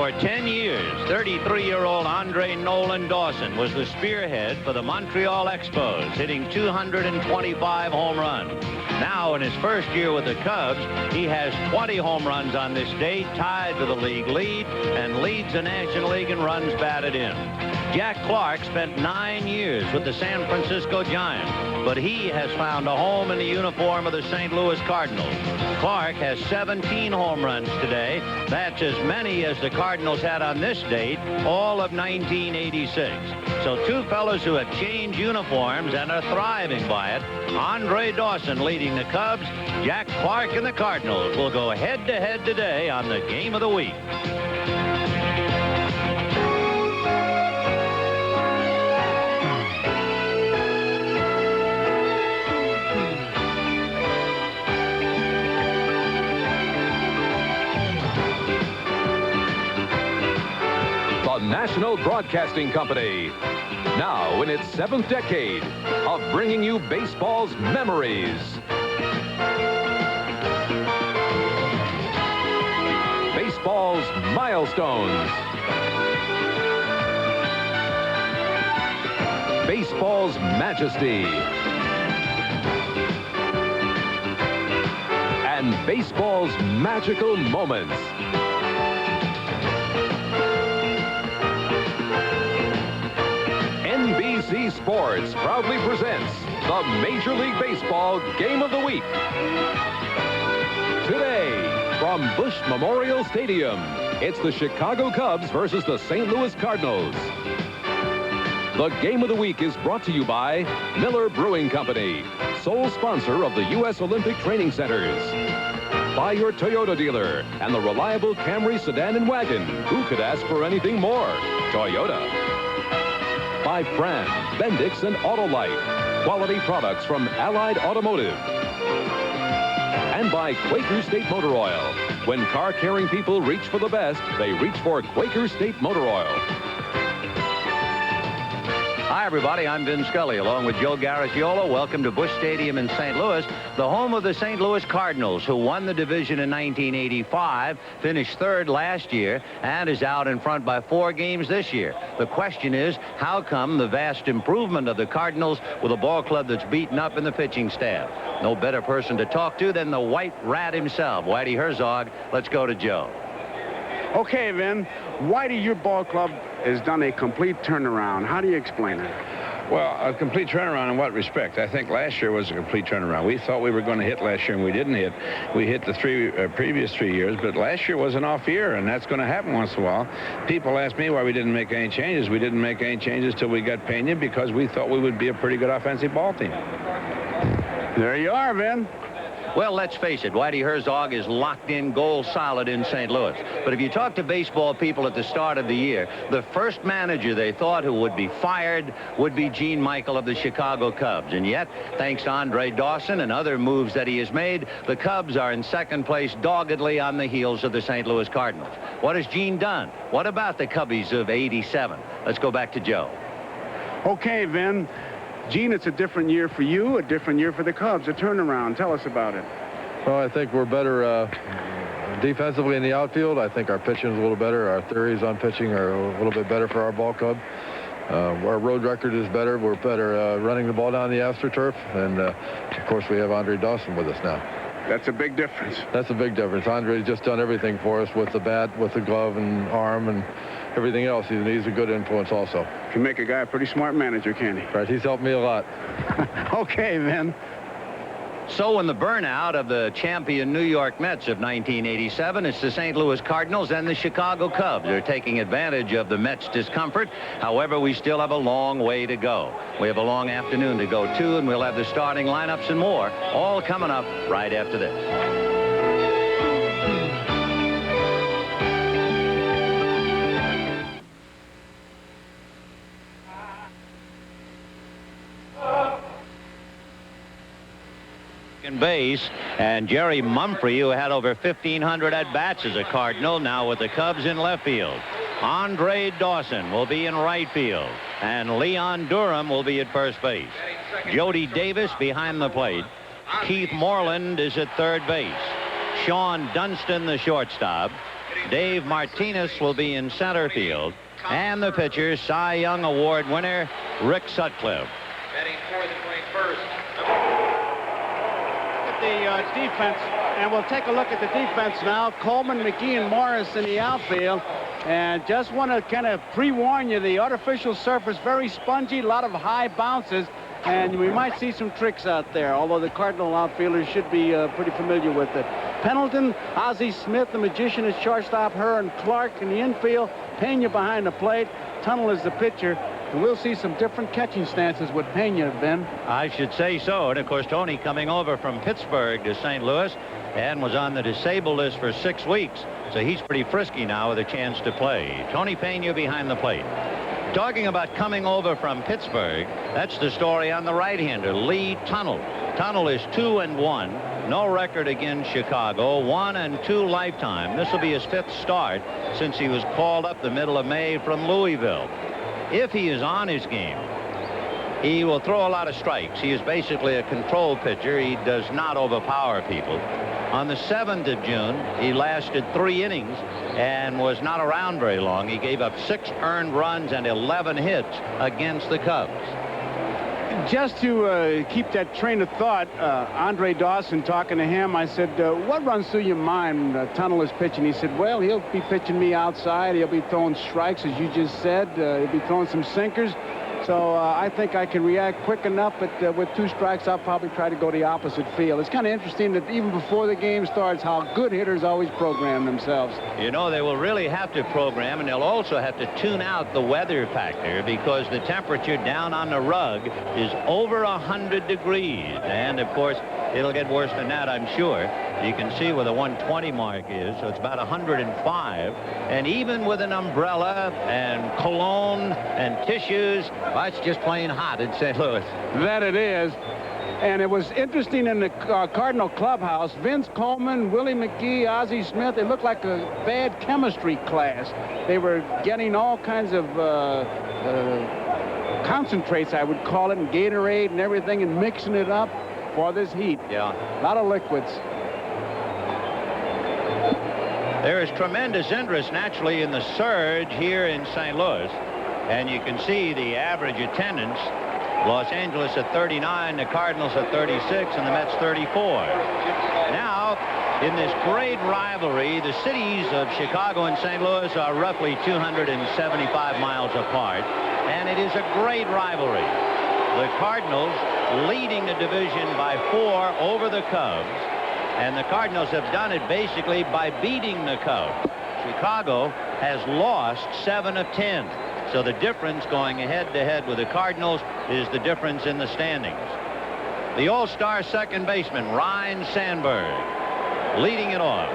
For 10 years, 33-year-old Andre Nolan Dawson was the spearhead for the Montreal Expos, hitting 225 home runs. Now, in his first year with the Cubs, he has 20 home runs on this date, tied for the league lead, and leads the National League in runs batted in. Jack Clark spent 9 years with the San Francisco Giants, but he has found a home in the uniform of the St. Louis Cardinals. Clark has 17 home runs today. That's as many as the Cardinals had on this date, all of 1986. So two fellows who have changed uniforms and are thriving by it. Andre Dawson leading the Cubs. Jack Clark and the Cardinals will go head-to-head today on the Game of the Week. National Broadcasting Company, now in its 7th decade of bringing you baseball's memories. Baseball's milestones. Baseball's majesty. And baseball's magical moments. NBC Sports proudly presents the Major League Baseball Game of the Week. Today, from Busch Memorial Stadium, it's the Chicago Cubs versus the St. Louis Cardinals. The Game of the Week is brought to you by Miller Brewing Company, sole sponsor of the U.S. Olympic Training Centers. By your Toyota dealer and the reliable Camry sedan and wagon. Who could ask for anything more? Toyota. By Fran, Bendix, and Autolite. Quality products from Allied Automotive. And by Quaker State Motor Oil. When car-caring people reach for the best, they reach for Quaker State Motor Oil. Hi, everybody. I'm Vin Scully, along with Joe Garagiola. Welcome to Busch Stadium in St. Louis, the home of the St. Louis Cardinals, who won the division in 1985, finished third last year, and is out in front by 4 games this year. The question is, how come the vast improvement of the Cardinals with a ball club that's beaten up in the pitching staff? No better person to talk to than the White Rat himself, Whitey Herzog. Let's go to Joe. Okay, Vin. Whitey, your ball club has done a complete turnaround. How do you explain it? Well, a complete turnaround in what respect? I think last year was a complete turnaround. We thought we were going to hit last year, and we didn't hit. We hit the previous 3 years, but last year was an off year, and that's going to happen once in a while. People ask me why we didn't make any changes. We didn't make any changes till we got Pena because we thought we would be a pretty good offensive ball team. There you are, Vin. Well, let's face it, Whitey Herzog is locked in goal solid in St. Louis. But if you talk to baseball people at the start of the year, the first manager they thought who would be fired would be Gene Michael of the Chicago Cubs. And yet, thanks to Andre Dawson and other moves that he has made, the Cubs are in second place doggedly on the heels of the St. Louis Cardinals. What has Gene done? What about the Cubbies of '87? Let's go back to Joe. Okay, Vin. Gene, it's a different year for you, a different year for the Cubs, a turnaround. Tell us about it. Well, I think we're better defensively in the outfield. I think our pitching is a little better. Our theories on pitching are a little bit better for our ball club. Our road record is better. We're better running the ball down the AstroTurf. And, of course, we have Andre Dawson with us now. That's a big difference. That's a big difference. Andre's just done everything for us with the bat, with the glove and arm and everything else. He's a good influence also. Can make a guy a pretty smart manager, can he? Right, he's helped me a lot. Okay, Vin. So in the burnout of the champion New York Mets of 1987, it's the St. Louis Cardinals and the Chicago Cubs. They're taking advantage of the Mets' discomfort. However, we still have a long way to go. We have a long afternoon to go, too, and we'll have the starting lineups and more, all coming up right after this. Base, and Jerry Mumphrey, who had over 1,500 at-bats as a Cardinal, now with the Cubs in left field. Andre Dawson will be in right field, and Leon Durham will be at first base. Jody Davis behind the plate. Keith Moreland is at third base. Sean Dunston, the shortstop. Dave Martinez will be in center field. And the pitcher, Cy Young Award winner, Rick Sutcliffe. Batting for the 21st. The defense, and we'll take a look at the defense now. Coleman, McGee, and Morris in the outfield. And just want to kind of pre-warn you, the artificial surface, very spongy, a lot of high bounces, and we might see some tricks out there, although the Cardinal outfielders should be pretty familiar with it. Pendleton, Ozzie Smith, the magician is shortstop, Hearn Clark in the infield, Pena behind the plate, Tunnel is the pitcher, and we'll see some different catching stances with Pena, Ben. I should say so. And, of course, Tony coming over from Pittsburgh to St. Louis and was on the disabled list for 6 weeks. So he's pretty frisky now with a chance to play. Tony Pena behind the plate. Talking about coming over from Pittsburgh, that's the story on the right-hander, Lee Tunnel. Tunnel is 2-1. No record against Chicago. 1-2 lifetime. This will be his 5th start since he was called up the middle of May from Louisville. If he is on his game, he will throw a lot of strikes. He is basically a control pitcher. He does not overpower people. On the 7th of June, he lasted 3 innings and was not around very long. He gave up 6 earned runs and 11 hits against the Cubs. Just to keep that train of thought, Andre Dawson talking to him, I said, what runs through your mind? Tunnel is pitching. He said, well, he'll be pitching me outside. He'll be throwing strikes, as you just said. He'll be throwing some sinkers. So I think I can react quick enough, but with 2 strikes, I'll probably try to go the opposite field. It's kind of interesting that even before the game starts, how good hitters always program themselves. You know, they will really have to program, and they'll also have to tune out the weather factor because the temperature down on the rug is over 100 degrees. And, of course, it'll get worse than that, I'm sure. You can see where the 120 mark is, so it's about 105. And even with an umbrella and cologne and tissues, well, it's just plain hot in St. Louis. That it is. And it was interesting in the Cardinal clubhouse. Vince Coleman, Willie McGee, Ozzie Smith, they looked like a bad chemistry class. They were getting all kinds of concentrates, I would call it, and Gatorade and everything, and mixing it up for this heat. Yeah. A lot of liquids. There is tremendous interest, naturally, in the surge here in St. Louis. And you can see the average attendance. Los Angeles at 39, the Cardinals at 36, and the Mets 34. Now, in this great rivalry, the cities of Chicago and St. Louis are roughly 275 miles apart, and it is a great rivalry. The Cardinals leading the division by 4 over the Cubs, and the Cardinals have done it basically by beating the Cubs. Chicago has lost 7 of 10. So the difference going head-to-head with the Cardinals is the difference in the standings. The all-star second baseman, Ryne Sandberg, leading it off.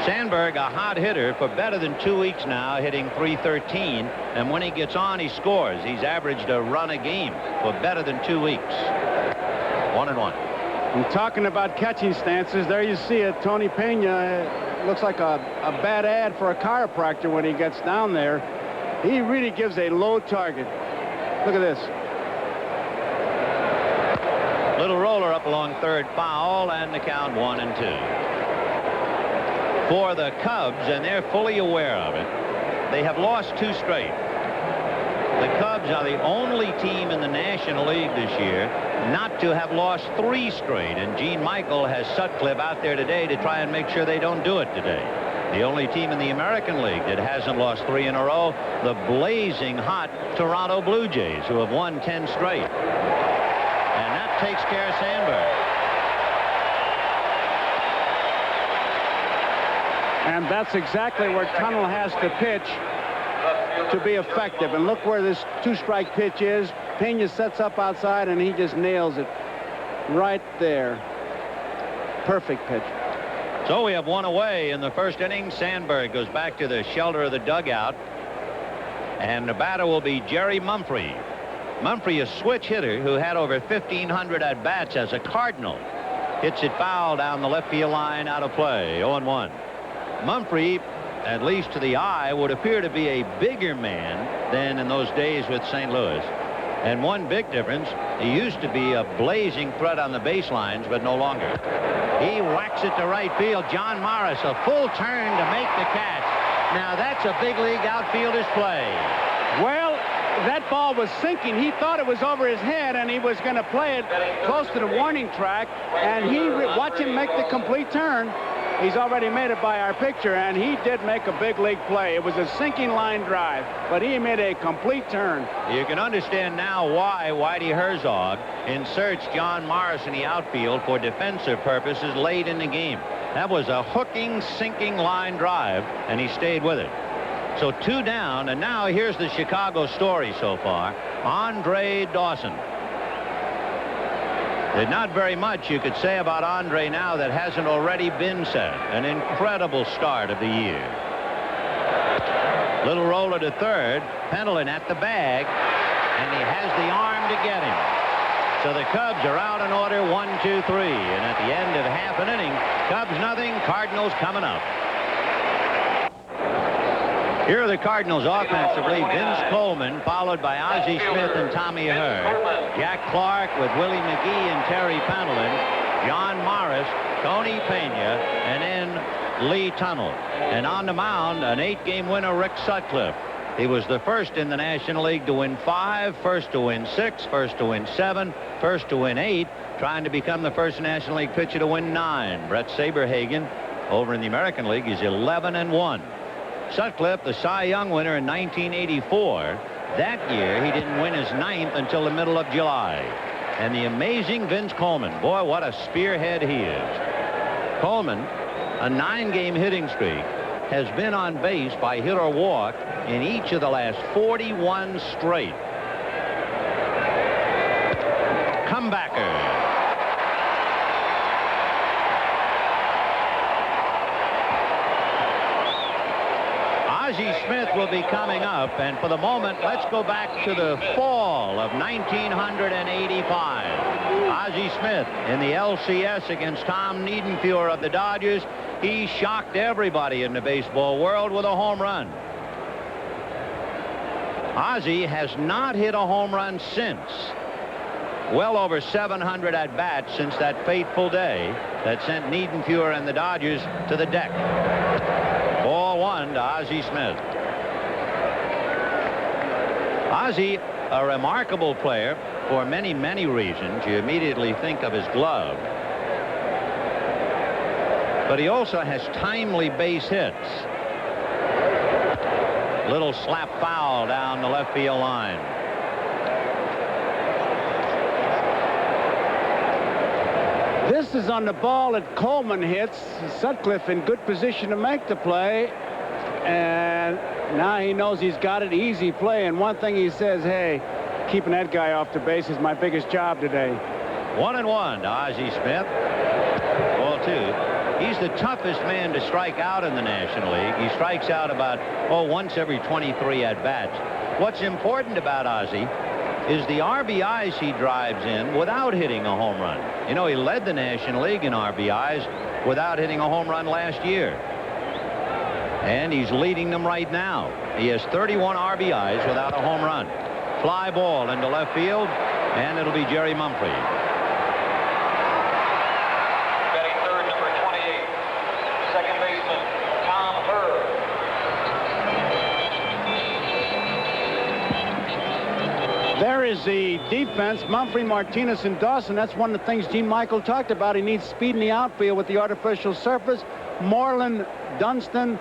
Sandberg, a hot hitter for better than 2 weeks now, hitting .313. And when he gets on, he scores. He's averaged a run a game for better than 2 weeks. 1-1. And talking about catching stances, there you see it. Tony Pena looks like a bad ad for a chiropractor when he gets down there. He really gives a low target. Look at this. Little roller up along third, foul, and the count 1-2. For the Cubs, and they're fully aware of it, they have lost 2 straight. The Cubs are the only team in the National League this year not to have lost 3 straight. And Gene Michael has Sutcliffe out there today to try and make sure they don't do it today. The only team in the American League that hasn't lost 3 in a row, the blazing hot Toronto Blue Jays, who have won 10 straight. And that takes care of Sandberg. And that's exactly where Tunnel has to pitch to be effective. And look where this 2-strike pitch is. Pena sets up outside, and he just nails it right there. Perfect pitch. So we have 1 away in the first inning. Sandberg goes back to the shelter of the dugout. And the batter will be Jerry Mumphrey. Mumphrey, a switch hitter who had over 1,500 at-bats as a Cardinal. Hits it foul down the left field line, out of play. 0-1. Mumphrey, at least to the eye, would appear to be a bigger man than in those days with St. Louis. And one big difference, he used to be a blazing threat on the baselines, but no longer. He whacks it to right field. John Morris, a full turn to make the catch. Now that's a big league outfielder's play. Well, that ball was sinking. He thought it was over his head, and he was going to play it close to the warning track. And watch him make the complete turn. He's already made it by our picture, and he did make a big league play. It was a sinking line drive, but he made a complete turn. You can understand now why Whitey Herzog inserts John Morris in the outfield for defensive purposes late in the game. That was a hooking, sinking line drive, and he stayed with it. So 2 down, and now here's the Chicago story so far. Andre Dawson. There's not very much you could say about Andre now that hasn't already been said. An incredible start of the year. Little roller to third. Pendleton at the bag, and he has the arm to get him. So the Cubs are out in order, 1, 2, 3. And at the end of half an inning, Cubs nothing, Cardinals coming up. Here are the Cardinals offensively. Vince Coleman, followed by Ozzie Smith and Tommy Herr. Jack Clark with Willie McGee and Terry Pendleton. John Morris, Tony Pena, and then Lee Tunnell. And on the mound, an 8-game winner, Rick Sutcliffe. He was the first in the National League to win 5, first to win 6, first to win 7, first to win 8, trying to become the first National League pitcher to win 9. Brett Saberhagen over in the American League is 11-1. Sutcliffe, the Cy Young winner in 1984. That year, he didn't win his 9th until the middle of July. And the amazing Vince Coleman. Boy, what a spearhead he is. Coleman, a 9-game hitting streak, has been on base by hit or walk in each of the last 41 straight. Comebacker. Ozzie Smith will be coming up, and for the moment, let's go back to the fall of 1985. Ozzie Smith in the LCS against Tom Niedenfuhr of the Dodgers. He shocked everybody in the baseball world with a home run. Ozzie has not hit a home run since. Well over 700 at-bats since that fateful day that sent Niedenfuhr and the Dodgers to the deck. Ball 1 to Ozzie Smith. Ozzie, a remarkable player for many, many reasons. You immediately think of his glove. But he also has timely base hits. Little slap foul down the left field line. This is on the ball that Coleman hits. Sutcliffe in good position to make the play. And now he knows he's got it. Easy play. And one thing he says, hey, keeping that guy off the base is my biggest job today. 1-1 to Ozzie Smith. Ball 2. He's the toughest man to strike out in the National League. He strikes out about, once every 23 at-bats. What's important about Ozzie is the RBIs he drives in without hitting a home run. You know, he led the National League in RBIs without hitting a home run last year. And he's leading them right now. He has 31 RBIs without a home run. Fly ball into left field, and it'll be Jerry Mumphrey. Batting third, number 28, second baseman, Tom Herr. There is the defense. Mumphrey, Martinez, and Dawson. That's one of the things Gene Michael talked about. He needs speed in the outfield with the artificial surface. Moreland, Dunston,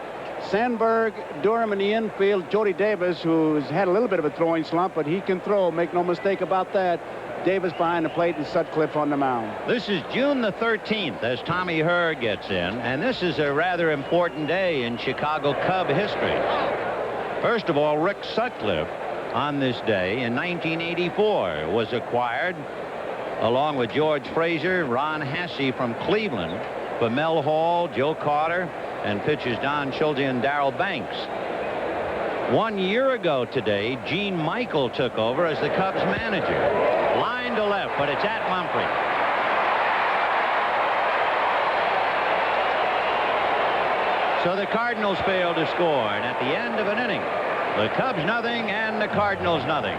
Sandberg, Durham in the infield. Jody Davis, who's had a little bit of a throwing slump, but he can throw. Make no mistake about that. Davis behind the plate and Sutcliffe on the mound. This is June the 13th as Tommy Herr gets in, and this is a rather important day in Chicago Cub history. First of all, Rick Sutcliffe on this day in 1984 was acquired along with George Frazier, Ron Hasse from Cleveland, for Mel Hall, Joe Carter, and pitchers Don Schulte and Darrell Banks. 1 year ago today, Gene Michael took over as the Cubs manager. Line to left, but it's at Mumphrey. So the Cardinals fail to score, and at the end of an inning, the Cubs nothing and the Cardinals nothing.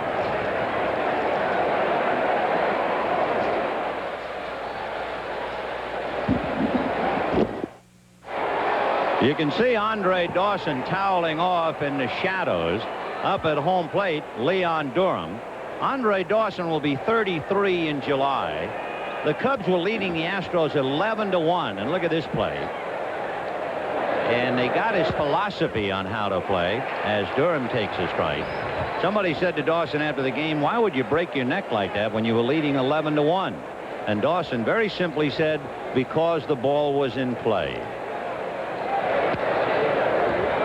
You can see Andre Dawson toweling off in the shadows. Up at home plate, Leon Durham. Andre Dawson will be 33 in July. The Cubs were leading the Astros 11-1. And look at this play. And they got his philosophy on how to play as Durham takes a strike. Somebody said to Dawson after the game, why would you break your neck like that when you were leading 11-1? And Dawson very simply said, because the ball was in play.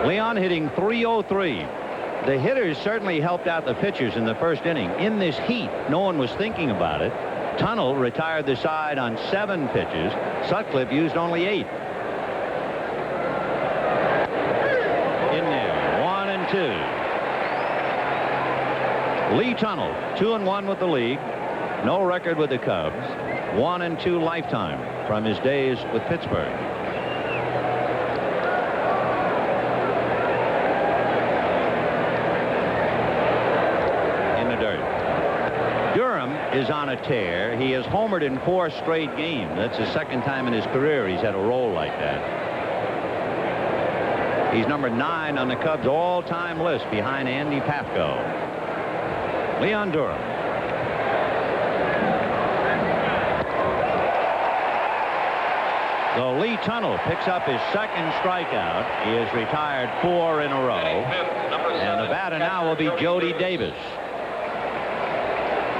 Leon hitting .303. The hitters certainly helped out the pitchers in the first inning. In this heat, no one was thinking about it. Tunnel retired the side on 7 pitches. Sutcliffe used only 8. In there, 1-2. Lee Tunnel, 2-1 with the league. No record with the Cubs. 1-2 lifetime from his days with Pittsburgh. Is on a tear. He has homered in 4 straight games. That's the second time in his career he's had a roll like that. He's number 9 on the Cubs all-time list behind Andy Pafko. Leon Durham. So Lee Tunnel picks up his second strikeout. He has retired 4 in a row. And the batter now will be Jody Davis.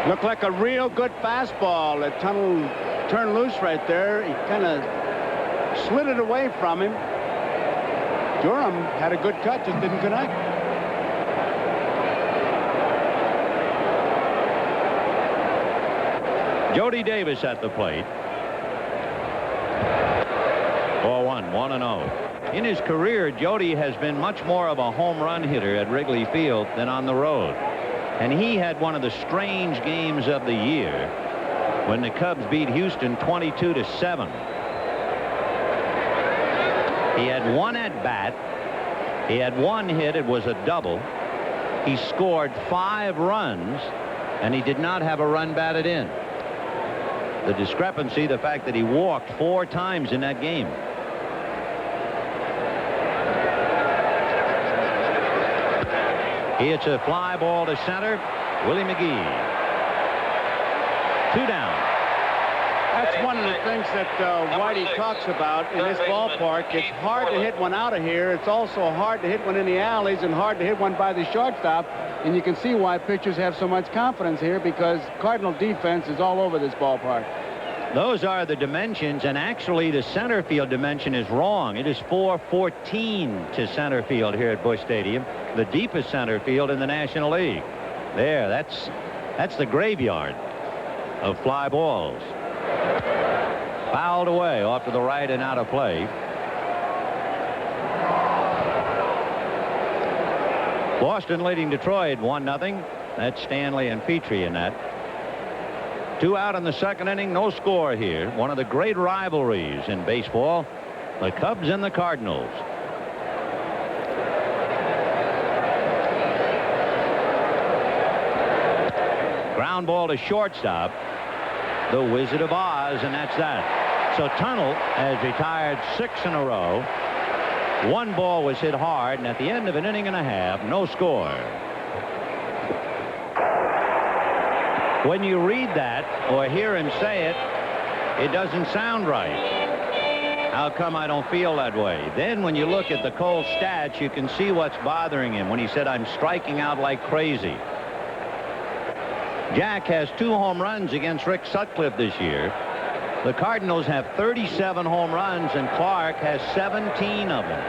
Looked like a real good fastball. That Tunnel turned loose right there. He kind of slid it away from him. Durham had a good cut, just didn't connect. Jody Davis at the plate. 4-1, 1-0. In his career, Jody has been much more of a home run hitter at Wrigley Field than on the road. And he had one of the strange games of the year when the Cubs beat Houston 22-7. He had 1 at bat. He had 1 hit. It was a double. He scored 5 runs, and he did not have a run batted in. The discrepancy, the fact that he walked 4 times in that game. He hits a fly ball to center. Willie McGee. 2 down. That's one of the things that Whitey talks about in this ballpark. It's hard to hit one out of here. It's also hard to hit one in the alleys and hard to hit one by the shortstop. And you can see why pitchers have so much confidence here, because Cardinal defense is all over this ballpark. Those are the dimensions, and actually the center field dimension is wrong. It is 414 to center field here at Busch Stadium, the deepest center field in the National League. There, that's the graveyard of fly balls. Fouled away off to the right and out of play. Boston leading Detroit 1-0. That's Stanley and Petrie in that. 2 out in the second inning, no score here. One of the great rivalries in baseball, the Cubs and the Cardinals. Ground ball to shortstop, the Wizard of Oz, and that's that. So Tunnel has retired 6 in a row. 1 ball was hit hard, and at the end of an inning and a half, no score. When you read that or hear him say it, it doesn't sound right. How come I don't feel that way? Then when you look at the cold stats, you can see what's bothering him when he said, I'm striking out like crazy. Jack has 2 home runs against Rick Sutcliffe this year. The Cardinals have 37 home runs, and Clark has 17 of them.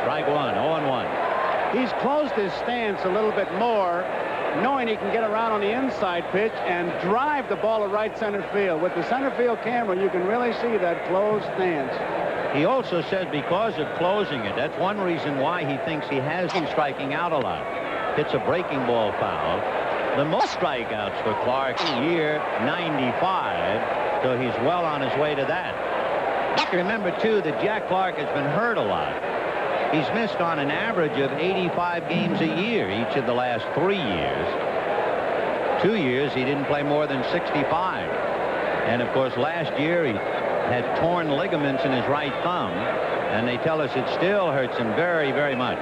Strike 1, 0-1. He's closed his stance a little bit more, knowing he can get around on the inside pitch and drive the ball to right center field. With the center field camera, you can really see that closed stance. He also said because of closing it, that's one reason why he thinks he has been striking out a lot. Hits a breaking ball foul. The most strikeouts for Clark in year 95, so he's well on his way to that. Remember, too, that Jack Clark has been hurt a lot. He's missed on an average of 85 games a year each of the last 3 years. 2 years he didn't play more than 65. And of course last year he had torn ligaments in his right thumb, and they tell us it still hurts him very, very much.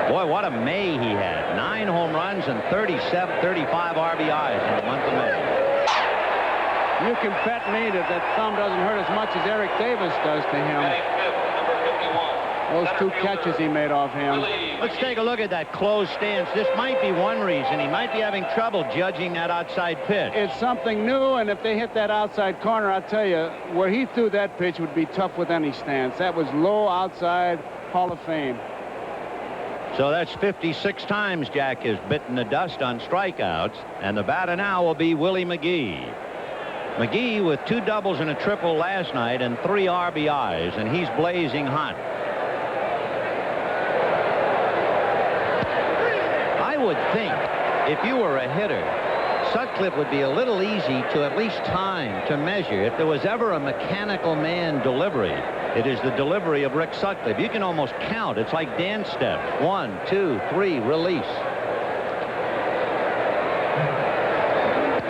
Boy, what a May he had. 9 home runs and 35 RBIs in the month of May. You can bet me that thumb doesn't hurt as much as Eric Davis does to him. Those 2 catches he made off him. Let's take a look at that closed stance. This might be one reason. He might be having trouble judging that outside pitch. It's something new, and if they hit that outside corner, I'll tell you, where he threw that pitch would be tough with any stance. That was low outside, Hall of Fame. So that's 56 times Jack has bitten the dust on strikeouts, and the batter now will be Willie McGee. McGee with 2 doubles and a triple last night and 3 RBIs, and he's blazing hot. I would think if you were a hitter, Sutcliffe would be a little easy to at least time to measure. If there was ever a mechanical man delivery, it is the delivery of Rick Sutcliffe. You can almost count. It's like dance steps. 1, 2, 3, release.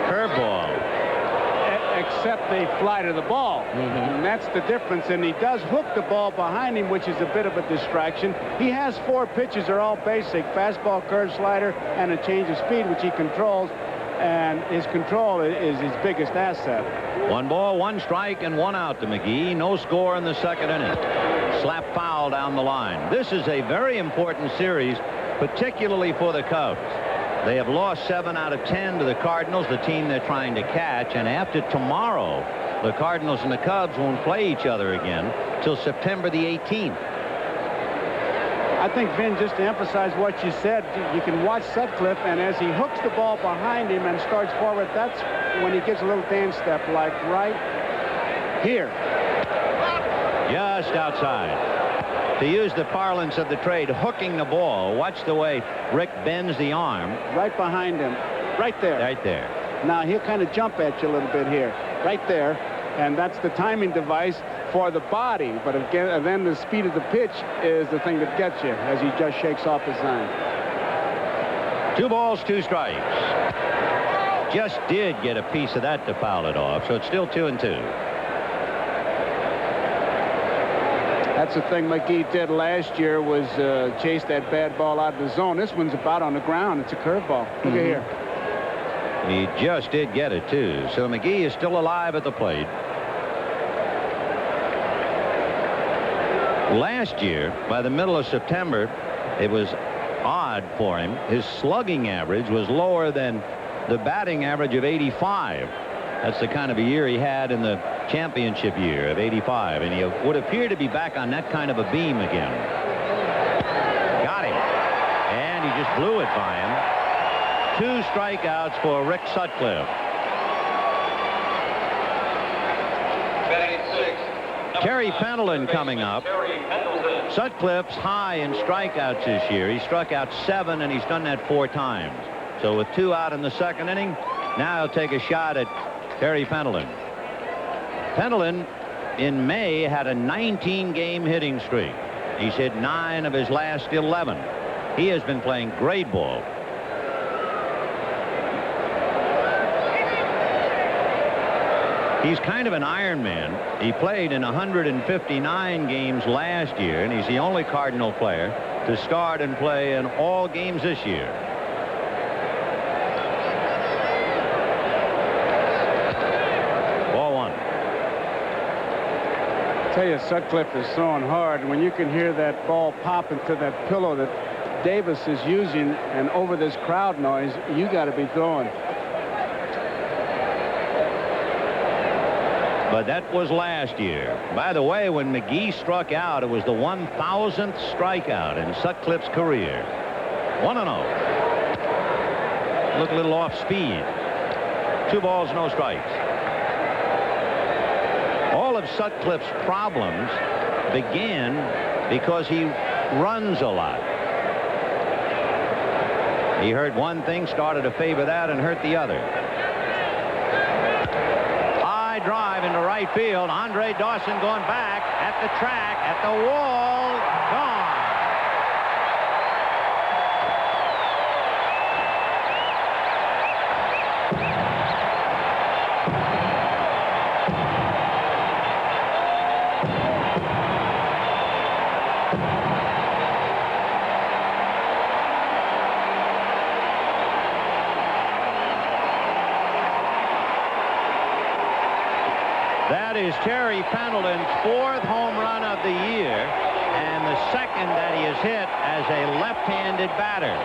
Curveball. Except they fly to the ball. And that's the difference. And he does hook the ball behind him, which is a bit of a distraction. He has 4 pitches. They're all basic. Fastball, curve, slider, and a change of speed, which he controls. And his control is his biggest asset. 1 ball, 1 strike, and 1 out to McGee. No score in the second inning. Slap foul down the line. This is a very important series, particularly for the Cubs. They have lost 7 out of 10 to the Cardinals, the team they're trying to catch. And after tomorrow, the Cardinals and the Cubs won't play each other again till September the 18th. I think, Vin, just to emphasize what you said, you can watch Sutcliffe, and as he hooks the ball behind him and starts forward, that's when he gives a little dance step, like right here. Just outside. To use the parlance of the trade, hooking the ball. Watch the way Rick bends the arm. Right behind him. Right there. Right there. Now, he'll kind of jump at you a little bit here. Right there. And that's the timing device for the body. But again, and then the speed of the pitch is the thing that gets you as he just shakes off the sign. 2 balls, 2 strikes. Just did get a piece of that to foul it off, so it's still 2-2. That's the thing McGee did last year, was chase that bad ball out of the zone. This one's about on the ground. It's a curveball. Look at here. He just did get it, too. So McGee is still alive at the plate. Last year, by the middle of September, it was odd for him. His slugging average was lower than the batting average of 85. That's the kind of a year he had in the championship year of 85, and he would appear to be back on that kind of a beam again. Got him, and he just blew it by him. 2 strikeouts for Rick Sutcliffe. Kerry Pendleton coming up. Sutcliffe's high in strikeouts this year. He struck out 7, and he's done that 4 times. So with 2 out in the second inning, now he'll take a shot at Kerry Pendleton. Pendleton in May had a 19-game hitting streak. He's hit 9 of his last 11. He has been playing great ball. He's kind of an Iron Man. He played in 159 games last year, and he's the only Cardinal player to start and play in all games this year. Ball 1. I tell you, Sutcliffe is throwing hard. When you can hear that ball pop into that pillow that Davis is using, and over this crowd noise, you got to be throwing. But that was last year. By the way, when McGee struck out, it was the 1,000th strikeout in Sutcliffe's career. 1-0. Look a little off speed. 2 balls, no strikes. All of Sutcliffe's problems began because he runs a lot. He hurt one thing, started to favor that, and hurt the other. Drive into right field. Andre Dawson going back at the track, at the wall, gone. That is Terry Pendleton's 4th home run of the year, and the 2nd that he has hit as a left-handed batter.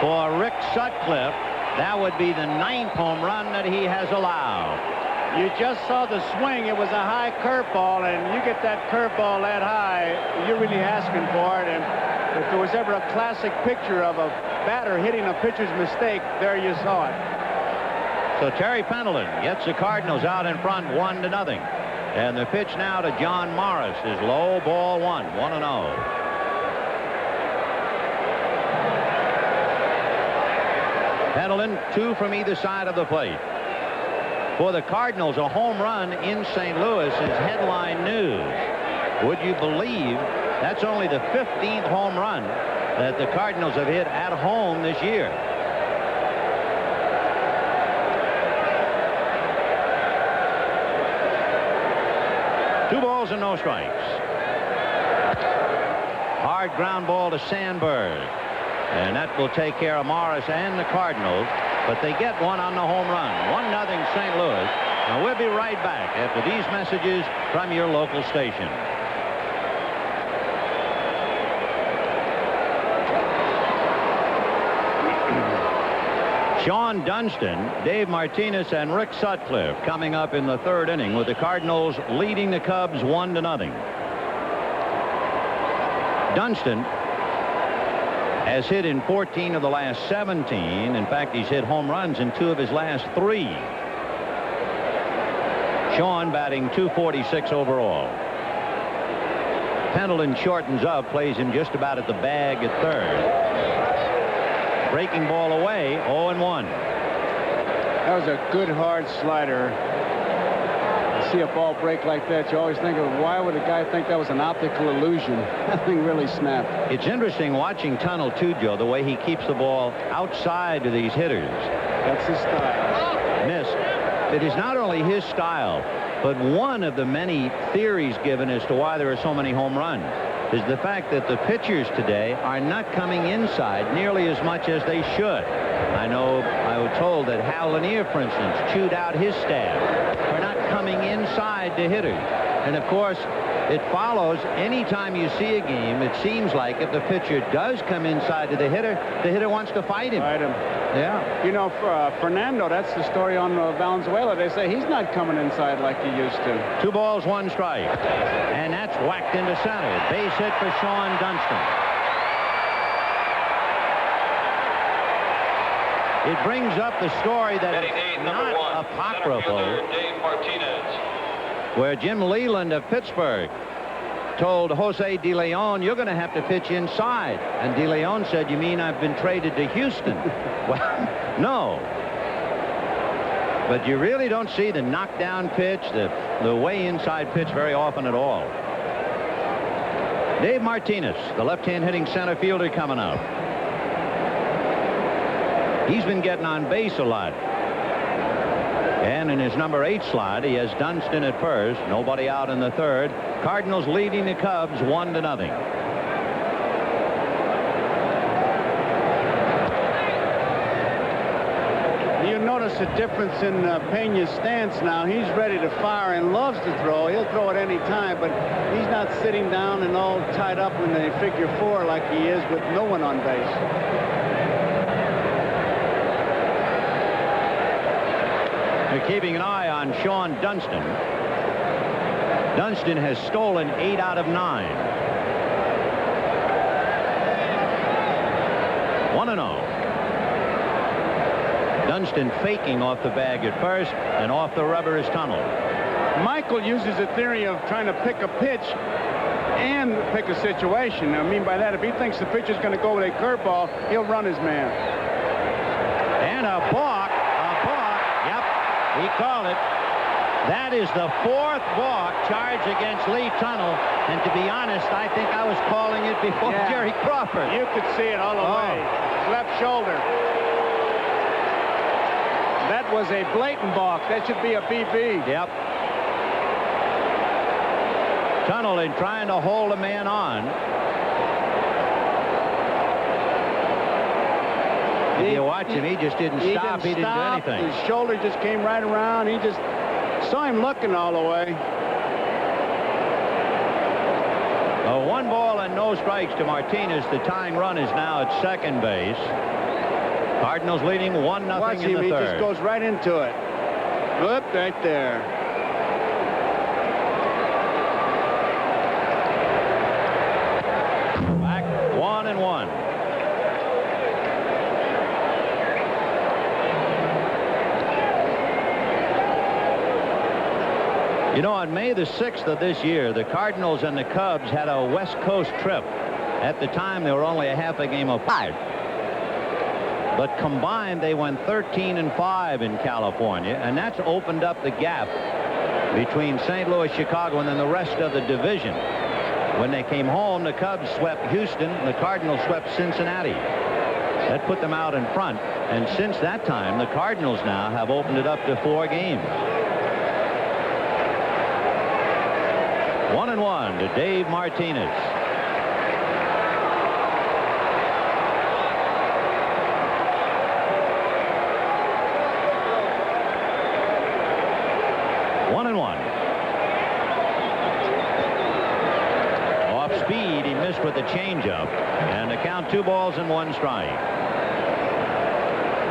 For Rick Sutcliffe, that would be the 9th home run that he has allowed. You just saw the swing. It was a high curveball, and you get that curveball that high, you're really asking for it. And if there was ever a classic picture of a batter hitting a pitcher's mistake, there you saw it. So Terry Pendleton gets the Cardinals out in front 1-0. And the pitch now to John Morris is low, ball 1, 1-0. Pendleton, 2 from either side of the plate. For the Cardinals, a home run in St. Louis is headline news. Would you believe that's only the 15th home run that the Cardinals have hit at home this year? Two balls and no strikes. Hard ground ball to Sandberg. And that will take care of Morris and the Cardinals. But they get one on the home run. 1-0 St. Louis. Now we'll be right back after these messages from your local station. Sean Dunston, Dave Martinez, and Rick Sutcliffe coming up in the 3rd inning with the Cardinals leading the Cubs 1-0. Dunston has hit in 14 of the last 17. In fact, he's hit home runs in 2 of his last 3. Sean batting .246 overall. Pendleton shortens up, plays him just about at the bag at 3rd. Breaking ball away, 0-1. That was a good hard slider. You see a ball break like that, you always think of why would a guy think that was an optical illusion? That thing really snapped. It's interesting watching Tunnel too, Joe, the way he keeps the ball outside of these hitters. That's his style. Missed. It is not only his style, but one of the many theories given as to why there are so many home runs is the fact that the pitchers today are not coming inside nearly as much as they should. I know I was told that Hal Lanier, for instance, chewed out his staff for not coming inside to hitters. And of course, it follows anytime you see a game, it seems like if the pitcher does come inside to the hitter wants to fight him. Fight him. Yeah. You know, for Fernando, that's the story on Valenzuela. They say he's not coming inside like he used to. 2 balls, 1 strike. And that's whacked into center. Base hit for Sean Dunston. It brings up the story that is not apocryphal, Dave Martinez. where Jim Leland of Pittsburgh told Jose De Leon, you're going to have to pitch inside. And De Leon said, you mean I've been traded to Houston? Well, no. But you really don't see the knockdown pitch, the way inside pitch very often at all. Dave Martinez, the left-hand hitting center fielder, coming up. He's been getting on base a lot. And in his number 8 slot, he has Dunston at first, nobody out in the 3rd. Cardinals leading the Cubs 1-0. You notice a difference in Pena's stance now. He's ready to fire and loves to throw. He'll throw at any time, but he's not sitting down and all tied up in the figure 4 like he is with no one on base. They're keeping an eye on Sean Dunston. Dunston has stolen 8 out of 9. 1-0. Dunston faking off the bag at first, and off the rubber is Tunnel. Michael uses a theory of trying to pick a pitch and pick a situation. I mean by that, if he thinks the pitcher's going to go with a curveball, he'll run his man. And a balk. Yep, he called it. That is the 4th balk charge against Lee Tunnel. And to be honest, I think I was calling it before Jerry Crawford. You could see it all the way. Left shoulder. That was a blatant balk. That should be a BB. Yep. Tunnel in trying to hold a man on. If you watch him, he just didn't stop. He didn't do anything. His shoulder just came right around. He just Saw him looking all the way. A 1 ball and no strikes to Martinez. The tying run is now at second base. Cardinals leading 1-0 Watch in him, the he third. just goes right into it. Whoop, right there. Back 1-1. You know, on May the 6th of this year, the Cardinals and the Cubs had a West Coast trip. At the time, they were only a half a game apart. But combined, they went 13-5 in California, and that's opened up the gap between St. Louis, Chicago, and then the rest of the division. When they came home, the Cubs swept Houston, and the Cardinals swept Cincinnati. That put them out in front, and since that time, the Cardinals now have opened it up to 4 games. 1-1 to Dave Martinez. Off speed, he missed with the changeup, and the count 2 balls and 1 strike.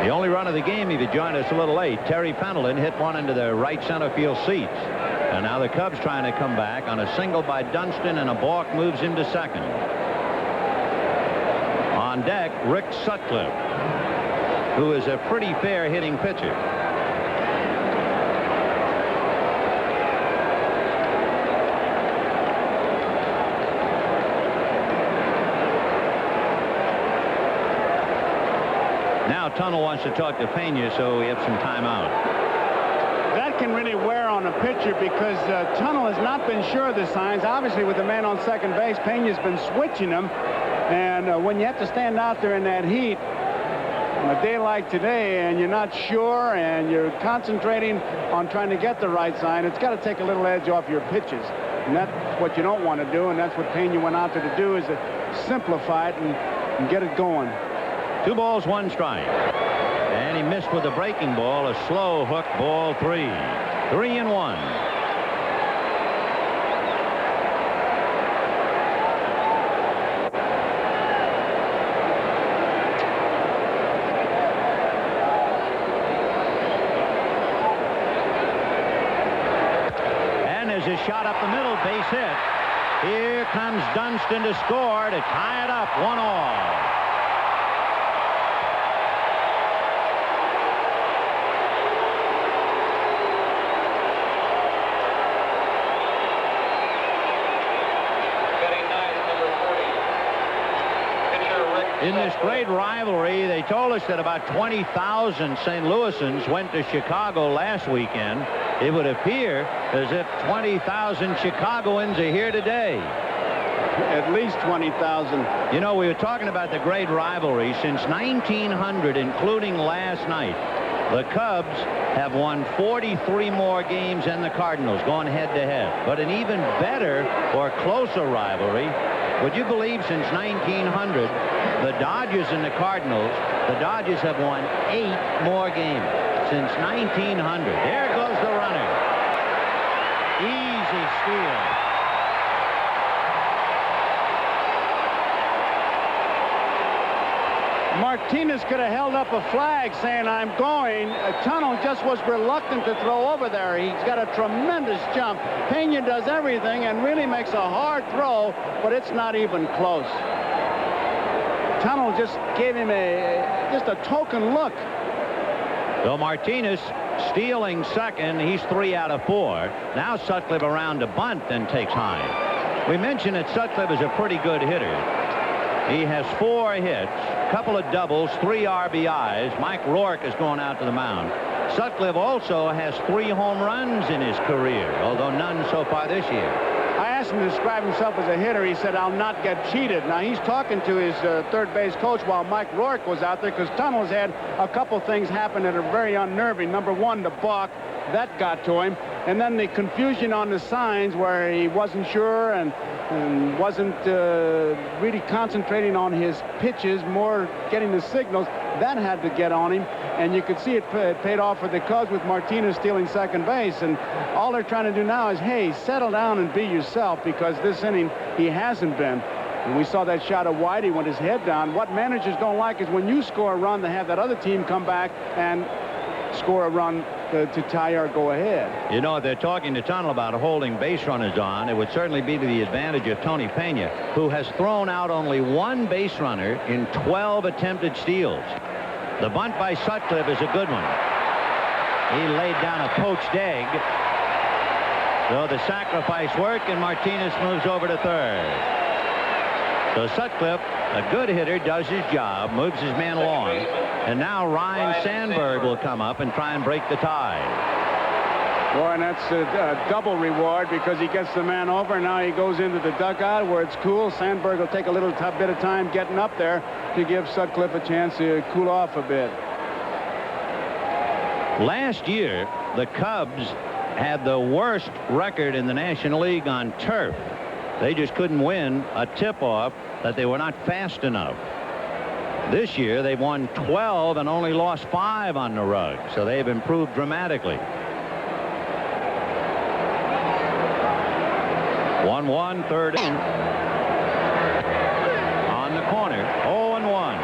The only run of the game, if you joined us a little late, Terry Pendleton hit one into the right center field seats. And now the Cubs trying to come back on a single by Dunston, and a balk moves him to second. On deck, Rick Sutcliffe, who is a pretty fair hitting pitcher. Now Tunnel wants to talk to Pena, so we have some time out. That can really wear on a pitcher because Tunnel has not been sure of the signs. Obviously, with the man on second base, Pena's been switching him. And when you have to stand out there in that heat on a day like today and you're not sure and you're concentrating on trying to get the right sign, it's got to take a little edge off your pitches. And that's what you don't want to do, and that's what Pena went out there to do, is to simplify it and get it going. 2 balls, 1 strike. And he missed with a breaking ball, a slow hook, ball 3. 3-1. And there's a shot up the middle, base hit. Here comes Dunston to score to tie it up, 1-1. In this great rivalry, they told us that about 20,000 St. Louisans went to Chicago last weekend. It would appear as if 20,000 Chicagoans are here today. At least 20,000. You know, we were talking about the great rivalry. Since 1900, including last night, the Cubs have won 43 more games than the Cardinals, going head-to-head. But an even better or closer rivalry, would you believe, since 1900, the Dodgers and the Cardinals, the Dodgers have won 8 more games since 1900. There goes the runner. Easy steal. Martinez could have held up a flag saying, "I'm going." Tunnel just was reluctant to throw over there. He's got a tremendous jump. Pena does everything and really makes a hard throw, but it's not even close. Tunnel just gave him just a token look. So Martinez stealing second. He's 3 out of 4. Now Sutcliffe around to bunt and takes high. We mentioned that Sutcliffe is a pretty good hitter. He has 4 hits, a couple of doubles, 3 RBIs. Mike Rourke is going out to the mound. Sutcliffe also has 3 home runs in his career, although none so far this year. I asked him to describe himself as a hitter. He said, "I'll not get cheated." Now, he's talking to his third base coach while Mike Rourke was out there, because Tunnel's had a couple things happen that are very unnerving. Number one, the balk. That got to him. And then the confusion on the signs where he wasn't sure and wasn't really concentrating on his pitches, more getting the signals. that had to get on him, and you could see it paid off for the Cubs with Martinez stealing second base. And all they're trying to do now is, hey, settle down and be yourself, because this inning he hasn't been. And we saw that shot of Whitey with his head down. What managers don't like is when you score a run, they have that other team come back and score a run to tie or go ahead. You know, if they're talking to Tunnel about holding base runners on, it would certainly be to the advantage of Tony Pena, who has thrown out only one base runner in 12 attempted steals. The bunt by Sutcliffe is a good one. He laid down a poached egg. So the sacrifice worked, and Martinez moves over to third. So Sutcliffe, a good hitter, does his job, moves his man along. And now Ryan Sandberg will come up and try and break the tie. Boy, and that's a double reward, because he gets the man over, and now he goes into the dugout where it's cool. Sandberg will take a little bit of time getting up there to give Sutcliffe a chance to cool off a bit. Last year, the Cubs had the worst record in the National League on turf. They just couldn't win a tip-off that they were not fast enough. This year, they've won 12 and only lost 5 on the rug, so they've improved dramatically. 1-1, third inning. On the corner, 0-1.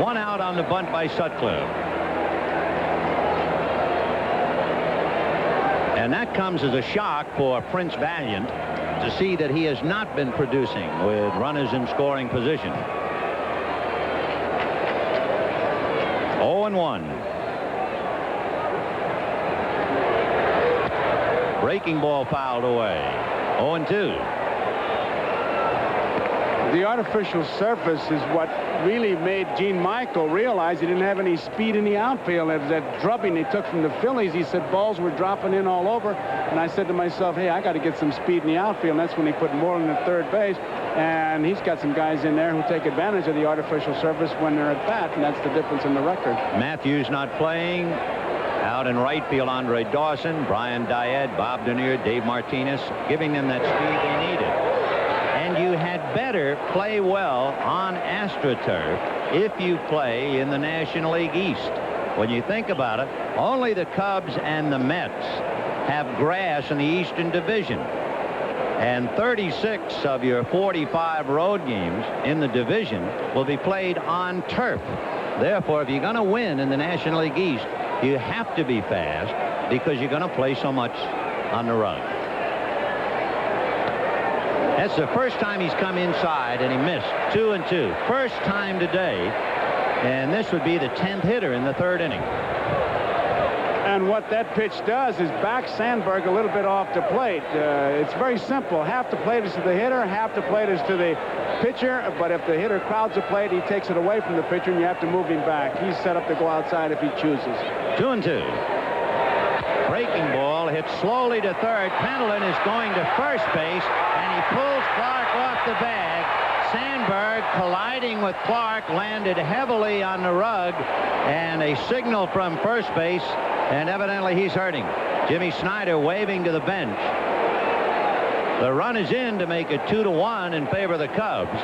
One out on the bunt by Sutcliffe. And that comes as a shock for Prince Valiant to see that he has not been producing with runners in scoring position. 0-1. Breaking ball fouled away. 0-2. The artificial surface is what really made Gene Michael realize he didn't have any speed in the outfield. It was that drubbing they took from the Phillies. He said balls were dropping in all over. And I said to myself, hey, I got to get some speed in the outfield. And that's when he put Moreland at third base. And he's got some guys in there who take advantage of the artificial surface when they're at bat. And that's the difference in the record. Matthews not playing. Out in right field, Andre Dawson, Brian Diaz, Bob Denier, Dave Martinez, giving them that speed they needed. And you had better play well on AstroTurf if you play in the National League East. When you think about it, only the Cubs and the Mets have grass in the Eastern Division. And 36 of your 45 road games in the division will be played on turf. Therefore, if you're going to win in the National League East, you have to be fast, because you're going to play so much on the run. That's the first time he's come inside, and he missed. 2-2. First time today, and this would be the 10th hitter in the third inning. And what that pitch does is back Sandberg a little bit off the plate. It's very simple. Half the plate is to the hitter, half the plate is to the pitcher. But if the hitter crowds the plate, he takes it away from the pitcher, and you have to move him back. He's set up to go outside if he chooses. 2-2. Breaking ball hit slowly to third. Pendleton is going to first base, and he pulls Clark off the bag. Sandberg, colliding with Clark, landed heavily on the rug, and a signal from first base, and evidently he's hurting. Jimmy Snyder waving to the bench. The run is in to make it 2-1 in favor of the Cubs,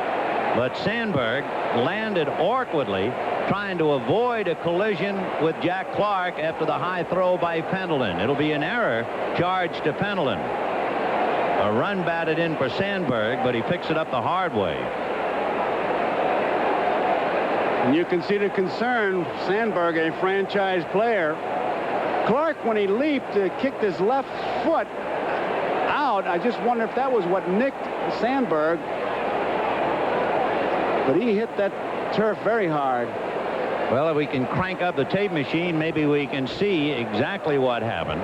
but Sandberg landed awkwardly, trying to avoid a collision with Jack Clark after the high throw by Pendleton. It'll be an error charged to Pendleton. A run batted in for Sandberg, but he picks it up the hard way. And you can see the concern. Sandberg, a franchise player. Clark, when he leaped, kicked his left foot out. I just wonder if that was what nicked Sandberg. But he hit that turf very hard. Well, if we can crank up the tape machine, maybe we can see exactly what happened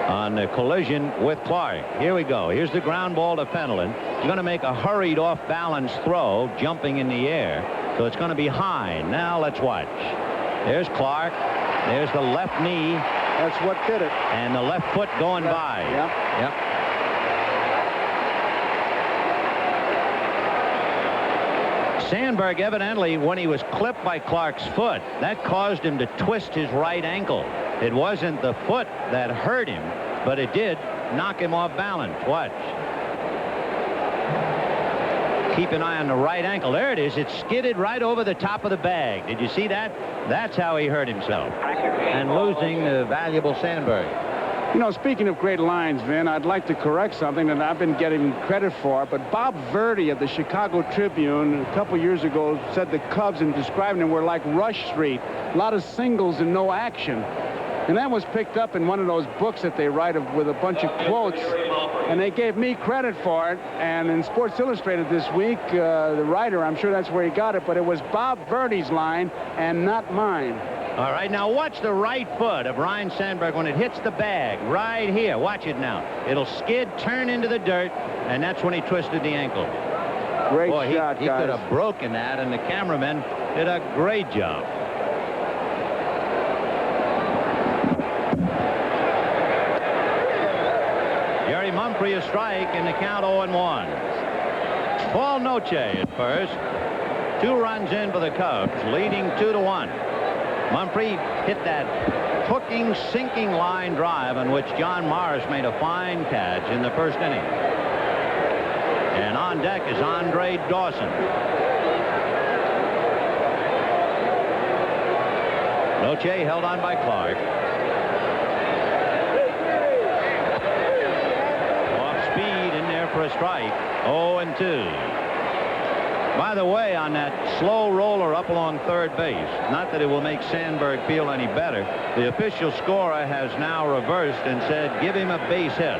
on the collision with Clark. Here we go. Here's the ground ball to Pendleton. He's going to make a hurried off-balance throw, jumping in the air. So it's going to be high. Now let's watch. There's Clark. There's the left knee. That's what did it. And the left foot going by. Yep. Sandberg, evidently, when he was clipped by Clark's foot, that caused him to twist his right ankle. It wasn't the foot that hurt him, but it did knock him off balance. Watch. keep an eye on the right ankle. There it is. It skidded right over the top of the bag. Did you see that? That's how he hurt himself. And losing the valuable Sandberg. You know, speaking of great lines, Vin, I'd like to correct something that I've been getting credit for, but Bob Verdi of the Chicago Tribune a couple years ago said the Cubs, in describing them, were like Rush Street, a lot of singles and no action. And that was picked up in one of those books that they write with a bunch of quotes, and they gave me credit for it. And in Sports Illustrated this week, the writer, I'm sure that's where he got it, but it was Bob Verdi's line and not mine. All right, now watch the right foot of Ryne Sandberg when it hits the bag right here. Watch it now. It'll skid, turn into the dirt, and that's when he twisted the ankle. Great Boy, shot, he guys. could have broken that, and the cameraman did a great job. Jerry Mumphrey a strike, and the count 0-1. Paul Noche at first. 2 runs in for the Cubs, leading 2-1. Mumphrey hit that hooking, sinking line drive on which John Morris made a fine catch in the first inning. And on deck is Andre Dawson. Noche held on by Clark. Off speed in there for a strike. 0-2. By the way, on that slow roller up along third base, not that it will make Sandberg feel any better, the official scorer has now reversed and said, give him a base hit.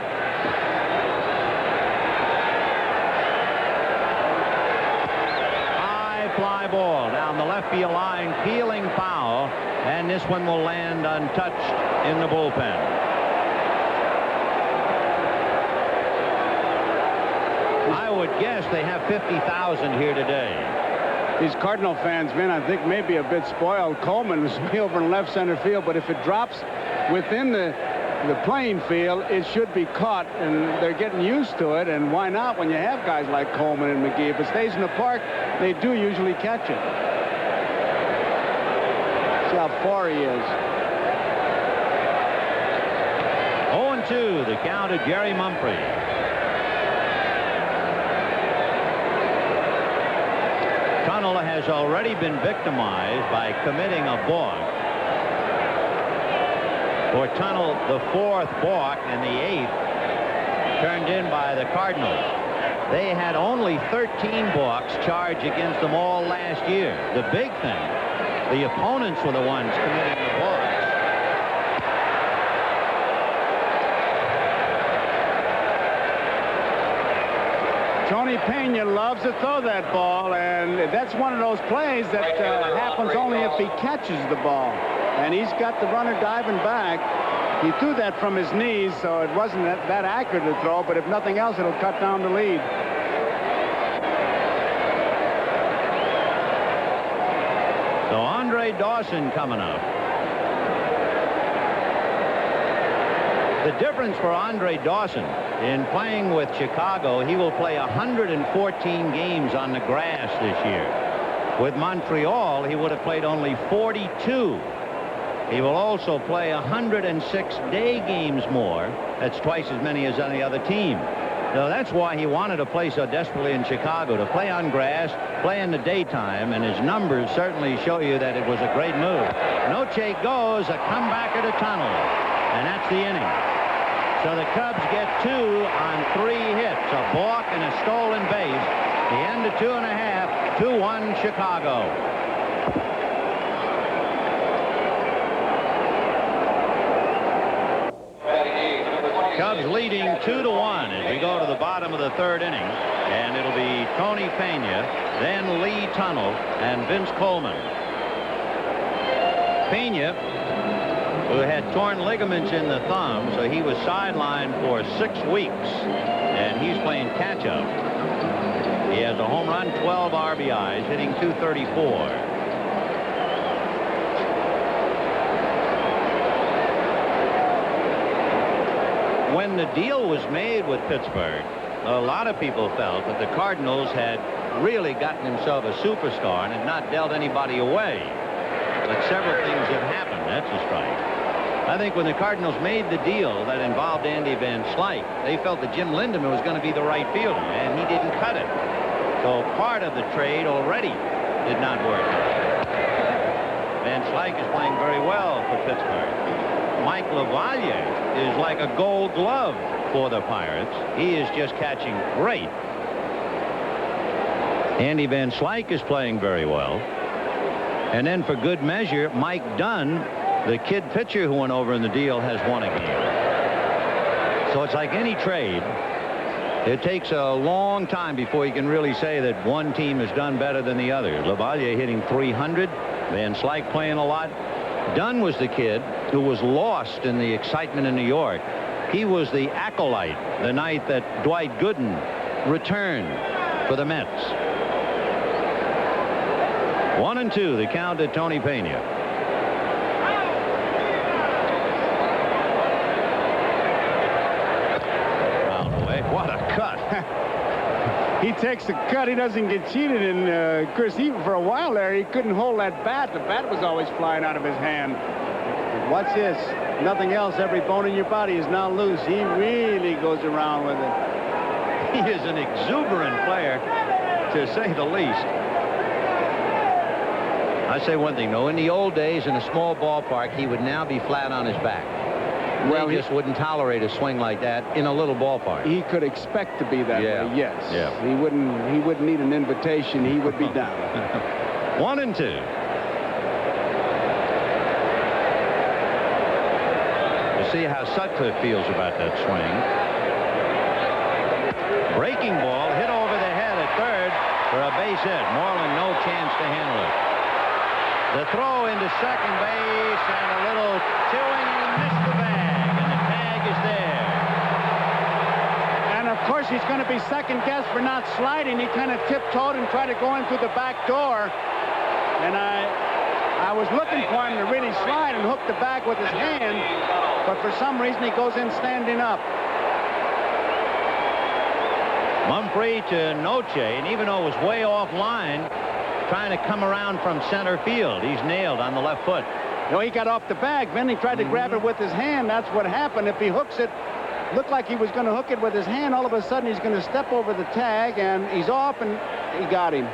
High fly ball down the left field line, peeling foul, and this one will land untouched in the bullpen. I would guess they have 50,000 here today. These Cardinal fans, Vin, I think maybe a bit spoiled. Coleman was over in left center field, but if it drops within the playing field, it should be caught, and they're getting used to it. And why not when you have guys like Coleman and McGee? If it stays in the park, they do usually catch it. See how far he is. 0-2, the count of Jerry Mumphrey. Tunnel has already been victimized by committing a balk. For Tunnel, the 4th balk and the 8th turned in by the Cardinals. They had only 13 balks charged against them all last year. The big thing, the opponents were the ones committing the balks. Tony Pena loves to throw that ball, and that's one of those plays that happens only if he catches the ball. And he's got the runner diving back. He threw that from his knees, so it wasn't that accurate to throw, but if nothing else, it'll cut down the lead. So Andre Dawson coming up. The difference for Andre Dawson in playing with Chicago, he will play 114 games on the grass this year. With Montreal, he would have played only 42. He will also play 106 day games more. That's twice as many as any other team. So that's why he wanted to play so desperately in Chicago, to play on grass, play in the daytime, and his numbers certainly show you that it was a great move. Noche goes, a comeback at a Tunnel, and that's the inning. So the Cubs get 2 on 3 hits, a balk and a stolen base. The end of 2.5, 2-1 Chicago. Cubs leading 2-1 as we go to the bottom of the 3rd inning, and it'll be Tony Pena, then Lee Tunnel, and Vince Coleman. Pena, who had torn ligaments in the thumb, so he was sidelined for 6 weeks, and he's playing catch-up. He has a home run, 12 RBIs, hitting .234. When the deal was made with Pittsburgh, a lot of people felt that the Cardinals had really gotten himself a superstar and had not dealt anybody away. But several things have happened. That's a strike. I think when the Cardinals made the deal that involved Andy Van Slyke, they felt that Jim Lindemann was going to be the right fielder, and he didn't cut it. So part of the trade already did not work. Van Slyke is playing very well for Pittsburgh. Mike LaValliere is like a gold glove for the Pirates. He is just catching great. Andy Van Slyke is playing very well. And then for good measure, Mike Dunn, the kid pitcher who went over in the deal, has won a game. So it's like any trade. It takes a long time before you can really say that one team has done better than the other. LaValliere hitting 300. Van Slyke playing a lot. Dunn was the kid who was lost in the excitement in New York. He was the acolyte the night that Dwight Gooden returned for the Mets. 1-2, the count at Tony Pena. Foul away. What a cut. He takes the cut. He doesn't get cheated. And, of course, even for a while there, he couldn't hold that bat. The bat was always flying out of his hand. Watch this. Nothing else. Every bone in your body is now loose. He really goes around with it. He is an exuberant player, to say the least. I say one thing, though. In the old days, in a small ballpark, he would now be flat on his back. Well, he just wouldn't tolerate a swing like that in a little ballpark. He could expect to be that way, yes. Yeah. He wouldn't need an invitation. He would be down. 1-2. To see how Sutcliffe feels about that swing. Breaking ball hit over the head at third for a base hit. Moreland no chance to handle it. The throw into second base and a little chewing, and he missed the bag, and the tag is there. And of course he's going to be second guessed for not sliding. He kind of tiptoed and tried to go in through the back door. And I was looking for him to really slide and hook the bag with his hand, but for some reason he goes in standing up. Mumphrey to Noche, and even though it was way off line, trying to come around from center field. He's nailed on the left foot. No, he got off the bag. Then he tried to grab it with his hand. That's what happened. If he hooks it, looked like he was going to hook it with his hand. All of a sudden, he's going to step over the tag, and he's off, and he got him.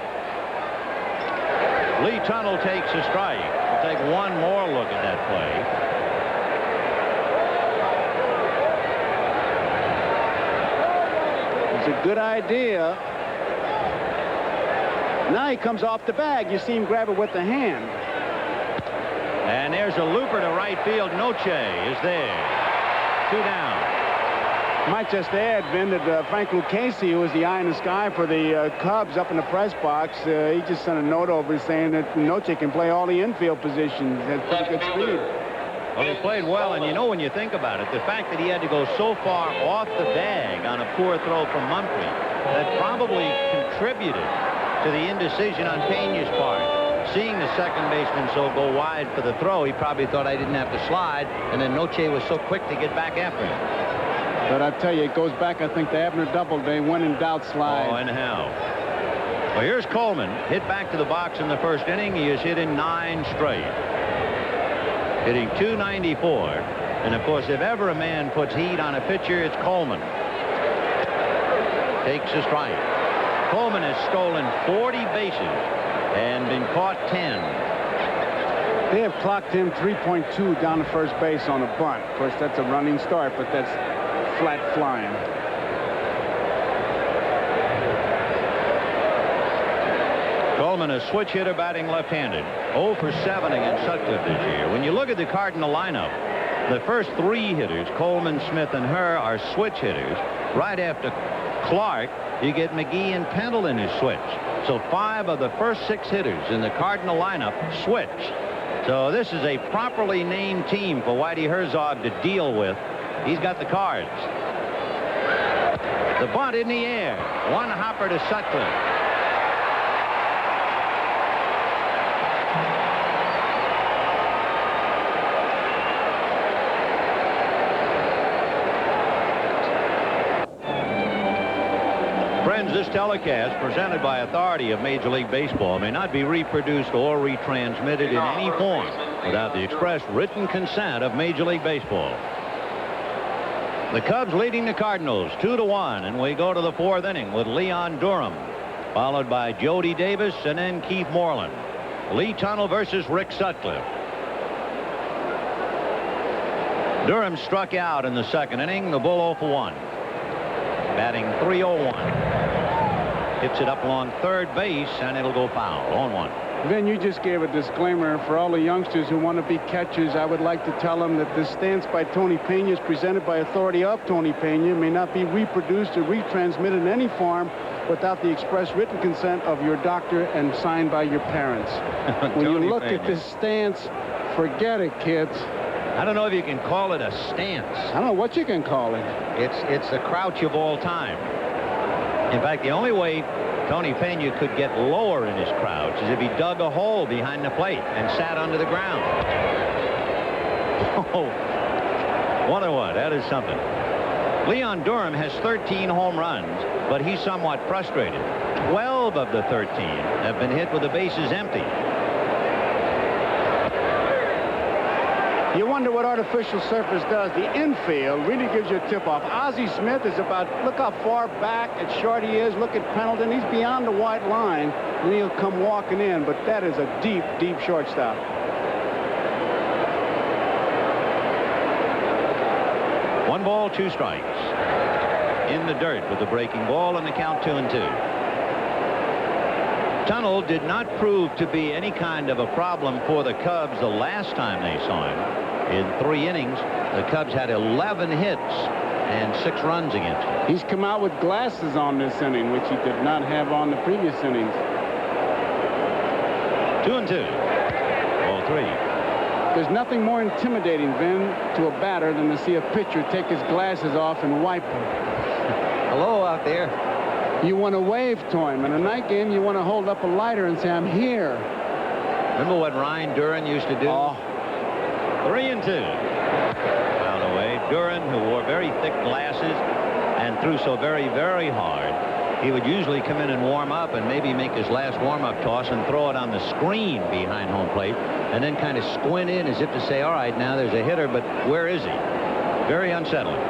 Lee Tunnell takes a strike. We'll take one more look at that play. It's a good idea. Now he comes off the bag. You see him grab it with the hand. And there's a looper to right field. Noche is there. 2 down. Might just add, Ben, that Frank Lucchesi, who was the eye in the sky for the Cubs up in the press box, he just sent a note over saying that Noche can play all the infield positions. Has pretty good speed. Well, he played well, and you know, when you think about it, the fact that he had to go so far off the bag on a poor throw from Mumphrey, that probably contributed to the indecision on Pena's part. Seeing the second baseman go wide for the throw, he probably thought I didn't have to slide, and then Noche was so quick to get back after him. But I tell you, it goes back, I think, to Abner Doubleday. When in doubt, slide. Oh, and how? Well, here's Coleman. Hit back to the box in the first inning. He has hit in 9 straight. Hitting .294. And, of course, if ever a man puts heat on a pitcher, it's Coleman. Takes a strike. Coleman has stolen 40 bases and been caught 10. They have clocked him 3.2 down to first base on a bunt. Of course, that's a running start, but that's flat flying. Coleman, a switch hitter, batting left-handed. 0 for 7 against Sutcliffe this year. When you look at the Cardinal lineup, the first 3 hitters, Coleman, Smith, and Herr, are switch hitters. Right after Clark, you get McGee and Pendleton who switch. So 5 of the first 6 hitters in the Cardinal lineup switch. So this is a properly named team for Whitey Herzog to deal with. He's got the cards. The bunt in the air. One hopper to Sutcliffe. This telecast, presented by authority of Major League Baseball, may not be reproduced or retransmitted in any form without the express written consent of Major League Baseball. The Cubs leading the Cardinals 2-1, and we go to the 4th inning with Leon Durham. followed by Jody Davis and then Keith Moreland. Lee Tunnell versus Rick Sutcliffe. Durham struck out in the second inning. The Bull 0 for 1. Batting .301. Hits it up along third base, and it'll go foul. 0-1. Ben, you just gave a disclaimer for all the youngsters who want to be catchers. I would like to tell them that this stance by Tony Pena is presented by authority of Tony Pena, may not be reproduced or retransmitted in any form without the express written consent of your doctor and signed by your parents. When you look at this stance, forget it, kids. I don't know if you can call it a stance. I don't know what you can call it. It's the crouch of all time. In fact, the only way Tony Pena could get lower in his crouch is if he dug a hole behind the plate and sat under the ground. Oh, 1-1. That is something. Leon Durham has 13 home runs, but he's somewhat frustrated. 12 of the 13 have been hit with the bases empty. You wonder what artificial surface does. The infield really gives you a tip-off. Ozzie Smith is about, look how far back and short he is. Look at Pendleton. He's beyond the white line, and he'll come walking in. But that is a deep, deep shortstop. One ball, two strikes. In the dirt with the breaking ball and the count 2-2. Tunnell did not prove to be any kind of a problem for the Cubs the last time they saw him. In 3 innings, the Cubs had 11 hits and 6 runs against him. He's come out with glasses on this inning, which he did not have on the previous innings. 2-2. Ball 3. There's nothing more intimidating, Ben, to a batter than to see a pitcher take his glasses off and wipe them. Hello out there. You want to wave to him. In a night game, you want to hold up a lighter and say, I'm here. Remember what Ryan Duran used to do? Oh. 3-2. Fouled away. Duran, who wore very thick glasses and threw so very, very hard, he would usually come in and warm up and maybe make his last warm-up toss and throw it on the screen behind home plate and then kind of squint in as if to say, all right, now there's a hitter, but where is he? Very unsettling.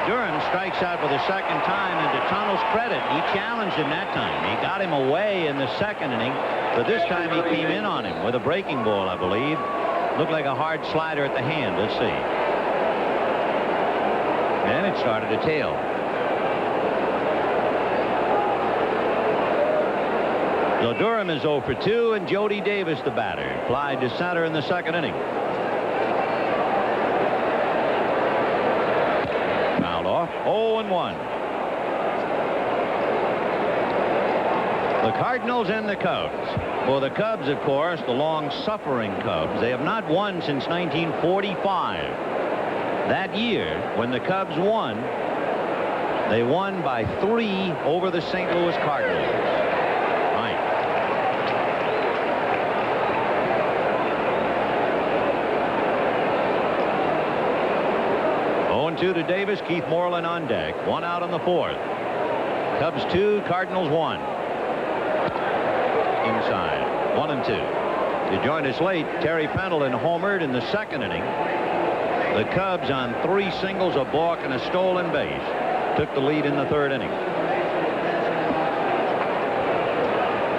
Durham strikes out for the second time, and to Tunnell's credit, he challenged him that time. He got him away in the second inning, but this time he came in on him with a breaking ball, I believe. Looked like a hard slider at the hand. Let's see. And it started to tail. So Durham is 0 for 2, and Jody Davis, the batter, fly to center in the second inning. 0-1. The Cardinals and the Cubs. For the Cubs, of course, the long-suffering Cubs, they have not won since 1945. That year, when the Cubs won, they won by 3 over the St. Louis Cardinals. Right. To Davis. Keith Moreland on deck. 1 out on the 4th. Cubs 2, Cardinals 1. Inside. 1-2. To join us late, Terry Pendleton homered in the second inning. The Cubs on 3 singles, a balk, and a stolen base took the lead in the third inning.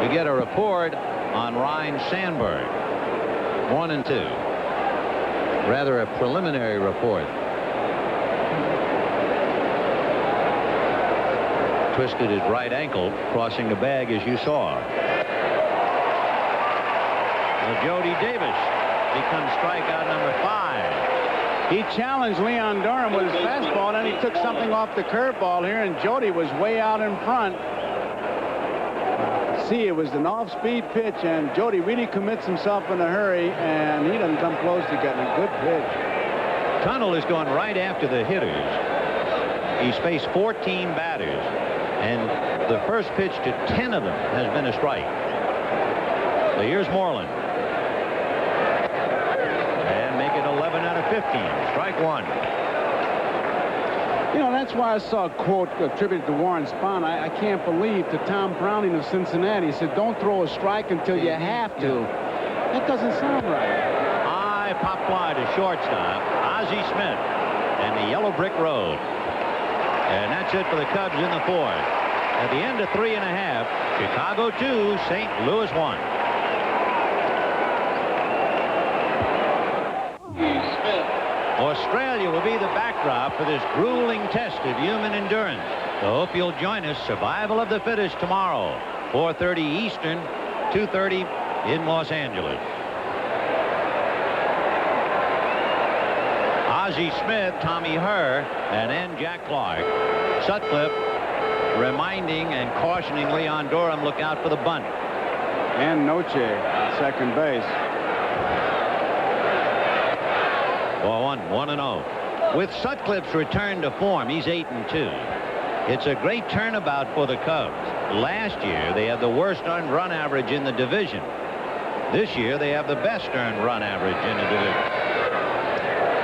We get a report on Ryne Sandberg. 1-2. Rather a preliminary report. Twisted his right ankle crossing the bag, as you saw. Well, Jody Davis becomes strikeout number 5. He challenged Leon Durham with his fastball, and he took something off the curveball here, and Jody was way out in front. See, it was an off-speed pitch, and Jody really commits himself in a hurry, and he doesn't come close to getting a good pitch. Tunnell is going right after the hitters. He's faced 14 batters, and the first pitch to 10 of them has been a strike. So here's Moreland. And make it 11 out of 15. Strike 1. You know, that's why I saw a quote attributed to Warren Spahn. I can't believe, to Tom Browning of Cincinnati. He said, don't throw a strike until you have to. That doesn't sound right. High pop fly to shortstop. Ozzie Smith and the yellow brick road. And that's it for the Cubs in the fourth. At the end of 3 1/2, Chicago 2, St. Louis 1. Australia will be the backdrop for this grueling test of human endurance. I hope you'll join us. Survival of the fittest tomorrow, 4:30 Eastern, 2:30 in Los Angeles. Ozzie Smith, Tommy Herr, and then Jack Clark. Sutcliffe reminding and cautioning Leon Durham, look out for the bunt. And Noche at second base. Ball 1-0. With Sutcliffe's return to form, he's 8-2. It's a great turnabout for the Cubs. Last year, they had the worst earned run average in the division. This year, they have the best earned run average in the division.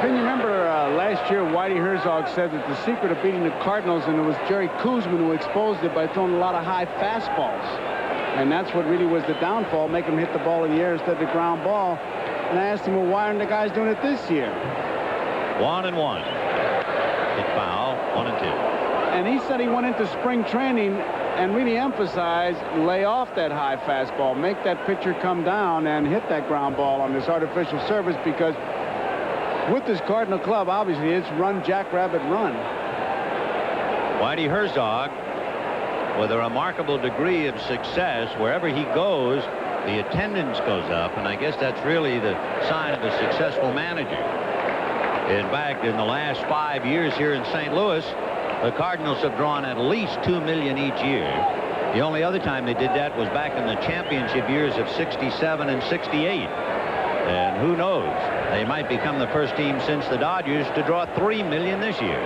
Can you remember last year, Whitey Herzog said that the secret of beating the Cardinals, and it was Jerry Koosman who exposed it by throwing a lot of high fastballs. And that's what really was the downfall, making them hit the ball in the air instead of the ground ball. And I asked him, well, why aren't the guys doing it this year? 1-1. Hit foul, 1-2. And he said he went into spring training and really emphasized lay off that high fastball, make that pitcher come down and hit that ground ball on this artificial surface, because with this Cardinal club, obviously, it's run, Jackrabbit, run. Whitey Herzog, with a remarkable degree of success, wherever he goes, the attendance goes up, and I guess that's really the sign of a successful manager. In fact, in the last 5 years here in St. Louis, the Cardinals have drawn at least $2 million each year. The only other time they did that was back in the championship years of '67 and '68. And who knows, they might become the first team since the Dodgers to draw $3 million this year.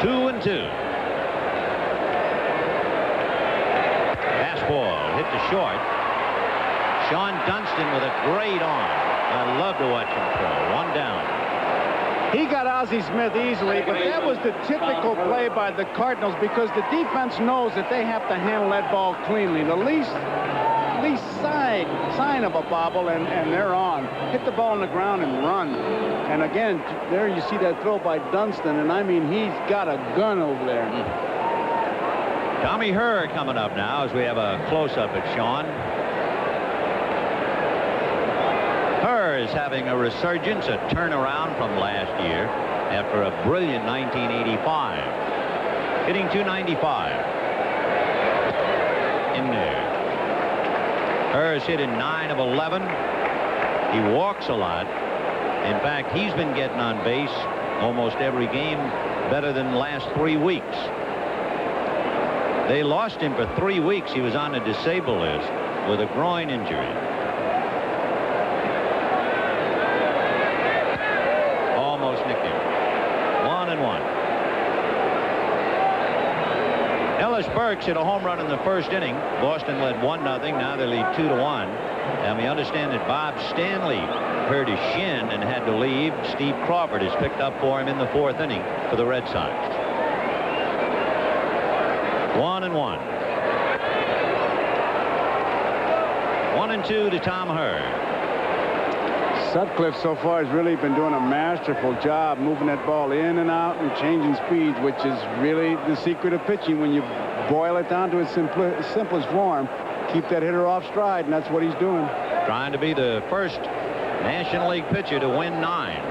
2-2. Fastball hit to short. Sean Dunston with a great arm. I love to watch him throw. One down. He got Ozzie Smith easily, but that was the typical play by the Cardinals, because the defense knows that they have to handle that ball cleanly. The least sign of a bobble, and they're on. Hit the ball on the ground and run. And again, there you see that throw by Dunston, and I mean, he's got a gun over there. Tommy Herr coming up now as we have a close-up at Sean. Herr is having a resurgence, a turnaround from last year after a brilliant 1985. Hitting .295. In there. Herr's hit in 9 of 11. He walks a lot. In fact, he's been getting on base almost every game better than the last 3 weeks. They lost him for 3 weeks. He was on the disabled list with a groin injury. Almost nicked him. 1-1. Ellis Burks hit a home run in the first inning. Boston led 1-0. Now they lead 2-1. And we understand that Bob Stanley hurt his shin and had to leave. Steve Crawford has picked up for him in the 4th inning for the Red Sox. 1-1. 1-2 to Tom Herr. Sutcliffe so far has really been doing a masterful job moving that ball in and out and changing speeds, which is really the secret of pitching when you boil it down to its simplest form. Keep that hitter off stride, and that's what he's doing. Trying to be the first National League pitcher to win 9.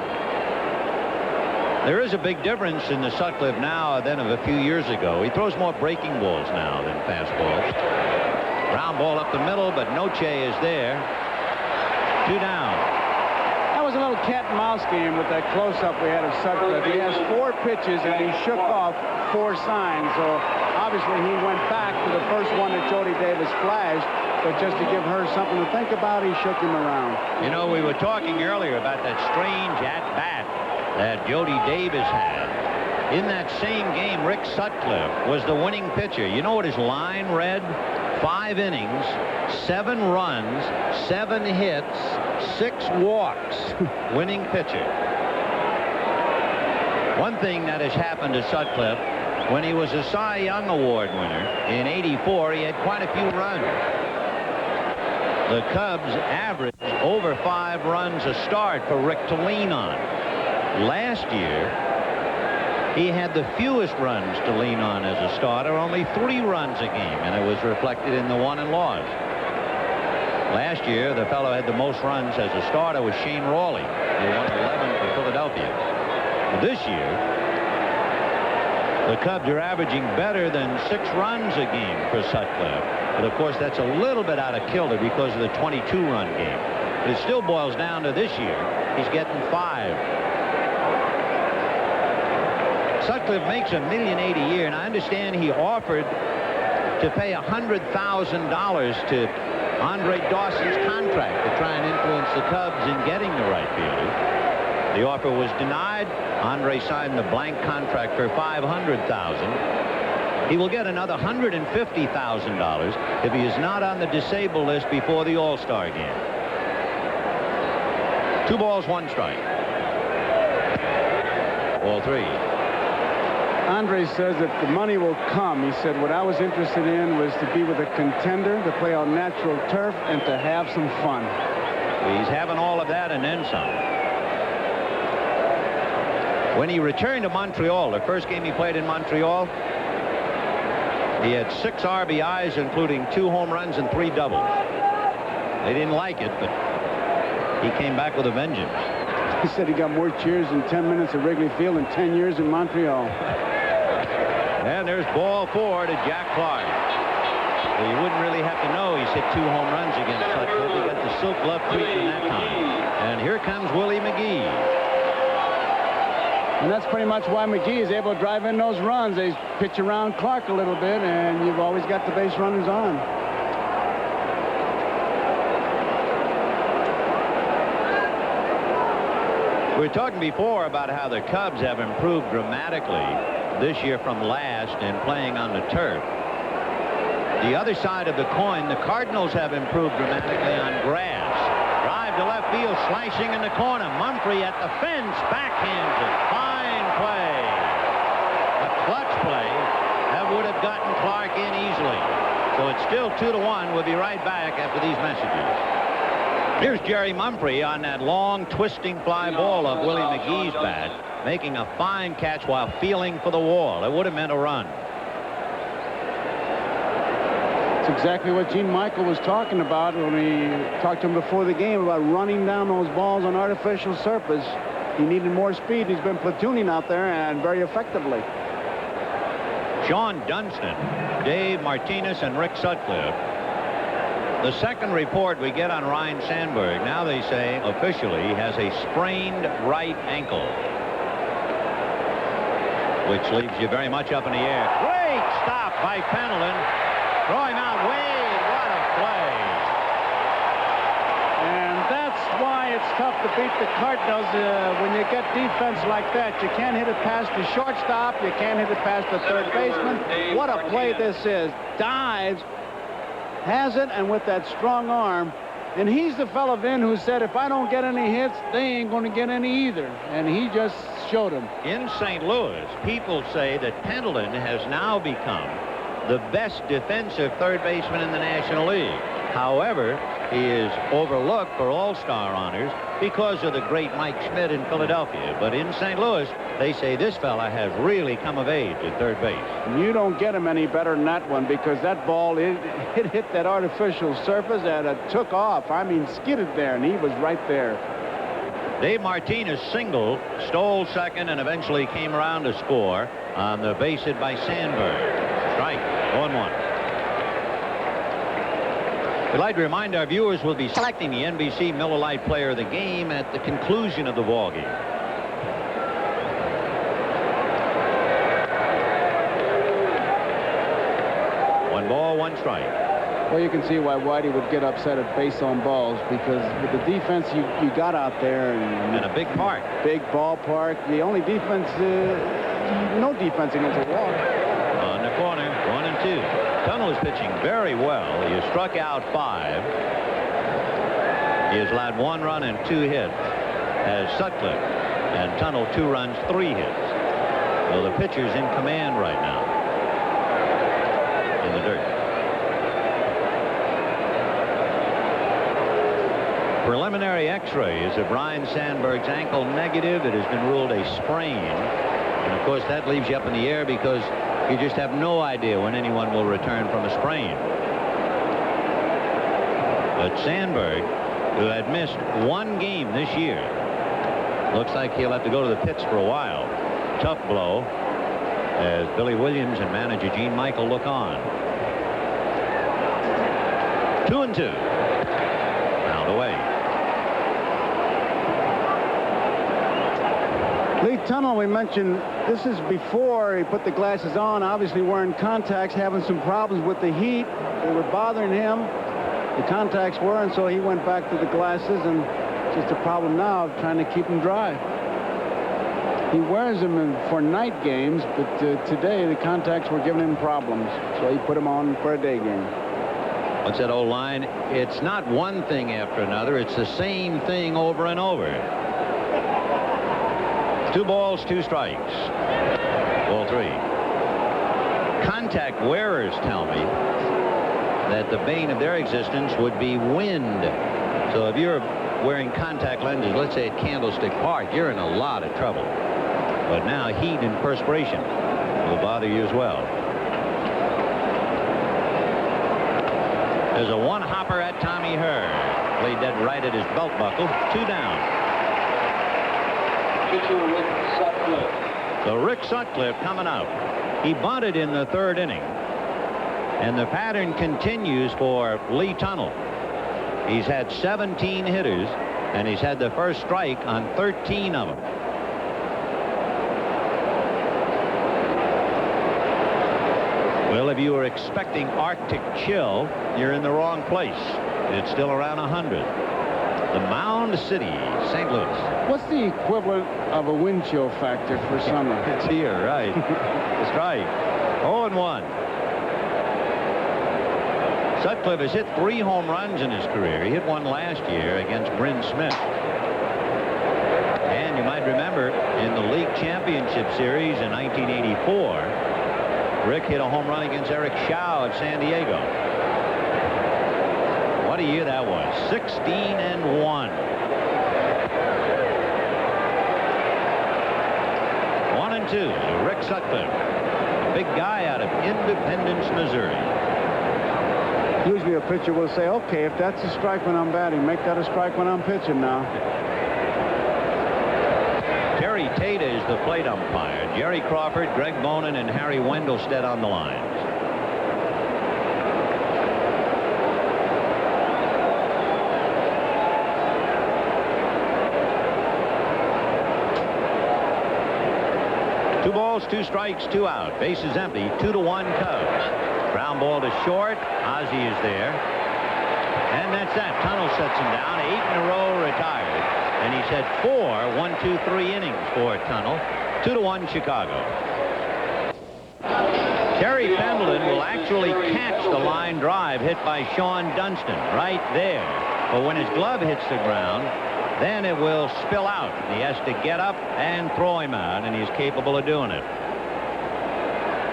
There is a big difference in the Sutcliffe now than of a few years ago. He throws more breaking balls now than fastballs. Ground ball up the middle, but Noche is there. 2 down. That was a little cat and mouse game with that close-up we had of Sutcliffe. He has 4 pitches, and he shook off 4 signs. So obviously he went back to the first one that Jody Davis flashed. But just to give her something to think about, he shook him around. You know, we were talking earlier about that strange at-bat that Jody Davis had. In that same game, Rick Sutcliffe was the winning pitcher. You know what his line read? 5 innings, 7 runs, 7 hits, 6 walks. Winning pitcher. One thing that has happened to Sutcliffe, when he was a Cy Young Award winner in '84, he had quite a few runs. The Cubs averaged over 5 runs a start for Rick to lean on. Last year, He had the fewest runs to lean on as a starter, only 3 runs a game, and it was reflected in the won and lost. Last year, the fellow had the most runs as a starter was Shane Rawley. He won 11 for Philadelphia. This year, the Cubs are averaging better than 6 runs a game for Sutcliffe. But of course, that's a little bit out of kilter because of the 22-run game. But it still boils down to this year. He's getting 5. Sutcliffe makes $1.8 million a year, and I understand he offered to pay $100,000 to Andre Dawson's contract to try and influence the Cubs in getting the right fielder. The offer was denied. Andre signed the blank contract for $500,000. He will get another $150,000 if he is not on the disabled list before the All-Star game. 2 balls, 1 strike. Ball 3. Andre says that the money will come. He said what I was interested in was to be with a contender, to play on natural turf, and to have some fun. He's having all of that and then some. When he returned to Montreal, the first game he played in Montreal, he had 6 RBIs, including 2 home runs and 3 doubles. They didn't like it, but he came back with a vengeance. He said he got more cheers in 10 minutes at Wrigley Field in 10 years in Montreal. And there's ball 4 to Jack Clark. Well, you wouldn't really have to know he's hit 2 home runs against Sutcliffe. He got the silk glove treatment that time. And here comes Willie McGee. And that's pretty much why McGee is able to drive in those runs. They pitch around Clark a little bit, and you've always got the base runners on. We were talking before about how the Cubs have improved dramatically this year from last in playing on the turf. The other side of the coin, the Cardinals have improved dramatically on grass. Drive to left field, slicing in the corner. Mumphrey at the fence, backhands it. Fine play. A clutch play that would have gotten Clark in easily. So it's still 2-1. We'll be right back after these messages. Here's Jerry Mumphrey on that long twisting fly ball of Willie McGee's bat, making a fine catch while feeling for the wall. It would have meant a run. It's exactly what Gene Michael was talking about when we talked to him before the game about running down those balls on artificial surface. He needed more speed. He's been platooning out there and very effectively. Sean Dunston, Dave Martinez, and Rick Sutcliffe. The second report we get on Ryne Sandberg, now they say officially he has a sprained right ankle, which leaves you very much up in the air. Great stop by Pendleton. Throw him out. Wade, what a play. And that's why it's tough to beat the Cardinals when you get defense like that. You can't hit it past the shortstop. You can't hit it past the third baseman. What a play this is. Dives. Has it, and with that strong arm. And he's the fellow then who said, if I don't get any hits, they ain't going to get any either. And he just showed them. In St. Louis, people say that Pendleton has now become the best defensive third baseman in the National League. However, he is overlooked for all-star honors because of the great Mike Schmidt in Philadelphia. But in St. Louis, they say this fella has really come of age at third base. You don't get him any better than that one, because that ball, it hit that artificial surface and it took off. I mean, skidded there, and he was right there. Dave Martinez singled, stole second, and eventually came around to score on the base hit by Sandberg. Strike, 0-1. We'd like to remind our viewers we'll be selecting the NBC Miller Lite Player of the Game at the conclusion of the ball game. One ball, 1 strike. Well, you can see why Whitey would get upset at base on balls, because with the defense you got out there and a big park, big ballpark, the only defense, no defense against a walk. On the corner, 1-2. Tunnell is pitching very well. He has struck out 5. He has allowed 1 run and 2 hits as Sutcliffe, and Tunnell 2 runs, 3 hits. So the pitcher's in command right now in the dirt. Preliminary x-rays of Ryne Sandberg's ankle negative. It has been ruled a sprain. And, of course, that leaves you up in the air because you just have no idea when anyone will return from a sprain. But Sandberg, who had missed one game this year, looks like he'll have to go to the pits for a while. Tough blow as Billy Williams and manager Gene Michael look on. 2-2. Out away. Lee Tunnel, we mentioned, this is before he put the glasses on, obviously wearing contacts, having some problems with the heat. They were bothering him. The contacts were, and so he went back to the glasses, and just a problem now of trying to keep them dry. He wears them for night games, but today the contacts were giving him problems, so he put them on for a day game. What's that old line? It's not one thing after another. It's the same thing over and over. 2 balls, 2 strikes. Ball 3. Contact wearers tell me that the bane of their existence would be wind. So if you're wearing contact lenses, let's say at Candlestick Park, you're in a lot of trouble. But now heat and perspiration will bother you as well. There's a one-hopper at Tommy Herr. Played dead right at his belt buckle. 2 down. So Rick Sutcliffe coming up. He bunted in the 3rd inning. And the pattern continues for Lee Tunnell. He's had 17 hitters, and he's had the first strike on 13 of them. Well, if you were expecting Arctic chill, you're in the wrong place. It's still around 100. The Mound City, St. Louis. What's the equivalent of a wind chill factor for summer? It's here, right. That's right. 0-1. Sutcliffe has hit 3 home runs in his career. He hit one last year against Bryn Smith. And you might remember in the league championship series in 1984, Rick hit a home run against Eric Shaw at San Diego. What a year that was. 16-1. 1-2. Rick Sutcliffe, a big guy out of Independence, Missouri. Usually a pitcher will say, okay, if that's a strike when I'm batting, make that a strike when I'm pitching now. Terry Tata is the plate umpire. Jerry Crawford, Greg Bonin, and Harry Wendelstedt on the lines. Two balls, 2 strikes, 2 out. Bases empty. 2-1 Cubs. Ground ball to short. Ozzie is there. And that's that. Tunnell sets him down. 8 in a row retired. And he's had 4 1-2-3 innings for Tunnell. 2-1 Chicago. Terry Pendleton will actually catch the line drive hit by Sean Dunston right there. But when his glove hits the ground, then it will spill out. He has to get up and throw him out, and he's capable of doing it.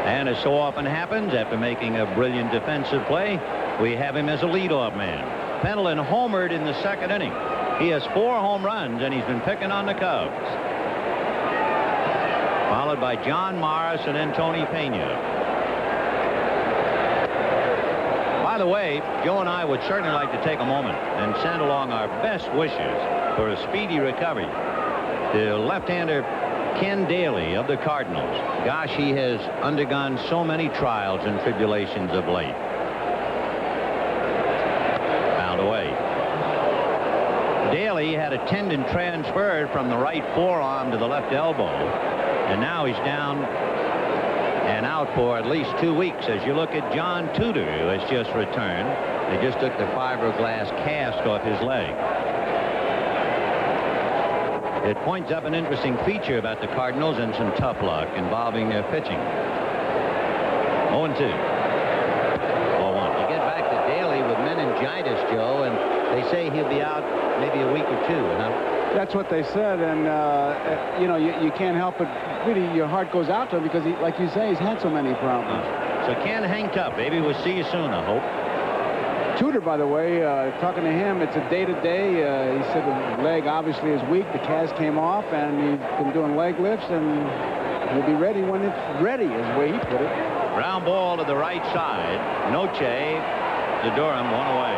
And as so often happens, after making a brilliant defensive play, we have him as a leadoff man. Pendleton homered in the 2nd inning. He has 4 home runs, and he's been picking on the Cubs. Followed by John Morris and then Tony Pena. By the way, Joe and I would certainly like to take a moment and send along our best wishes for a speedy recovery to left-hander Ken Daly of the Cardinals. Gosh, he has undergone so many trials and tribulations of late. Fouled away. Daly had a tendon transferred from the right forearm to the left elbow, and now he's down and out for at least 2 weeks. As you look at John Tudor, who has just returned, they just took the fiberglass cast off his leg. It points up an interesting feature about the Cardinals and some tough luck involving their pitching. 0-2. 0-1. You get back to Daly with meningitis, Joe, and they say he'll be out maybe a week or 2, huh? That's what they said, and you know, you can't help it. Really, your heart goes out to him because, like you say, he's had so many problems. So Ken, hang tough, baby. We'll see you soon, I hope. Tudor, by the way, talking to him, it's a day-to-day. He said the leg obviously is weak. The cast came off, and he's been doing leg lifts, and He'll be ready when it's ready, is the way he put it. Ground ball to the right side. Noche to Durham, one away.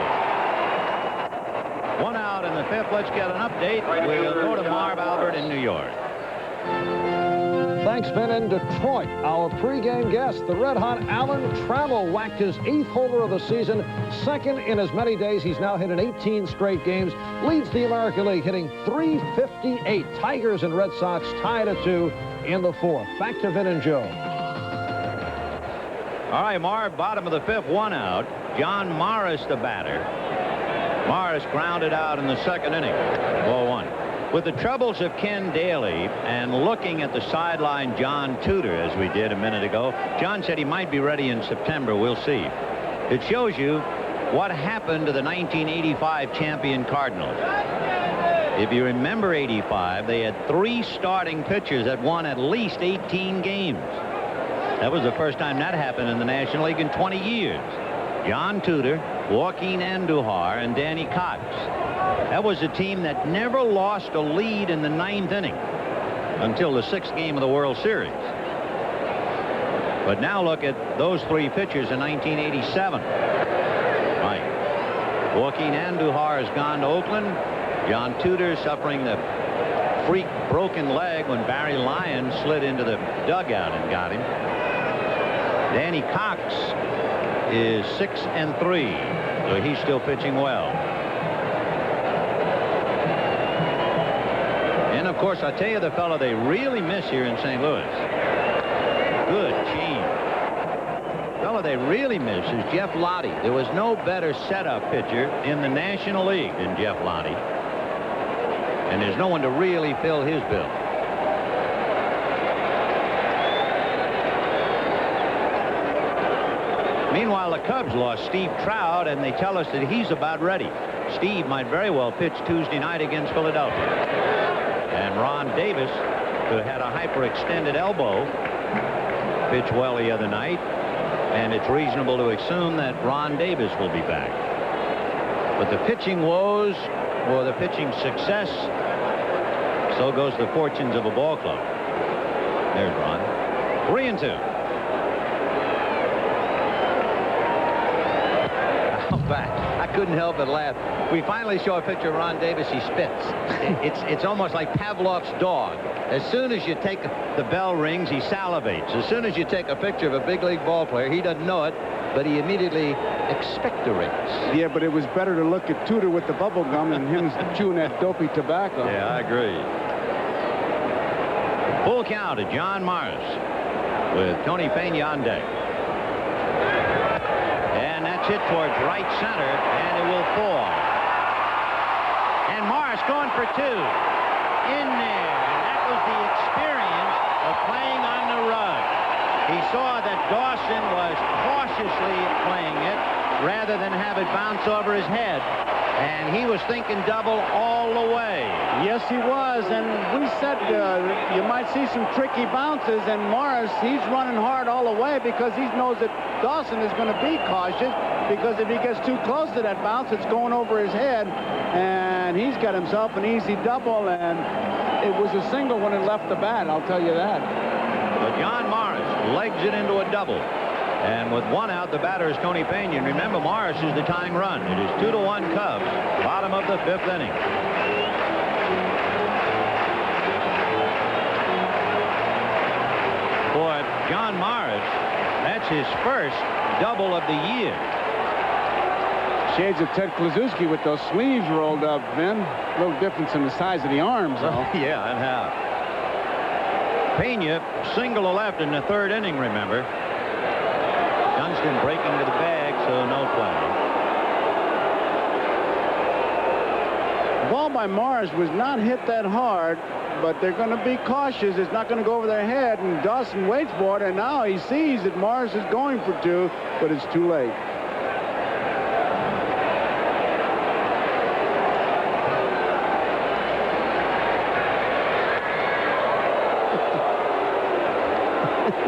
One out in the fifth. Let's get an update. We'll go to Marv Albert in New York. Thanks, Ben. In Detroit, our pregame guest, the red-hot Alan Trammell, whacked his 8th homer of the season, second in as many days. He's now hit in 18 straight games, leads the American League, hitting .358. Tigers and Red Sox tied at 2 in the fourth. Back to Vin and Joe. All right, Marv, bottom of the fifth, one out. John Morris, the batter. Morris grounded out in the second inning. Ball one. With the troubles of Ken Daly and looking at the sideline John Tudor, as we did a minute ago, John said he might be ready in September. We'll see. It shows you what happened to the 1985 champion Cardinals. If you remember 85, they had 3 starting pitchers that won at least 18 games. That was the first time that happened in the National League in 20 years. John Tudor, Joaquin Andujar, and Danny Cox. That was a team that never lost a lead in the 9th inning until the 6th game of the World Series. But now look at those 3 pitchers in 1987. Right. Joaquin Andujar has gone to Oakland. John Tudor suffering the freak broken leg when Barry Lyons slid into the dugout and got him. Danny Cox is 6-3, so he's still pitching well. And of course, I tell you, the fellow they really miss here in St. Louis. Good change. The fellow they really miss is Jeff Lottie. There was no better setup pitcher in the National League than Jeff Lottie. And there's no one to really fill his bill. Meanwhile, the Cubs lost Steve Trout, and they tell us that he's about ready. Steve might very well pitch Tuesday night against Philadelphia. And Ron Davis, who had a hyperextended elbow, pitched well the other night. And it's reasonable to assume that Ron Davis will be back. But the pitching woes or the pitching success, so goes the fortunes of a ball club. There's Ron. 3-2. Back. I couldn't help but laugh. We finally show a picture of Ron Davis. He spits. It's almost like Pavlov's dog. As soon as you take the bell rings, he salivates. As soon as you take a picture of a big league ball player, he doesn't know it, but he immediately expectorates. Yeah, but it was better to look at Tudor with the bubble gum and him chewing that dopey tobacco. Yeah, I agree. Full count to John Morris with Tony Pena on deck. Hit towards right center, and it will fall. And Morris going for 2. In there. And that was the experience of playing on the rug. He saw that Dawson was cautiously playing it rather than have it bounce over his head. And he was thinking double all the way. Yes, he was. And we said you might see some tricky bounces. And Morris, he's running hard all the way because he knows that Dawson is going to be cautious. Because if he gets too close to that bounce, it's going over his head. And he's got himself an easy double. And it was a single when it left the bat, I'll tell you that. But John Morris legs it into a double. And with 1 out, the batter is Tony Pena. And remember, Morris is the tying run. It is 2-1 Cubs, bottom of the 5th inning. For John Morris, that's his first double of the year. Shades of Ted Kluszewski with those sleeves rolled up, Vin. A little difference in the size of the arms, though. Yeah, and how. Pena single to left in the 3rd inning, remember. Dunston breaking to the bag, so no play. The ball by Morris was not hit that hard, but they're going to be cautious. It's not going to go over their head, and Dawson waits for it, and now he sees that Morris is going for 2, but it's too late.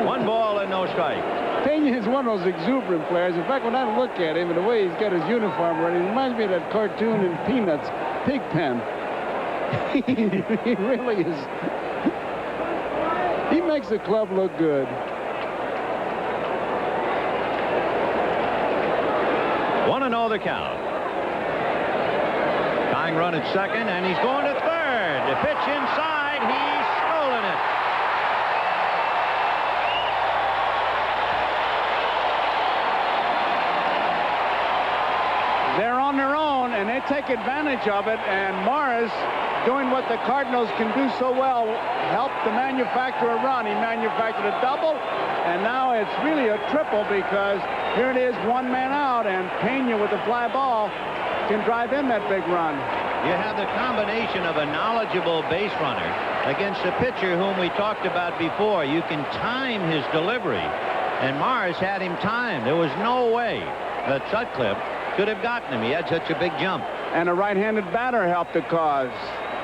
One ball and no strike. Pena is one of those exuberant players. In fact, when I look at him and the way he's got his uniform ready, it reminds me of that cartoon in Peanuts, Pigpen. He really is. He makes the club look good. 1-0 the count. Tying run at second, and he's going to third. The pitch inside, he's stolen it. They're on their own, and they take advantage of it, and Morris, doing what the Cardinals can do so well, helped to manufacture a run. He manufactured a double, and now it's really a triple because here it is, one man out, and Pena with the fly ball can drive in that big run. You have the combination of a knowledgeable base runner against a pitcher whom we talked about before. You can time his delivery, and Morris had him timed. There was no way that Sutcliffe could have gotten him. He had such a big jump. And a right-handed batter helped the cause.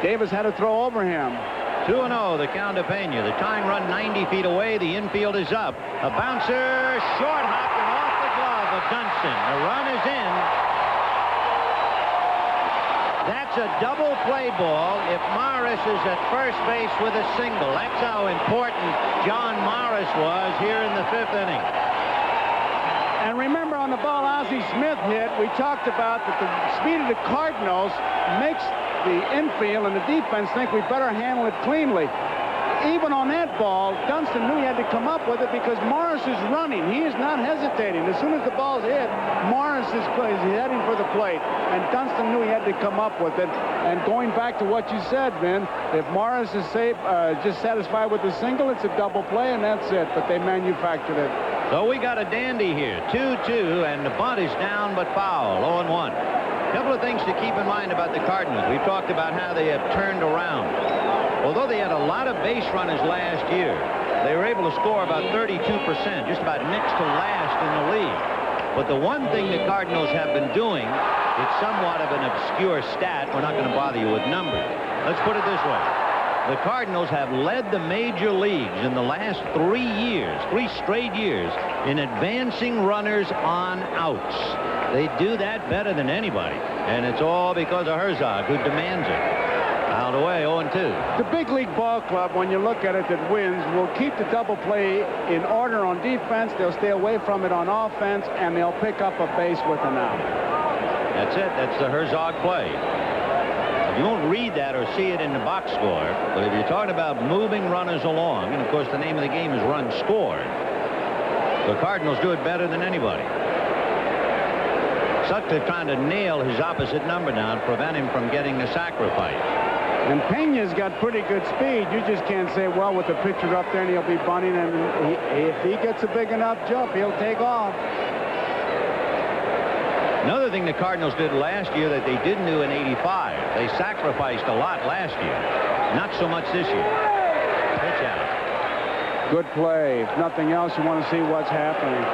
Davis had to throw over him. 2-0, the count to Pena. The tying run 90 feet away. The infield is up. A bouncer, short hop and off the glove of Dunston. The run is in. That's a double play ball if Morris is at first base with a single. That's how important John Morris was here in the 5th inning. And remember, on the ball Ozzie Smith hit, we talked about that the speed of the Cardinals makes the infield and the defense think we better handle it cleanly. Even on that ball, Dunston knew he had to come up with it because Morris is running. He is not hesitating. As soon as the ball's hit, Morris is heading for the plate. And Dunston knew he had to come up with it. And going back to what you said, Vin, if Morris is safe, just satisfied with the single, it's a double play, and that's it. But they manufactured it. So we got a dandy here. 2-2, and the bunt is down but foul. 0-1. A couple of things to keep in mind about the Cardinals. We've talked about how they have turned around. Although they had a lot of base runners last year, they were able to score about 32%, just about next to last in the league. But the one thing the Cardinals have been doing, it's somewhat of an obscure stat. We're not going to bother you with numbers. Let's put it this way. The Cardinals have led the major leagues in the last 3 years, 3 straight years, in advancing runners on outs. They do that better than anybody, and it's all because of Herzog, who demands it. Out away, 0-2. The big league ball club, when you look at it, that wins, will keep the double play in order on defense. They'll stay away from it on offense, and they'll pick up a base with an out. That's it. That's the Herzog play. You won't read that or see it in the box score, but if you're talking about moving runners along, and of course the name of the game is run scored, the Cardinals do it better than anybody. Sutcliffe trying to nail his opposite number now and prevent him from getting the sacrifice. And Pena's got pretty good speed. You just can't say, well, with the pitcher up there and he'll be bunting, and if he gets a big enough jump, he'll take off. Another thing the Cardinals did last year that they didn't do in '85, they sacrificed a lot last year. Not so much this year. Pitch out. Good play. If nothing else, you want to see what's happening.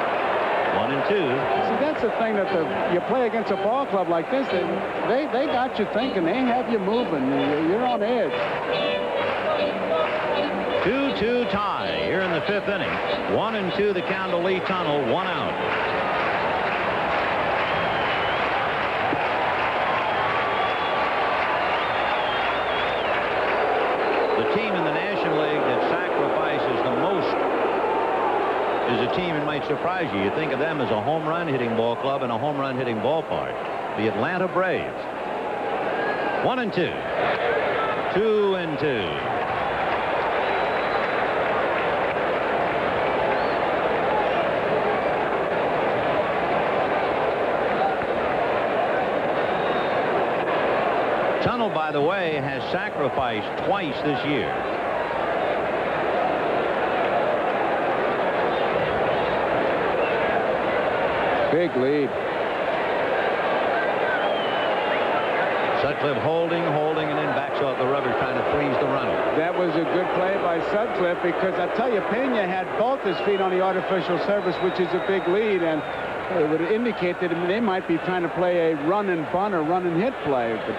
1-2. See, that's the thing that you play against a ball club like this, they got you thinking. They have you moving. You're on edge. 2-2 tie here in the 5th inning. 1-2 the count to Lee Tunnel. 1 out. The team in the National League that sacrifices the most is a team that might surprise you. You think of them as a home run hitting ball club and a home run hitting ballpark. The Atlanta Braves. 1-2. 2-2. Tunnel, by the way, has sacrificed twice this year. Big lead. Sutcliffe holding, and then backs off the rubber, trying to freeze the runner. That was a good play by Sutcliffe because I tell you, Pena had both his feet on the artificial surface, which is a big lead, and it would indicate that they might be trying to play a run and bunt or run and hit play. But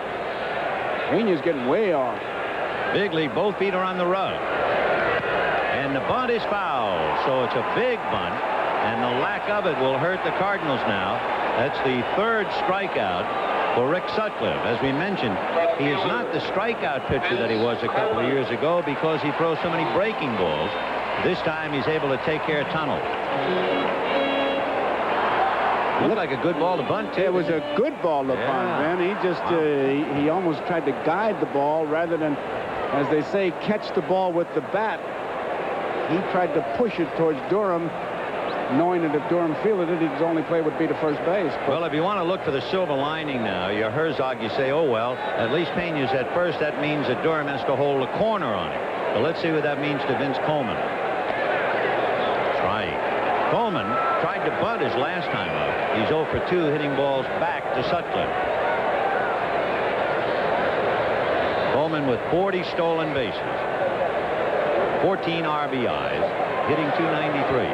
Pena's getting way off. Big lead, both feet are on the rug. And the bunt is foul, so it's a big bunt. And the lack of it will hurt the Cardinals now. That's the 3rd strikeout for Rick Sutcliffe. As we mentioned, he is not the strikeout pitcher that he was a couple of years ago because he throws so many breaking balls. This time he's able to take care of tunnel. Looked like a good ball to bunt, too. It was a good ball to bunt, man. He just he almost tried to guide the ball rather than, as they say, catch the ball with the bat. He tried to push it towards Durham, knowing that if Durham fielded it, his only play would be to first base. But well, if you want to look for the silver lining now, you're Herzog, you say, oh, well, at least Pena's at first. That means that Durham has to hold a corner on it. But let's see what that means to Vince Coleman. Coleman tried to bunt his last time up. He's 0 for 2, hitting balls back to Sutcliffe. Coleman with 40 stolen bases, 14 RBIs, hitting .293.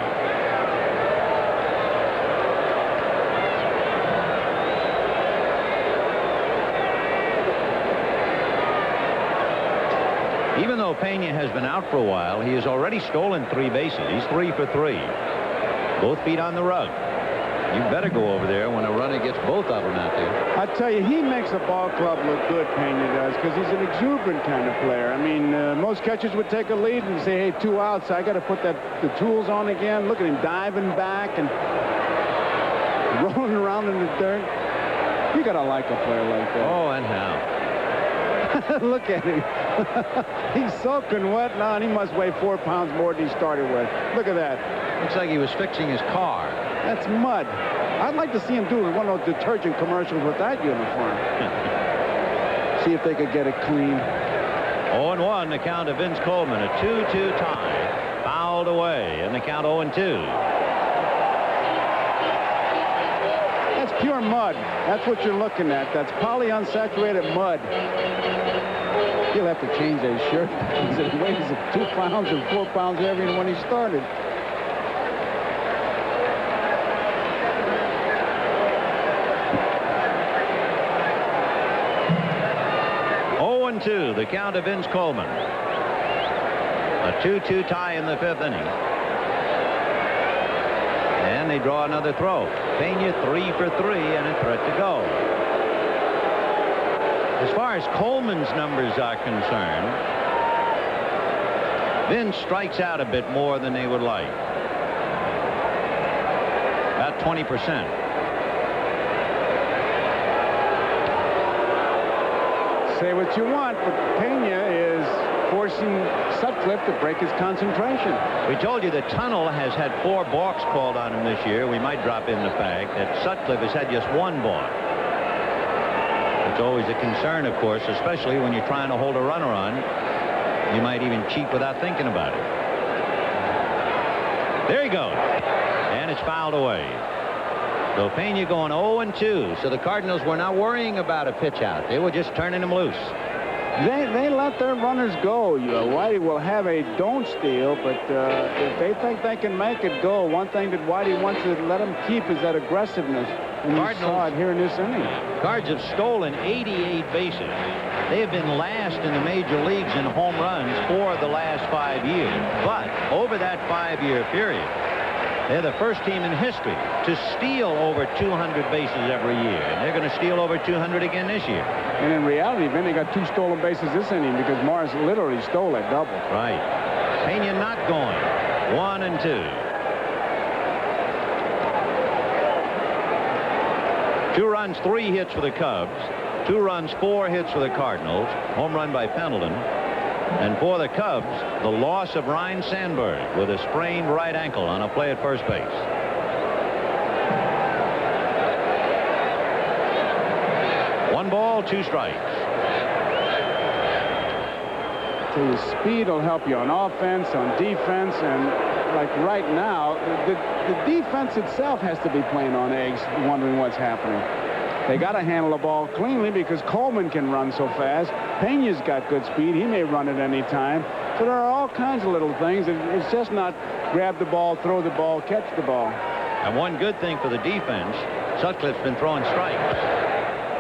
Even though Pena has been out for a while, he has already stolen 3 bases. He's 3 for 3. Both feet on the rug. You better go over there when a runner gets both of them out there. I tell you, he makes the ball club look good, Pena does, because he's an exuberant kind of player. I mean, most catchers would take a lead and say, hey, 2 outs, I got to put the tools on again. Look at him diving back and rolling around in the dirt. You got to like a player like that. Oh, and how. Look at him. He's soaking wet now, and he must weigh 4 pounds more than he started with. Look at that. Looks like he was fixing his car. That's mud. I'd like to see him do one of those detergent commercials with that uniform. See if they could get it clean. 0-1, the count of Vince Coleman. A 2-2 tie. Fouled away, and the count 0-2. That's pure mud. That's what you're looking at. That's polyunsaturated mud. He'll have to change his shirt because it weighs 2 pounds and 4 pounds heavier than when he started. The count of Vince Coleman. A 2-2 tie in the 5th inning. And they draw another throw. Pena 3 for 3 and a threat to go. As far as Coleman's numbers are concerned, Vince strikes out a bit more than they would like. About 20%. Say what you want, but Pena is forcing Sutcliffe to break his concentration. We told you that Tunnel has had 4 balks called on him this year. We might drop in the fact that Sutcliffe has had just 1 balk. It's always a concern, of course, especially when you're trying to hold a runner on. You might even cheat without thinking about it. There he goes. And it's fouled away. So Pena going 0-2. So the Cardinals were not worrying about a pitch out. They were just turning him loose. They let their runners go. Whitey will have a don't steal, but if they think they can make it go, one thing that Whitey wants to let them keep is that aggressiveness. And you saw it here in this inning. Cards have stolen 88 bases. They have been last in the major leagues in home runs for the last 5 years. But over that 5-year period, they're the first team in history to steal over 200 bases every year. And they're going to steal over 200 again this year. And in reality, Vinny got 2 stolen bases this inning because Morris literally stole that double. Right. Pena not going. 1-2. 2 runs, 3 hits for the Cubs. 2 runs, 4 hits for the Cardinals. Home run by Pendleton. And for the Cubs, the loss of Ryne Sandberg with a sprained right ankle on a play at first base. One ball, 2 strikes. So your speed will help you on offense, on defense, and like right now, the defense itself has to be playing on eggs, wondering what's happening. They got to handle the ball cleanly because Coleman can run so fast. Pena's got good speed. He may run at any time. So there are all kinds of little things. It's just not grab the ball, throw the ball, catch the ball. And one good thing for the defense, Sutcliffe's been throwing strikes.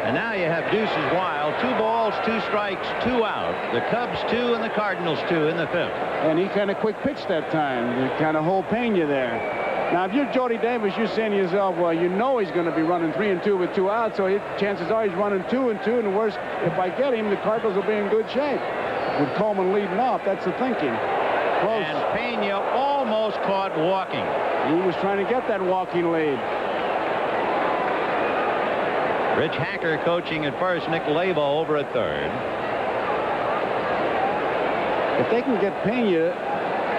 And now you have deuces wild. 2 balls, 2 strikes, 2 out. The Cubs 2 and the Cardinals 2 in the 5th. And he kind of quick pitched that time. He kind of hold Pena there. Now, if you're Jody Davis, you're saying to yourself, well, you know he's going to be running 3-2 with 2 outs, so chances are he's running 2-2, and the worst, if I get him, the Cardinals will be in good shape. With Coleman leading off, that's the thinking. Close. And Pena almost caught walking. He was trying to get that walking lead. Rich Hacker coaching at first, Nick Lavo over at third. If they can get Pena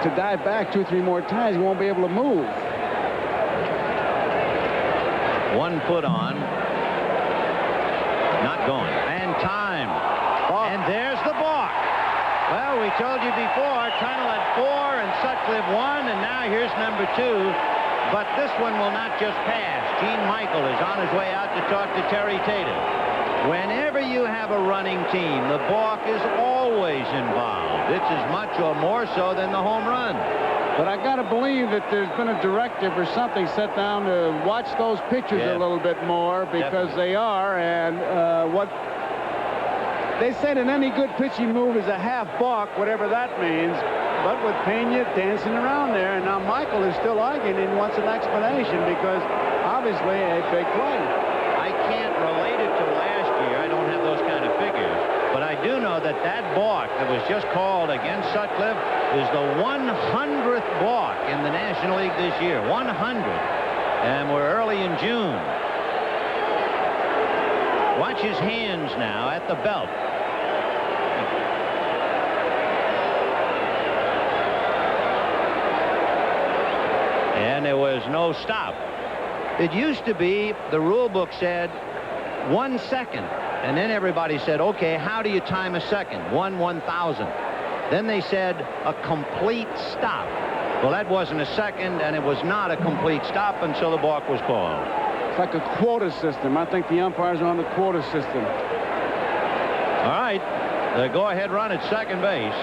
to dive back 2-3 more times, he won't be able to move. 1 foot on. Not going. And time. And there's the balk. Well, we told you before, Tunnel at 4 and Sutcliffe 1, and now here's number 2. But this one will not just pass. Gene Michael is on his way out to talk to Terry Tatum. Whenever you have a running team, the balk is always involved. It's as much or more so than the home run. But I got to believe that there's been a directive or something set down to watch those pitchers a little bit more, because they are. And what they said, in any good pitching move is a half balk, whatever that means. But with Pena dancing around there, and now Michael is still arguing and wants an explanation, because obviously a big play. I can't relate it to last year. I don't have those kind of figures. But I do know that that balk that was just called against Sutcliffe is the 100th balk in the National League this year. 100. And we're early in June. Watch his hands now at the belt. And there was no stop. It used to be, the rule book said 1 second. And then everybody said, okay, how do you time a second? 1/1000. Then they said a complete stop. Well, that wasn't a second, and it was not a complete stop until the balk was called. It's like a quota system. I think the umpires are on the quota system. All right, the go-ahead run at second base.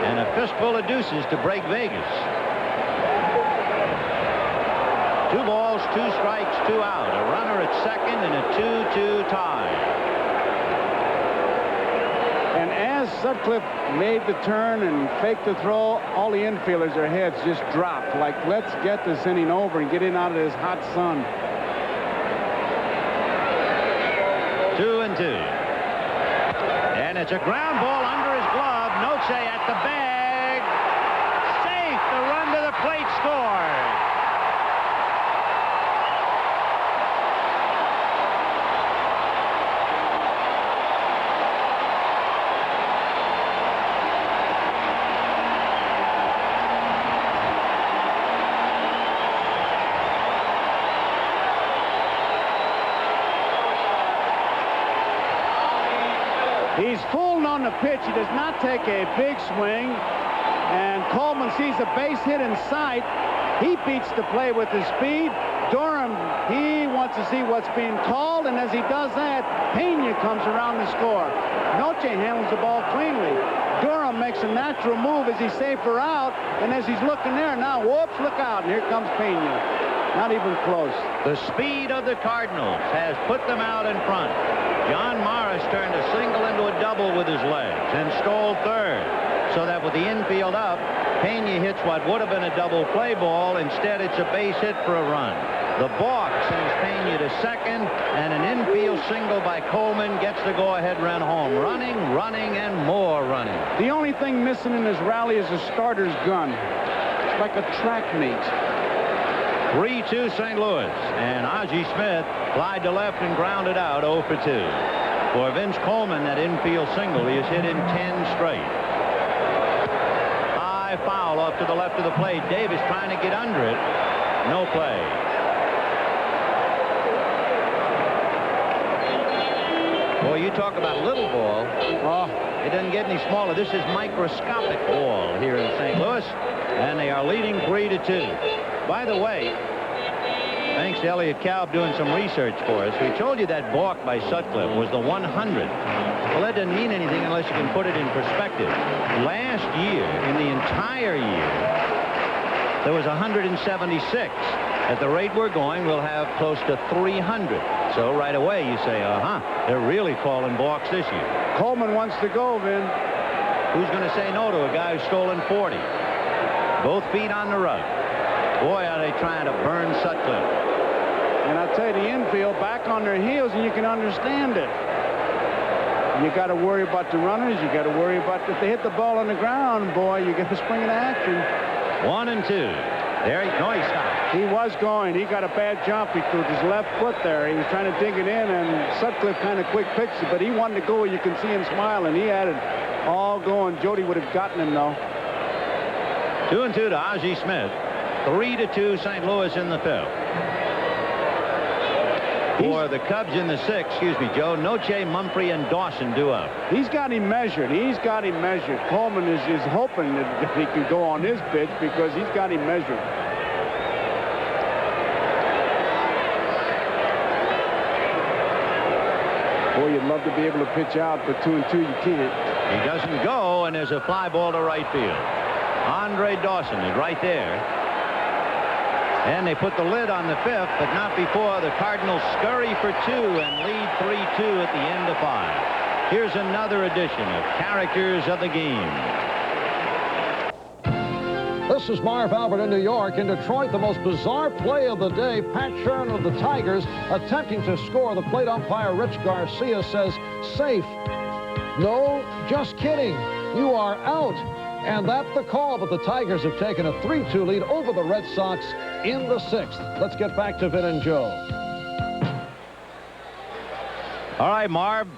And a fistful of deuces to break Vegas. 2 balls, 2 strikes, 2 out. A runner at second and a 2-2 tie. And as Sutcliffe made the turn and faked the throw, all the infielders, their heads just dropped. Like, let's get this inning over and get in out of this hot sun. 2-2. And it's a ground ball under his glove. Noche at the bag. Safe. The run to the plate scored. He's fooling on the pitch. He does not take a big swing. And Coleman sees a base hit in sight. He beats the play with his speed. Durham, he wants to see what's being called. And as he does that, Pena comes around to score. Noche handles the ball cleanly. Durham makes a natural move as he's safer out. And as he's looking there, now, whoops, look out. And here comes Pena. Not even close. The speed of the Cardinals has put them out in front. John Morris turned a single into a double with his legs and stole third. So that with the infield up, Pena hits what would have been a double play ball. Instead, it's a base hit for a run. The balk sends Pena to second, and an infield single by Coleman gets the go-ahead run home. Running, running, and more running. The only thing missing in this rally is a starter's gun. It's like a track meet. 3-2 St. Louis, and Ozzie Smith flied to left and grounded out 0 for 2. For Vince Coleman, that infield single, he has hit in 10 straight. High foul off to the left of the plate. Davis trying to get under it. No play. Boy, you talk about little ball. Oh, it doesn't get any smaller. This is microscopic ball here in St. Louis, and they are leading 3-2. By the way, thanks to Elliot Kalb doing some research for us, we told you that balk by Sutcliffe was the 100th. Well, that doesn't mean anything unless you can put it in perspective. Last year, in the entire year, there was 176. At the rate we're going, we'll have close to 300. So right away you say, they're really calling balks this year. Coleman wants to go, Vin. Who's going to say no to a guy who's stolen 40? Both feet on the rug. Boy, are they trying to burn Sutcliffe. And I tell you, the infield back on their heels, and you can understand it. You got to worry about the runners. You got to worry about if they hit the ball on the ground, boy, you get to spring into action. 1-2. There he stopped. He was going. He got a bad jump. He threw his left foot there. He was trying to dig it in, and Sutcliffe kind of quick pitched it, but he wanted to go. You can see him smiling. He had it all going. Jody would have gotten him, though. 2-2 to Ozzie Smith. 3-2 St. Louis in the fifth. For the Cubs in the sixth, excuse me, Joe, Noche, Mumphrey, and Dawson do up. He's got him measured. He's got him measured. Coleman is hoping that he can go on his pitch because he's got him measured. Boy, you'd love to be able to pitch out, but 2-2 you can't. He doesn't go, and there's a fly ball to right field. Andre Dawson is right there. And they put the lid on the fifth, but not before the Cardinals scurry for 2 and lead 3-2 at the end of 5. Here's another edition of Characters of the Game. This is Marv Albert in New York. In Detroit, the most bizarre play of the day, Pat Shurn of the Tigers attempting to score. The plate umpire Rich Garcia says, safe. No, just kidding. You are out. And that's the call, but the Tigers have taken a 3-2 lead over the Red Sox in the sixth. Let's get back to Vin and Joe. All right, Marv.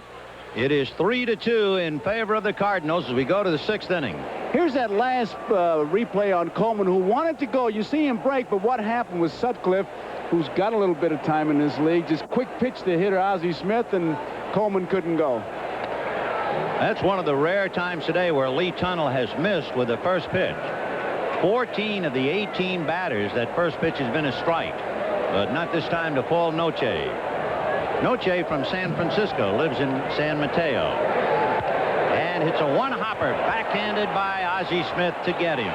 It is 3-2 in favor of the Cardinals as we go to the sixth inning. Here's that last replay on Coleman, who wanted to go. You see him break, but what happened was Sutcliffe, who's got a little bit of time in this league, just quick pitch to hitter Ozzie Smith, and Coleman couldn't go. That's one of the rare times today where Lee Tunnell has missed with the first pitch. 14 of the 18 batters, that first pitch has been a strike, but not this time to Paul Noche. Noche from San Francisco, lives in San Mateo, and hits a one-hopper backhanded by Ozzie Smith to get him.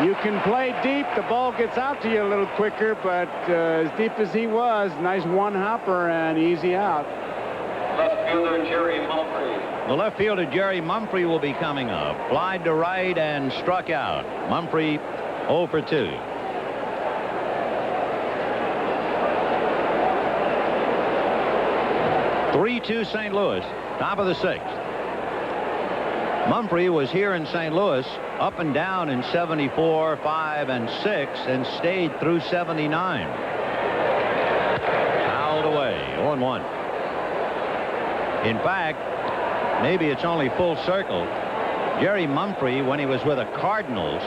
You can play deep. The ball gets out to you a little quicker, but as deep as he was, nice one-hopper and easy out. Left fielder Jerry Mumphrey. The left fielder Jerry Mumphrey will be coming up. Flied to right and struck out. Mumphrey 0 for 2. (3-2) St. Louis, top of the sixth. Mumphrey was here in St. Louis, up and down in 74, 5, and 6, and stayed through 79. Fouled away, 0-1. In fact, maybe it's only full circle. Jerry Mumphrey, when he was with the Cardinals,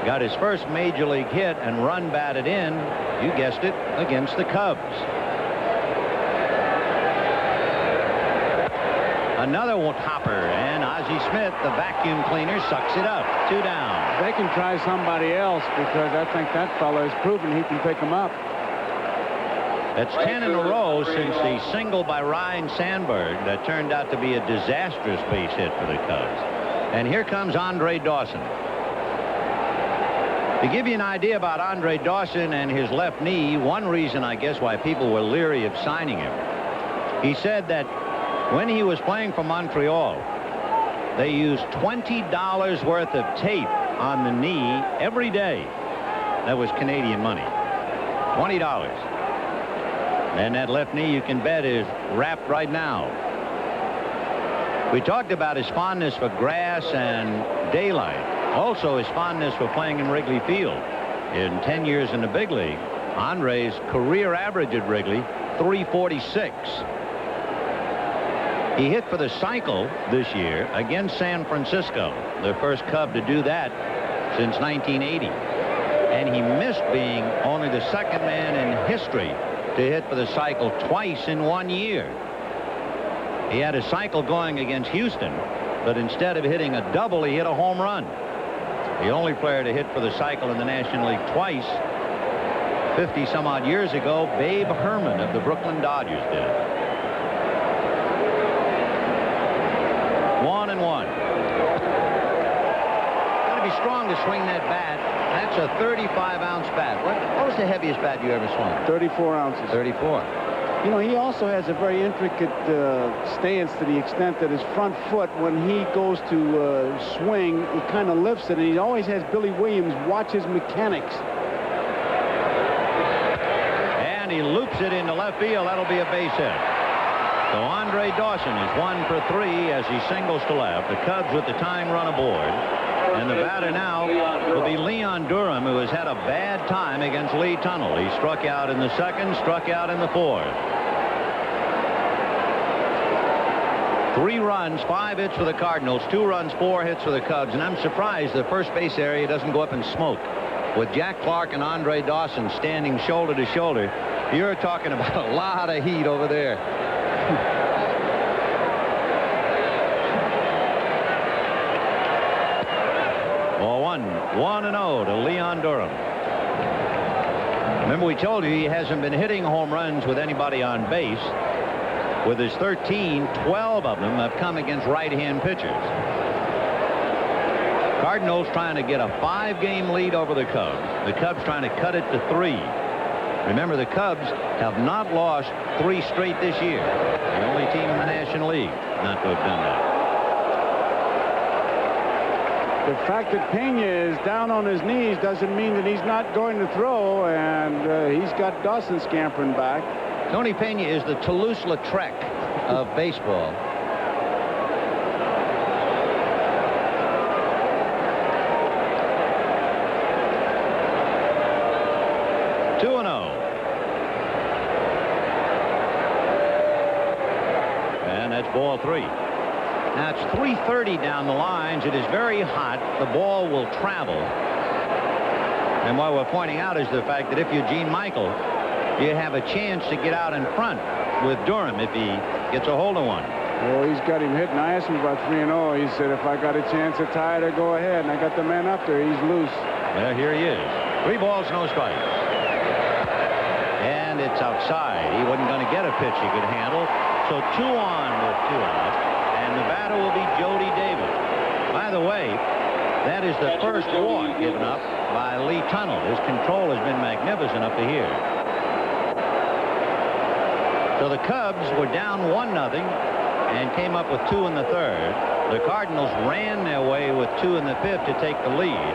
got his first major league hit and run batted in, you guessed it, against the Cubs. Another hopper, and Ozzie Smith, the vacuum cleaner, sucks it up. 2 down. They can try somebody else because I think that fellow has proven he can pick them up. That's 10 in a row since the single by Ryan Sandberg that turned out to be a disastrous base hit for the Cubs. And here comes Andre Dawson. To give you an idea about Andre Dawson and his left knee, one reason, I guess, why people were leery of signing him, he said that when he was playing for Montreal, they used $20 worth of tape on the knee every day. That was Canadian money. $20. And that left knee, you can bet, is wrapped right now. We talked about his fondness for grass and daylight. Also his fondness for playing in Wrigley Field. In 10 years in the big league, Andre's career average at Wrigley, .346. He hit for the cycle this year against San Francisco, the first Cub to do that since 1980. And he missed being only the second man in history to hit for the cycle twice in 1 year. He had a cycle going against Houston, but instead of hitting a double, he hit a home run. The only player to hit for the cycle in the National League twice, 50-some-odd years ago, Babe Herman of the Brooklyn Dodgers did. 1-1. Got to be strong to swing that bat. That's a 35-ounce bat. What was the heaviest bat you ever swung? 34 ounces. 34. You know, he also has a very intricate stance to the extent that his front foot, when he goes to swing, he kind of lifts it, and he always has Billy Williams watch his mechanics. And he loops it into left field. That'll be a base hit. So Andre Dawson is 1 for 3 as he singles to left. The Cubs with the tying run aboard. And the batter now will be Leon Durham, who has had a bad time against Lee Tunnell. He struck out in the second, struck out in the fourth. 3 runs, 5 hits for the Cardinals, 2 runs, 4 hits for the Cubs. And I'm surprised the first base area doesn't go up in smoke. With Jack Clark and Andre Dawson standing shoulder to shoulder, you're talking about a lot of heat over there. Ball 1-0 to Leon Durham. Remember, we told you he hasn't been hitting home runs with anybody on base. With his 13, 12 of them have come against right-hand pitchers. Cardinals trying to get a 5-game lead over the Cubs. The Cubs trying to cut it to 3. Remember, the Cubs have not lost 3 straight this year. The only team in the National League not to have done that. The fact that Pena is down on his knees doesn't mean that he's not going to throw, and he's got Dawson scampering back. Tony Pena is the Toulouse-Lautrec of baseball. And that's ball 3. Now it's 3:30 down the lines. It is very hot. The ball will travel. And what we're pointing out is the fact that if Eugene Michael, you have a chance to get out in front with Durham if he gets a hold of one. Well, he's got him hit, and I asked him about 3-0. He said, if I got a chance to tie it, I'd go ahead. And I got the man up there. He's loose. Well, here he is. 3 balls, no strikes. And it's outside. He wasn't going to get a pitch he could handle. So 2 on with 2 out. And the batter will be Jody Davis. By the way, that is the first walk given up by Lee Tunnell. His control has been magnificent up to here. So the Cubs were down 1-0 and came up with 2 in the third. The Cardinals ran their way with 2 in the fifth to take the lead.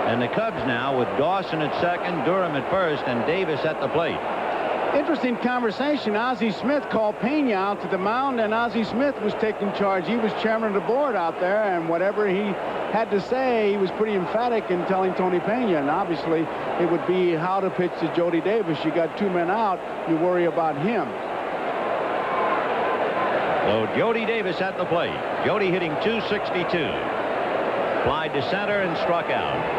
And the Cubs now with Dawson at second, Durham at first, and Davis at the plate. Interesting conversation. Ozzie Smith called Pena out to the mound, and Ozzie Smith was taking charge. He was chairman of the board out there, and whatever he had to say, he was pretty emphatic in telling Tony Pena. And obviously, it would be how to pitch to Jody Davis. You got 2 men out, you worry about him. So Jody Davis at the plate. Jody hitting .262. Flied to center and struck out.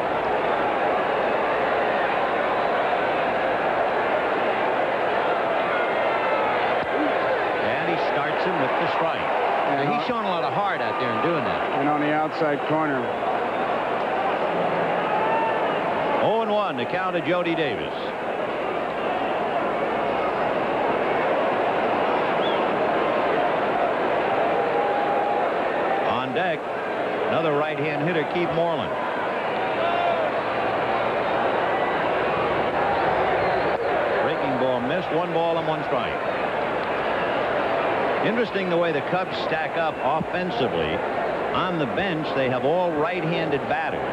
With the strike. And he's showing a lot of heart out there in doing that. And on the outside corner. 0-1 the count of Jody Davis. On deck, another right-hand hitter, Keith Moreland. Breaking ball missed. 1 ball and 1 strike. Interesting the way the Cubs stack up offensively. On the bench, they have all right-handed batters.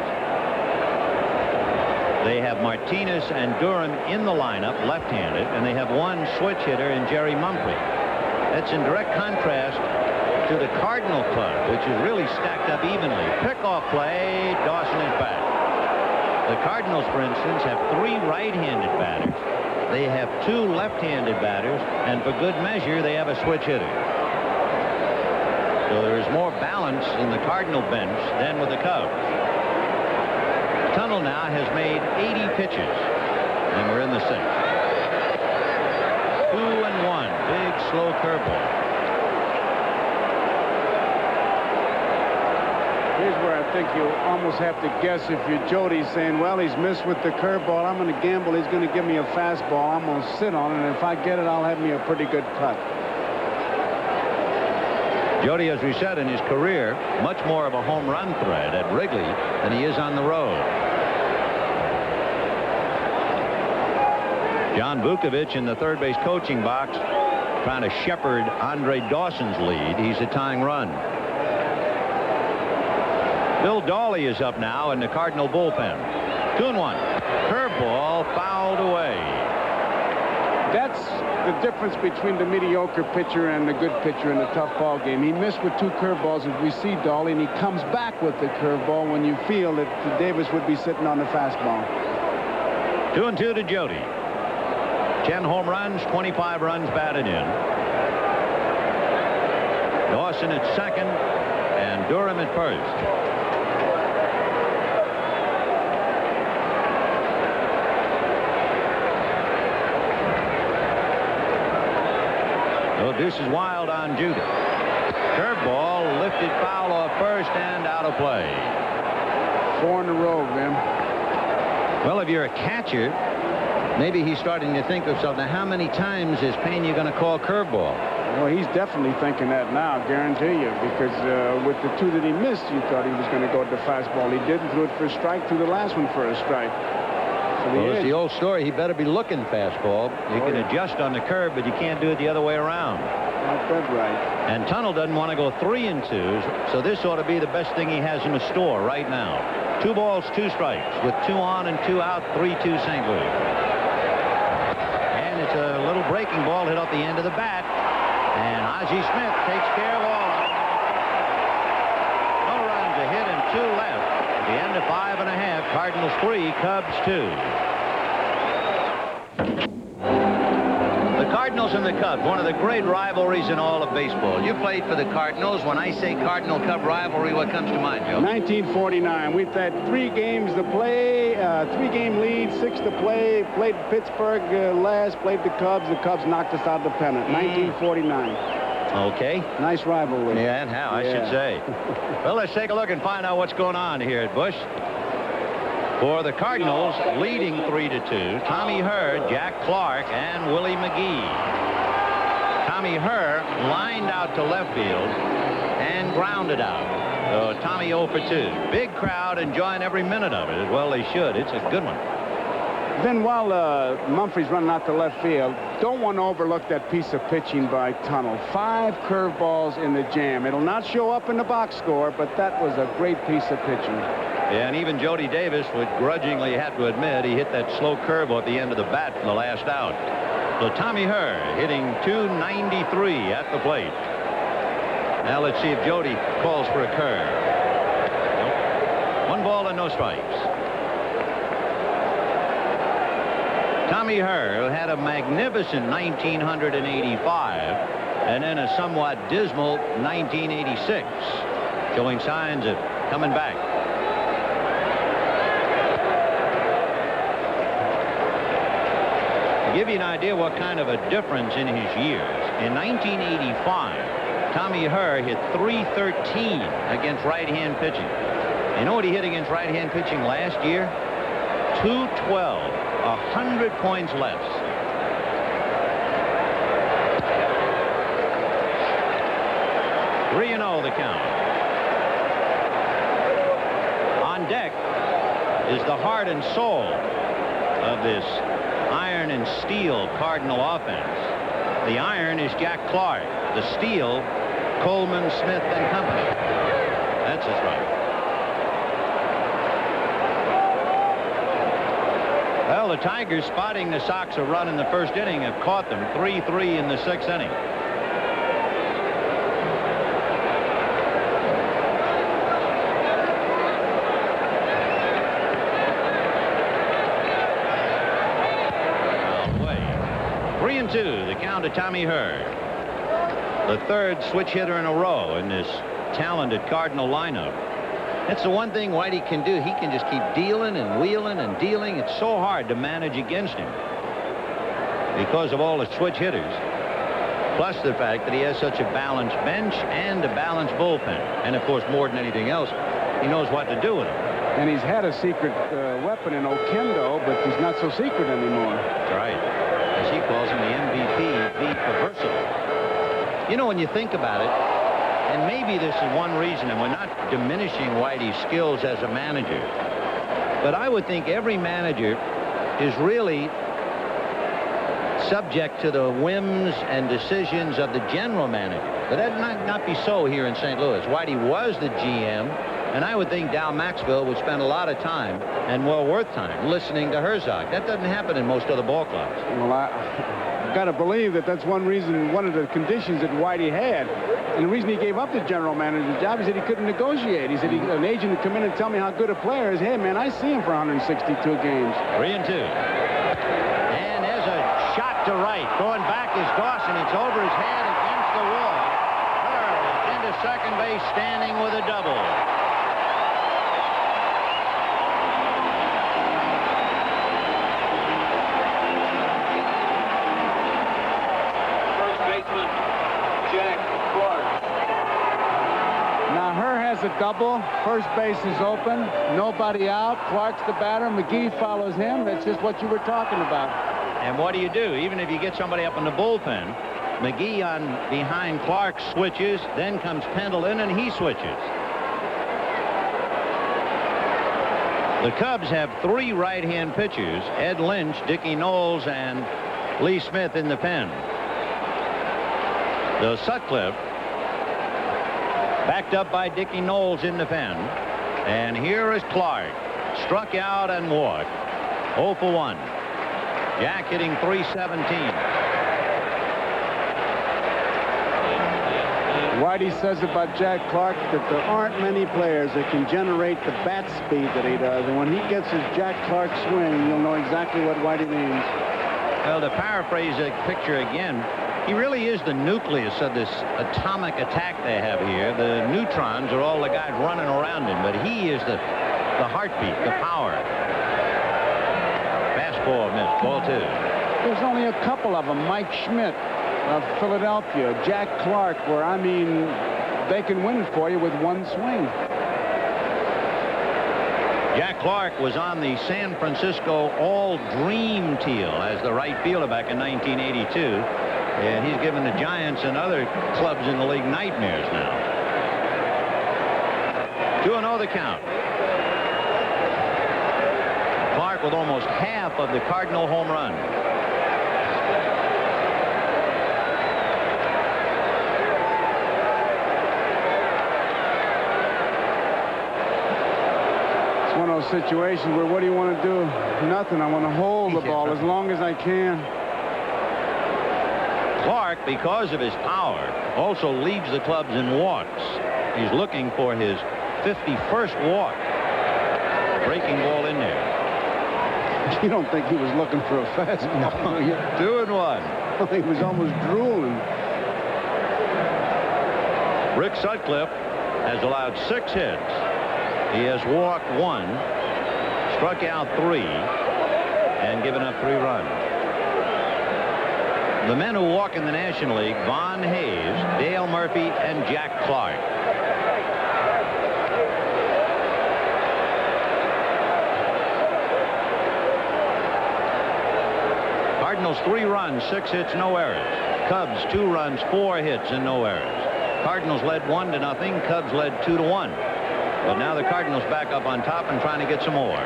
They have Martinez and Durham in the lineup, left-handed, and they have 1 switch hitter in Jerry Mumphrey. That's in direct contrast to the Cardinal club, which is really stacked up evenly. Pickoff play, Dawson is back. The Cardinals, for instance, have 3 right-handed batters. They have 2 left-handed batters, and for good measure, they have a switch hitter. So there is more balance in the Cardinal bench than with the Cubs. Tunnell now has made 80 pitches, and we're in the 6th. 2-1, big slow curveball. Here's where I think you almost have to guess if you're Jody, saying, well, he's missed with the curveball. I'm going to gamble he's going to give me a fastball. I'm going to sit on it, and if I get it, I'll have me a pretty good cut. Jody, as we said, in his career, much more of a home run threat at Wrigley than he is on the road. John Vukovich in the third base coaching box trying to shepherd Andre Dawson's lead. He's a tying run. Bill Dawley is up now in the Cardinal bullpen. 2-1. Curveball fouled away. That's the difference between the mediocre pitcher and the good pitcher in a tough ball game. He missed with 2 curveballs, as we see Dawley, and he comes back with the curveball when you feel that Davis would be sitting on the fastball. 2-2 to Jody. 10 home runs, 25 runs batted in. Dawson at second and Durham at first. This is wild on Judah. Curveball lifted foul off first and out of play. 4 in a row, Vim. Well, if you're a catcher, maybe he's starting to think of something. How many times is Pena going to call curveball? Well, he's definitely thinking that now, guarantee you, because with the 2 that he missed, you thought he was going to go to the fastball. He didn't. Threw it for a strike, threw the last one for a strike. Well, it's the old story. He better be looking fastball. You can adjust on the curve, but you can't do it the other way around. That's right. And Tunnel doesn't want to go 3-2, so this ought to be the best thing he has in the store right now. 2 balls, 2 strikes, with 2 on and 2 out, 3-2 St. Louis. And it's a little breaking ball hit off the end of the bat, and Ozzie Smith takes care of all of it. No runs, a hit and 2 left. The end of 5 1/2. Cardinals 3, Cubs 2. The Cardinals and the Cubs, one of the great rivalries in all of baseball. You played for the Cardinals. When I say Cardinal-Cub rivalry, what comes to mind, Joe? 1949. We've had 3 games to play, 3-game lead, 6 to play. Played Pittsburgh last, played the Cubs. The Cubs knocked us out of the pennant. 1949. Okay. Nice rivalry. Yeah, and how, I should say. Well, let's take a look and find out what's going on here at Busch. For the Cardinals, leading 3-2, Tommy Herr, Jack Clark, and Willie McGee. Tommy Herr lined out to left field and grounded out. So Tommy 0 for 2. Big crowd enjoying every minute of it, as well they should. It's a good one. Then while Mumphrey's running out to left field, don't want to overlook that piece of pitching by Tunnel. 5 curveballs in the jam. It'll not show up in the box score, but that was a great piece of pitching. Yeah, and even Jody Davis would grudgingly have to admit he hit that slow curveball at the end of the bat for the last out. So Tommy Herr hitting .293 at the plate. Now let's see if Jody calls for a curve. Nope. 1 ball and no strikes. Tommy Herr had a magnificent 1985 and then a somewhat dismal 1986, showing signs of coming back. To give you an idea what kind of a difference in his years, in 1985, Tommy Herr hit .313 against right-hand pitching. You know what he hit against right-hand pitching last year? .212. 100 points less. Three 3-0 the count. On deck is the heart and soul of this iron and steel Cardinal offense. The iron is Jack Clark. The steel, Coleman, Smith, and company. That's his right. Well, the Tigers, spotting the Sox a run in the first inning, have caught them 3-3 in the 6th inning. Away. 3-2, the count to Tommy Herr. The 3rd switch hitter in a row in this talented Cardinal lineup. That's the one thing Whitey can do. He can just keep dealing and wheeling and dealing. It's so hard to manage against him because of all the switch hitters. Plus the fact that he has such a balanced bench and a balanced bullpen. And, of course, more than anything else, he knows what to do with them. And he's had a secret weapon in Oquendo, but he's not so secret anymore. That's right. As he calls him, the MVP, the Perversible. You know, when you think about it, and maybe this is one reason, and we're not diminishing Whitey's skills as a manager, but I would think every manager is really subject to the whims and decisions of the general manager. But that might not be so here in St. Louis. Whitey was the GM, and I would think Dow Maxwell would spend a lot of time, and well worth time, listening to Herzog. That doesn't happen in most other ball clubs. Well, I've got to believe that that's one reason, one of the conditions that Whitey had. And the reason he gave up the general manager's job, he said he couldn't negotiate. He said an agent would come in and tell me how good a player is. Hey, man, I see him for 162 games. 3-2. And there's a shot to right. Going back is Dawson. It's over his head against the wall. Hurd is into second base, standing with a double. First baseman, Jack Clark. Now, Hurd has a double. First base is open. Nobody out. Clark's the batter. McGee follows him. That's just what you were talking about. And what do? Even if you get somebody up in the bullpen, McGee on behind Clark switches, then comes Pendleton, and he switches. The Cubs have 3 right-hand pitchers: Ed Lynch, Dickie Knowles, and Lee Smith in the pen. The Sutcliffe backed up by Dickie Knowles in the pen. And here is Clark. Struck out and walked. 0 for 1. Jack hitting .317. Whitey says about Jack Clark that there aren't many players that can generate the bat speed that he does. And when he gets his Jack Clark swing, you'll know exactly what Whitey means. Well, to paraphrase the picture again, he really is the nucleus of this atomic attack they have here. The neutrons are all the guys running around him, but he is the heartbeat, the power. Fastball missed. Ball 2. There's only a couple of them. Mike Schmidt of Philadelphia, Jack Clark, where, I mean, they can win it for you with one swing. Jack Clark was on the San Francisco All-Dream Teal as the right fielder back in 1982. And he's given the Giants and other clubs in the league nightmares now. 2-0 the count. Clark with almost half of the Cardinal home run. It's one of those situations where what do you want to do? Nothing. I want to hold the ball as long as I can. Clark, because of his power, also leads the clubs in walks. He's looking for his 51st walk. Breaking ball in there. You don't think he was looking for a fastball? No, 2-1. He was almost drooling. Rick Sutcliffe has allowed 6 hits. He has walked 1, struck out 3, and given up 3 runs. The men who walk in the National League: Von Hayes, Dale Murphy, and Jack Clark. Cardinals 3 runs, 6 hits, no errors. Cubs 2 runs, 4 hits, and no errors. Cardinals led 1-0. Cubs led 2-1. But now the Cardinals back up on top and trying to get some more.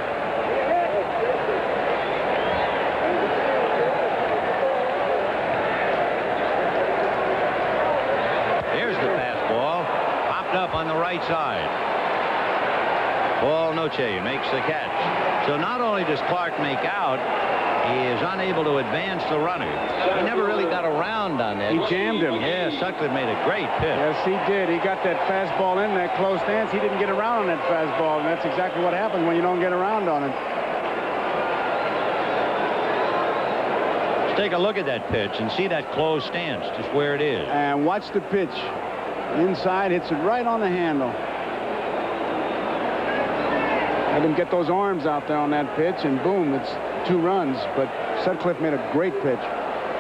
Up on the right side. Paul Noche makes the catch. So not only does Clark make out, he is unable to advance the runner. He never really got around on that. He jammed him. Yeah, Sutcliffe made a great pitch. Yes, he did. He got that fastball in that close stance. He didn't get around on that fastball, and that's exactly what happens when you don't get around on it. Let's take a look at that pitch and see that closed stance, just where it is. And watch the pitch. Inside, hits it right on the handle. Had him get those arms out there on that pitch, and boom, it's 2 runs. But Sutcliffe made a great pitch.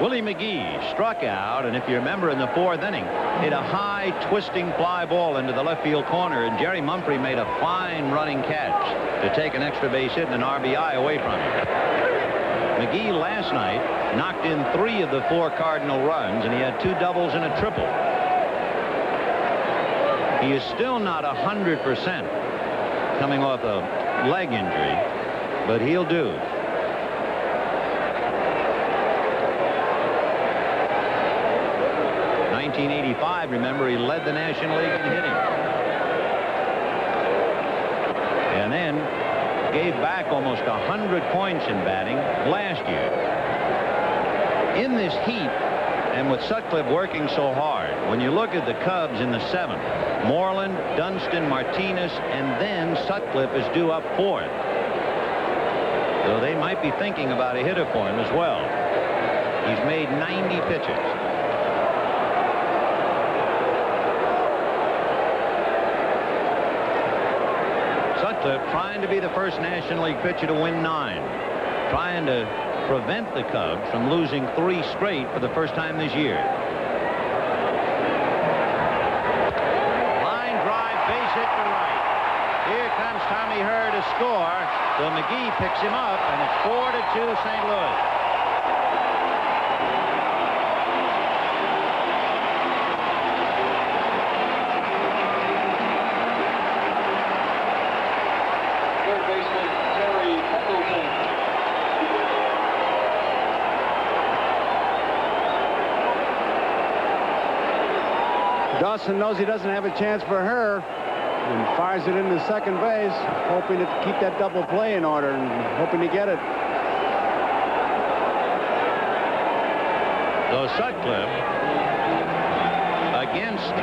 Willie McGee struck out, and if you remember in the 4th inning, hit a high twisting fly ball into the left field corner, and Jerry Mumphrey made a fine running catch to take an extra base hit and an RBI away from him. McGee last night knocked in 3 of the 4 Cardinal runs, and he had 2 doubles and a triple. He is still not 100% coming off a leg injury, but he'll do. 1985, remember, he led the National League in hitting. And then gave back almost 100 points in batting last year. In this heat, and with Sutcliffe working so hard, when you look at the Cubs in the 7th, Moreland, Dunston, Martinez, and then Sutcliffe is due up 4th. So they might be thinking about a hitter for him as well. He's made 90 pitches. Sutcliffe trying to be the first National League pitcher to win 9. Trying to prevent the Cubs from losing 3 straight for the first time this year. Line drive, base hit to right. Here comes Tommy Herr to score. So McGee picks him up, and it's 4-2 St. Louis. Third baseman, Terry Pendleton. Dawson knows he doesn't have a chance for her and fires it into second base, hoping to keep that double play in order and hoping to get it. So Sutcliffe against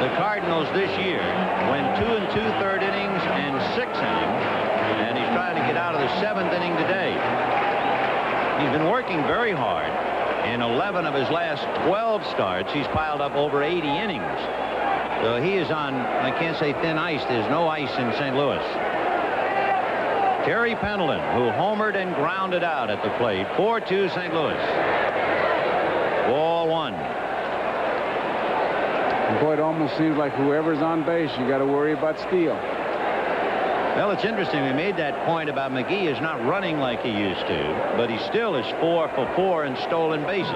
the Cardinals this year went 2 2/3 innings and 6 innings, and he's trying to get out of the 7th inning today. He's been working very hard. In 11 of his last 12 starts, he's piled up over 80 innings. So he is on, I can't say thin ice. There's no ice in St. Louis. Terry Pendleton, who homered and grounded out at the plate. 4-2 St. Louis. Ball 1. Boy, it almost seems like whoever's on base, you got to worry about steal. Well, it's interesting. We made that point about McGee is not running like he used to, but he still is 4 for 4 in stolen bases.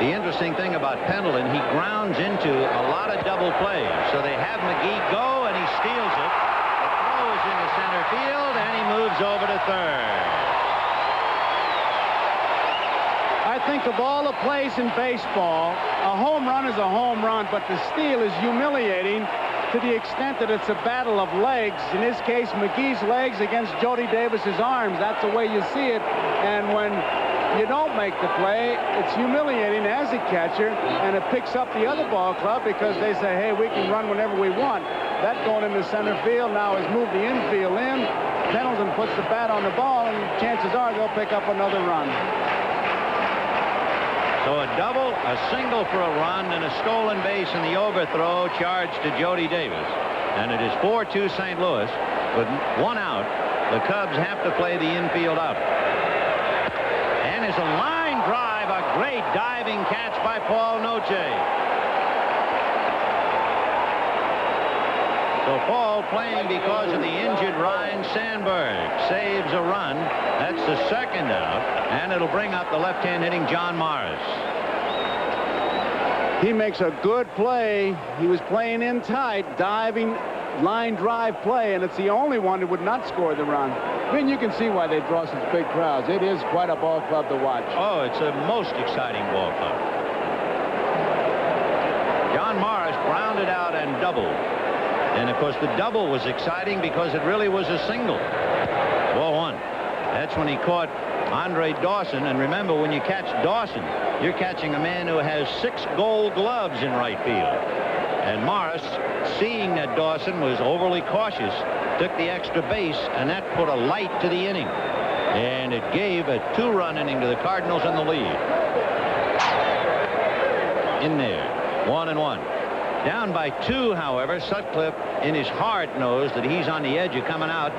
The interesting thing about Pendleton, he grounds into a lot of double plays. So they have McGee go, and he steals it. The throw is into center field, and he moves over to third. I think of all the plays in baseball, a home run is a home run, but the steal is humiliating to the extent that it's a battle of legs. In this case, McGee's legs against Jody Davis's arms. That's the way you see it. And when you don't make the play, it's humiliating as a catcher, and it picks up the other ball club because they say, hey, we can run whenever we want. That going into center field now has moved the infield in. Pendleton puts the bat on the ball, and chances are they'll pick up another run. So a double, a single for a run, and a stolen base in the overthrow charged to Jody Davis. And it is 4-2 St. Louis. With 1 out, the Cubs have to play the infield out. And it's a line drive, a great diving catch by Paul Noche. So Paul playing because of the injured Ryan Sandberg. Saves a run. That's the 2nd out. And it'll bring up the left-hand hitting John Morris. He makes a good play. He was playing in tight, diving line drive play, and it's the only one that would not score the run. I mean, you can see why they draw such big crowds. It is quite a ball club to watch. Oh, it's a most exciting ball club. John Morris grounded out and doubled. And, of course, the double was exciting because it really was a single. Ball 1. That's when he caught Andre Dawson. And remember, when you catch Dawson, you're catching a man who has 6 gold gloves in right field. And Morris, seeing that Dawson was overly cautious, took the extra base, and that put a light to the inning. And it gave a 2-run inning to the Cardinals in the lead. In there, 1-1. Down by 2, however, Sutcliffe in his heart knows that he's on the edge of coming out,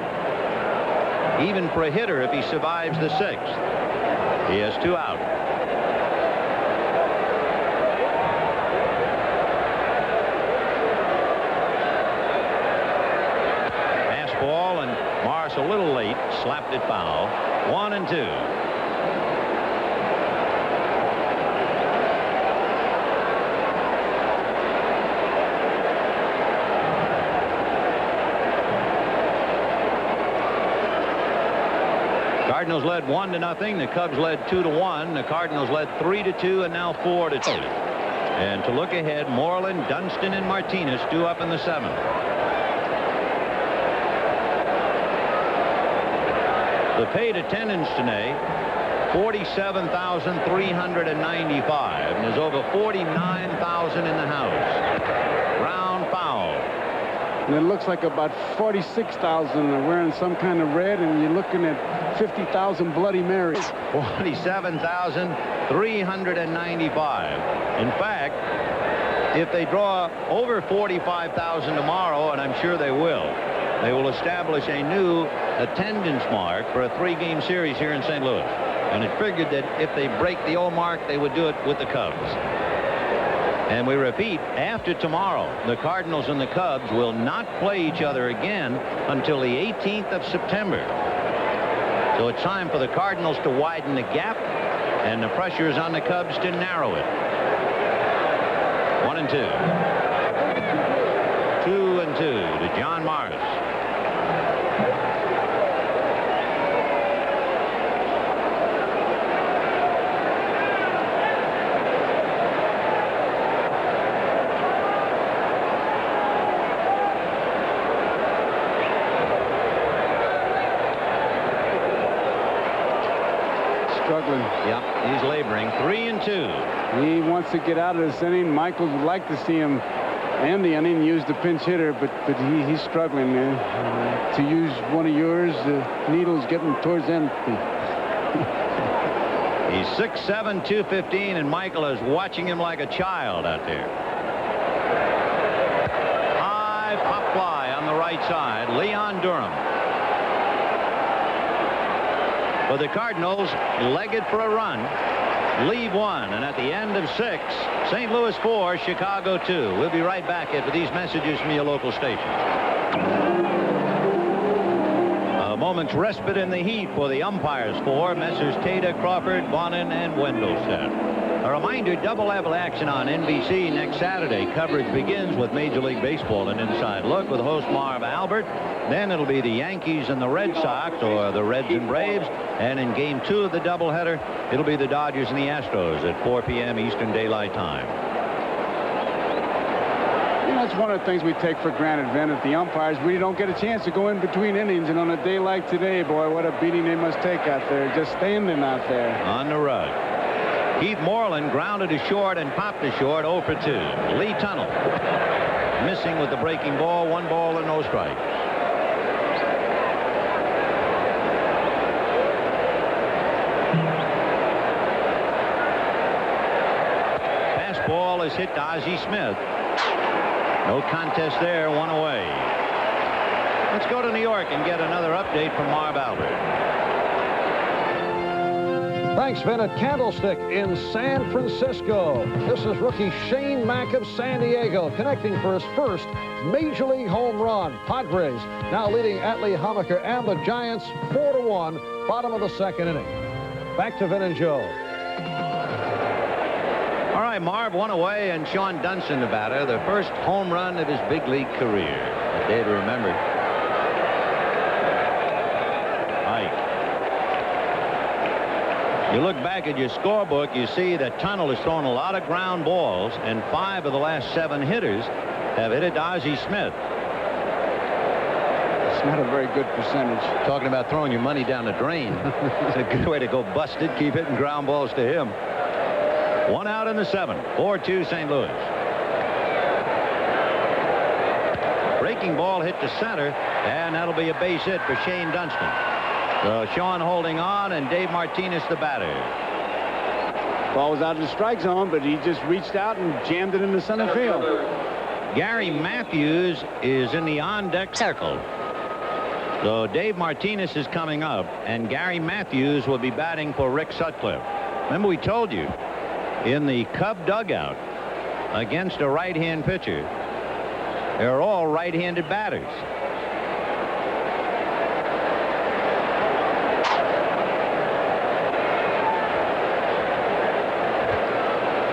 even for a hitter if he survives the 6th. He has 2 out. Fastball, and Morris a little late, slapped it foul. 1-2. Cardinals led 1-0. The Cubs led 2-1. The Cardinals led 3-2 and now 4-2. And to look ahead, Moreland, Dunston, and Martinez due up in the 7th. The paid attendance today, 47,395, and there's over 49,000 in the house. Ground foul. And it looks like about 46,000 are wearing some kind of red, and you're looking at 50,000 Bloody Marys. 47,395. In fact, if they draw over 45,000 tomorrow, and I'm sure they will establish a new attendance mark for a 3-game series here in St. Louis. And it figured that if they break the old mark, they would do it with the Cubs. And we repeat, after tomorrow, the Cardinals and the Cubs will not play each other again until the 18th of September. So it's time for the Cardinals to widen the gap, and the pressure is on the Cubs to narrow it. 1-2. 2-2 to John Morris. Struggling. Yep, he's laboring. 3-2. He wants to get out of this inning. Michaels would like to see him end the inning, use the pinch hitter, but he's struggling, man. To use one of yours, the needle's getting towards empty. He's 6'7", 215, and Michael is watching him like a child out there. High pop fly on the right side. Leon Durham. For the Cardinals, legged for a run, lead 1, and at the end of 6, St. Louis 4, Chicago 2. We'll be right back after these messages from your local station. A moment's respite in the heat for the umpires for Messrs. Tata, Crawford, Bonin, and Wendelstedt. A reminder, double level action on NBC next Saturday. Coverage begins with Major League Baseball, an inside look with host Marv Albert. Then it'll be the Yankees and the Red Sox, or the Reds and Braves. And in Game 2 of the doubleheader, it'll be the Dodgers and the Astros at 4 p.m. Eastern Daylight Time. And that's one of the things we take for granted, Vin, that the umpires really don't get a chance to go in between innings. And on a day like today, boy, what a beating they must take out there, just standing out there. On the rug. Keith Moreland grounded to short and popped to short, 0 for 2. Lee Tunnell missing with the breaking ball, 1 ball and no strikes. Fastball is hit to Ozzie Smith. No contest there, 1 away. Let's go to New York and get another update from Marv Albert. Thanks, Vin. At Candlestick in San Francisco. This is rookie Shane Mack of San Diego connecting for his first Major League home run. Padres now leading Atlee Hammaker and the Giants 4-1, bottom of the 2nd inning. Back to Vin and Joe. All right, Marv, 1 away, and Sean Dunston, the batter, the first home run of his big league career. A day to remember. You look back at your scorebook, you see that Tunnell has thrown a lot of ground balls, and 5 of the last 7 hitters have hit it to Ozzie Smith. It's not a very good percentage. Talking about throwing your money down the drain. It's a good way to go busted. Keep hitting ground balls to him. 1 out in the 7th. 4-2 St. Louis. Breaking ball hit to center, and that'll be a base hit for Shane Dunston. So Sean holding on, and Dave Martinez the batter. Ball was out of the strike zone, but he just reached out and jammed it into center field. Gary Matthews is in the on-deck circle. So Dave Martinez is coming up, and Gary Matthews will be batting for Rick Sutcliffe. Remember, we told you, in the Cub dugout against a right-hand pitcher, they're all right-handed batters.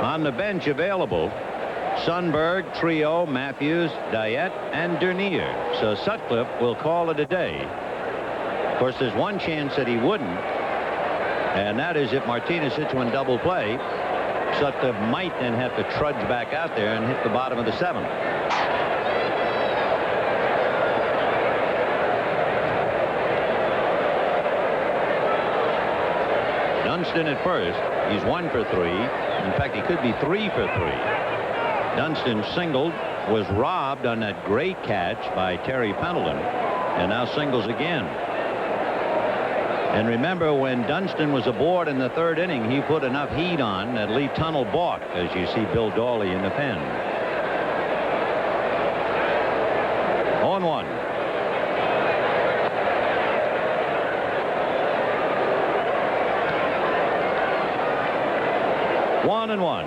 On the bench available, Sundberg, Trio, Matthews, Diet, and Dernier. So Sutcliffe will call it a day. Of course, there's one chance that he wouldn't. And that is if Martinez hits one double play. Sutter might then have to trudge back out there and hit the bottom of the 7th. Dunston at first. He's 1 for 3. In fact, he could be 3 for 3. Dunston singled, was robbed on that great catch by Terry Pendleton, and now singles again. And remember, when Dunston was aboard in the 3rd inning, he put enough heat on that Lee Tunnell balked, as you see Bill Dawley in the pen. 0-1. One and one.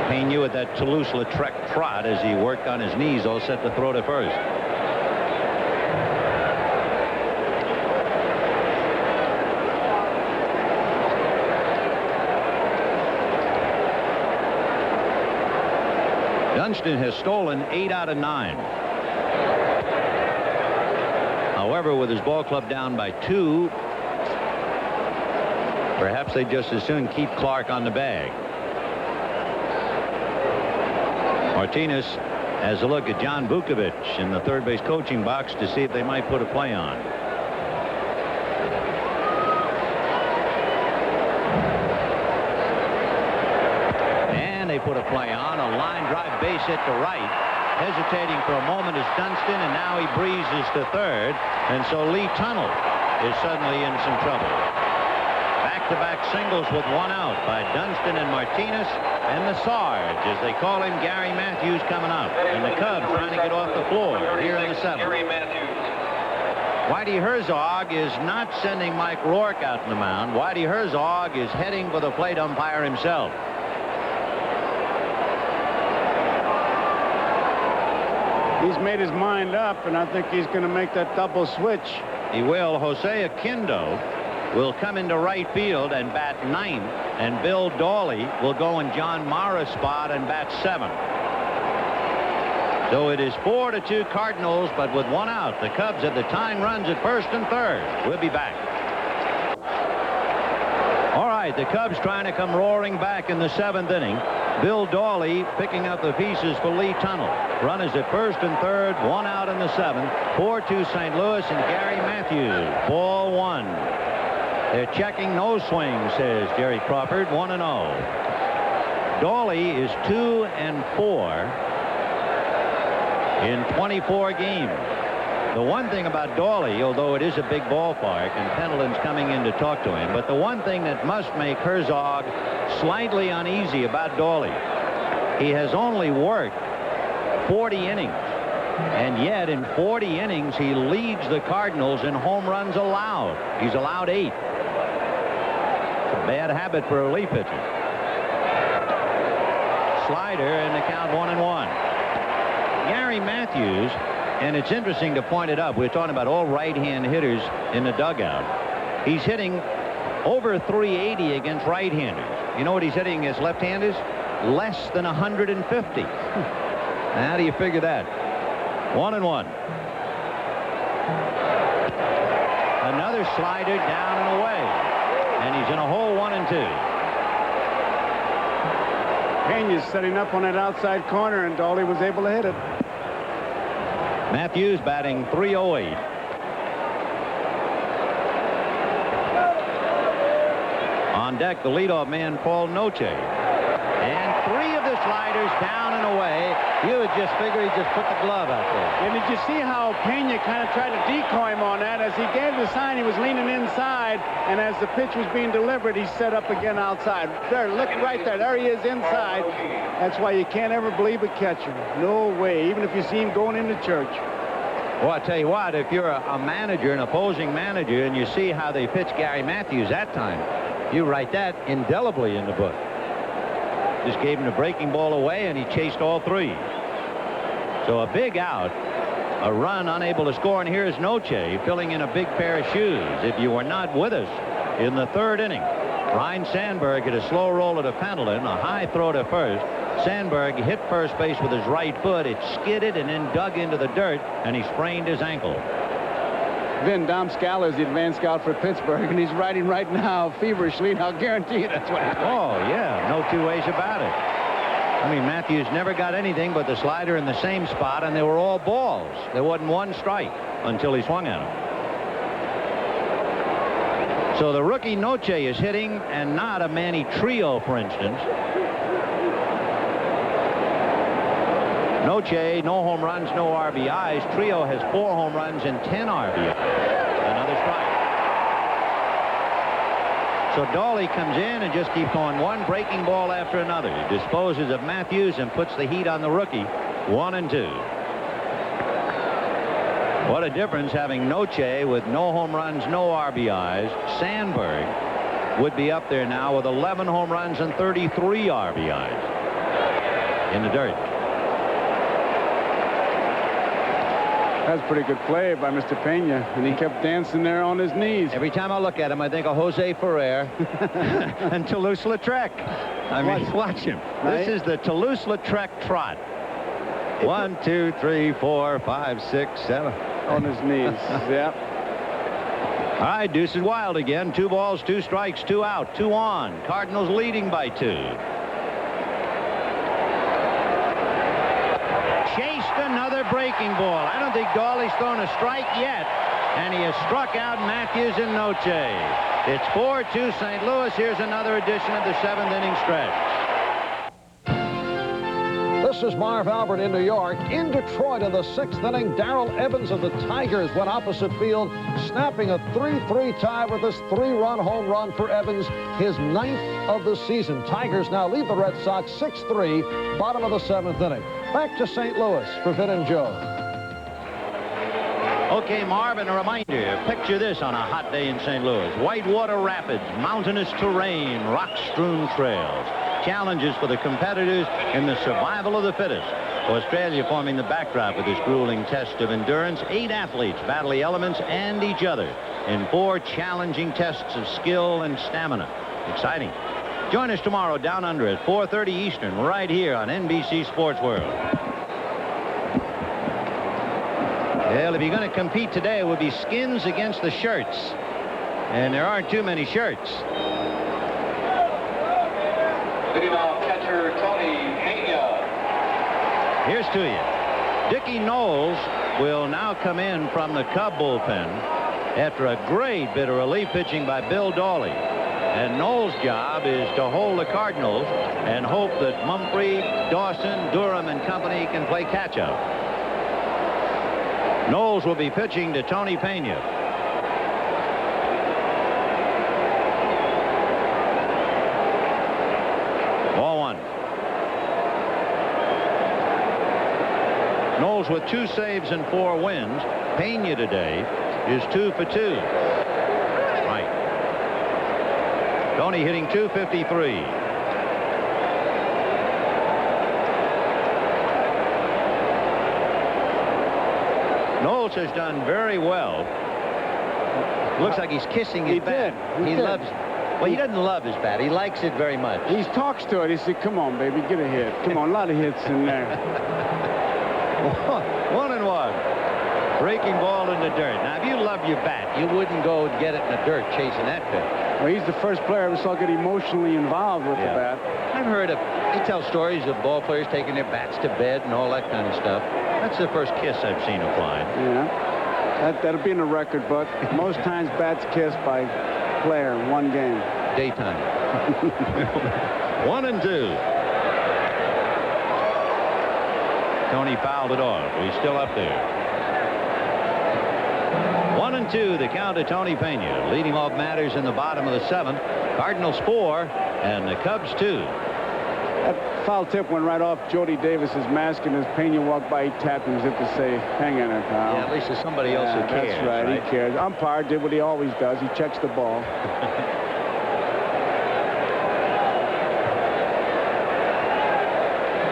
Pena with that Toulouse-Lautrec trot as he worked on his knees, all set to throw to first. Dunston has stolen 8 out of 9. However, with his ball club down by 2, perhaps they just as soon keep Clark on the bag. Martinez has a look at John Vukovich in the third base coaching box to see if they might put a play on. And they put a play on. A line drive base hit to right. Hesitating for a moment is Dunston, and now he breezes to third. And so Lee Tunnell is suddenly in some trouble. Back-to-back singles with 1 out by Dunston and Martinez, and the Sarge, as they call him, Gary Matthews, coming up. And the Cubs trying to get off the floor here in the 7th. Whitey Herzog is not sending Mike Rourke out in the mound. Whitey Herzog is heading for the plate umpire himself. He's made his mind up, and I think he's going to make that double switch. He will. Jose Aquindo will come into right field and bat 9th, and Bill Dawley will go in John Mara's spot and bat 7th. So it is 4-2 Cardinals, but with 1 out. The Cubs have the tying runs at first and third. We'll be back. All right, the Cubs trying to come roaring back in the 7th inning. Bill Dawley picking up the pieces for Lee Tunnell. Runners at first and third, 1 out in the 7th. 4-2 St. Louis, and Gary Matthews. Ball 1. They're checking no swing, says Jerry Crawford. 1-0. Dawley is 2-4 in 24 games. The one thing about Dawley, although it is a big ballpark and Pendleton's coming in to talk to him, but the one thing that must make Herzog slightly uneasy about Dawley, he has only worked 40 innings, and yet in 40 innings he leads the Cardinals in home runs allowed. He's allowed 8. It's a bad habit for a relief pitcher. Slider, and the count 1-1. Gary Matthews, and it's interesting to point it up. We're talking about all right-hand hitters in the dugout. He's hitting over 380 against right-handers. You know what he's hitting against left-handers? Less than 150. How do you figure that? 1-1. Another slider down and away. And he's in a hole 1-2. Pena's setting up on that outside corner, and Dawley was able to hit it. Matthews batting .308. On deck, the leadoff man, Paul Noche. And 3 of the sliders down and away. You would just figure he just put the glove out there. And did you see how Pena kind of tried to decoy him on that? As he gave the sign, he was leaning inside, and as the pitch was being delivered, he set up again outside. There, look right there. There he is inside. That's why you can't ever believe a catcher. No way, even if you see him going into church. Well, I tell you what, if you're a manager, an opposing manager, and you see how they pitched Gary Matthews that time, you write that indelibly in the book. Just gave him the breaking ball away, and he chased all 3. So a big out, a run unable to score, and here's Noche filling in a big pair of shoes. If you were not with us in the 3rd inning, Ryne Sandberg hit a slow roller to Pendleton, a high throw to first. Sandberg hit first base with his right foot. It skidded and then dug into the dirt, and he sprained his ankle. Vin, Dom Scala is the advanced scout for Pittsburgh, and he's writing right now feverishly, and I'll guarantee you that's what he's doing. Oh, yeah, no two ways about it. I mean, Matthews never got anything but the slider in the same spot, and they were all balls. There wasn't one strike until he swung at them. So the rookie Noche is hitting, and not a Manny Trio, for instance. Noche, no home runs, no RBIs. Trio has 4 home runs and 10 RBIs. Another strike. So Dawley comes in and just keeps going one breaking ball after another. He disposes of Matthews and puts the heat on the rookie. 1-2. What a difference having Noche with no home runs, no RBIs. Sandberg would be up there now with 11 home runs and 33 RBIs in the dirt. That's pretty good play by Mr. Pena, and he kept dancing there on his knees. Every time I look at him, I think of Jose Ferrer and Toulouse-Lautrec. I mean, watch him. This is the Toulouse-Lautrec trot. 1, 2, 3, 4, 5, 6, 7. On his knees. Yep. All right, Deuce is wild again. 2 balls, 2 strikes, 2 out, 2 on. Cardinals leading by 2. Chased another breaking ball. I don't think Dawley's thrown a strike yet. And he has struck out Matthews and Noche. It's 4-2 St. Louis. Here's another edition of the 7th inning stretch. This is Marv Albert in New York. In Detroit in the 6th inning, Darrell Evans of the Tigers went opposite field, snapping a 3-3 tie with this 3-run home run for Evans, his 9th of the season. Tigers now lead the Red Sox 6-3, bottom of the 7th inning. Back to St. Louis for Vin and Joe. Okay, Marv, and a reminder, picture this on a hot day in St. Louis. Whitewater Rapids, mountainous terrain, rock-strewn trails. Challenges for the competitors in the survival of the fittest. Australia forming the backdrop of this grueling test of endurance. 8 athletes battle the elements and each other in 4 challenging tests of skill and stamina. Exciting. Join us tomorrow down under at 4:30 Eastern right here on NBC Sports World. Well, if you're going to compete today, it would be skins against the shirts. And there aren't too many shirts. Leading off catcher Tony Pena. Here's to you. Dickie Knowles will now come in from the Cub bullpen after a great bit of relief pitching by Bill Dawley. And Knowles' job is to hold the Cardinals and hope that Mumphrey, Dawson, Durham, and company can play catch-up. Knowles will be pitching to Tony Pena. Ball 1. Knowles with 2 saves and 4 wins. Pena today is 2 for 2. Right. Tony hitting .253. Knowles has done very well. Looks like he's kissing his bat. He loves it. Well, he doesn't love his bat. He likes it very much. He talks to it. He said, come on, baby, get a hit. Come on, a lot of hits in there. 1-1. Breaking ball in the dirt. Now, if you love your bat, you wouldn't go and get it in the dirt chasing that pitch. Well, he's the first player I ever saw get emotionally involved with the bat. I've heard of, they tell stories of ball players taking their bats to bed and all that kind of stuff. That's the first kiss I've seen applied. Yeah. That'll be in the record book. Most times bats kissed by player in one game. Daytime. 1-2. Tony fouled it off. He's still up there. 1-2, the count to Tony Pena. Leading off matters in the bottom of the 7th. Cardinals 4 and the Cubs 2. That foul tip went right off Jody Davis's mask, and as Pena walked by, he tapped him as if to say, hang in there, pal. Yeah, at least there's somebody else who cares. That's right, he cares. Umpire did what he always does. He checks the ball.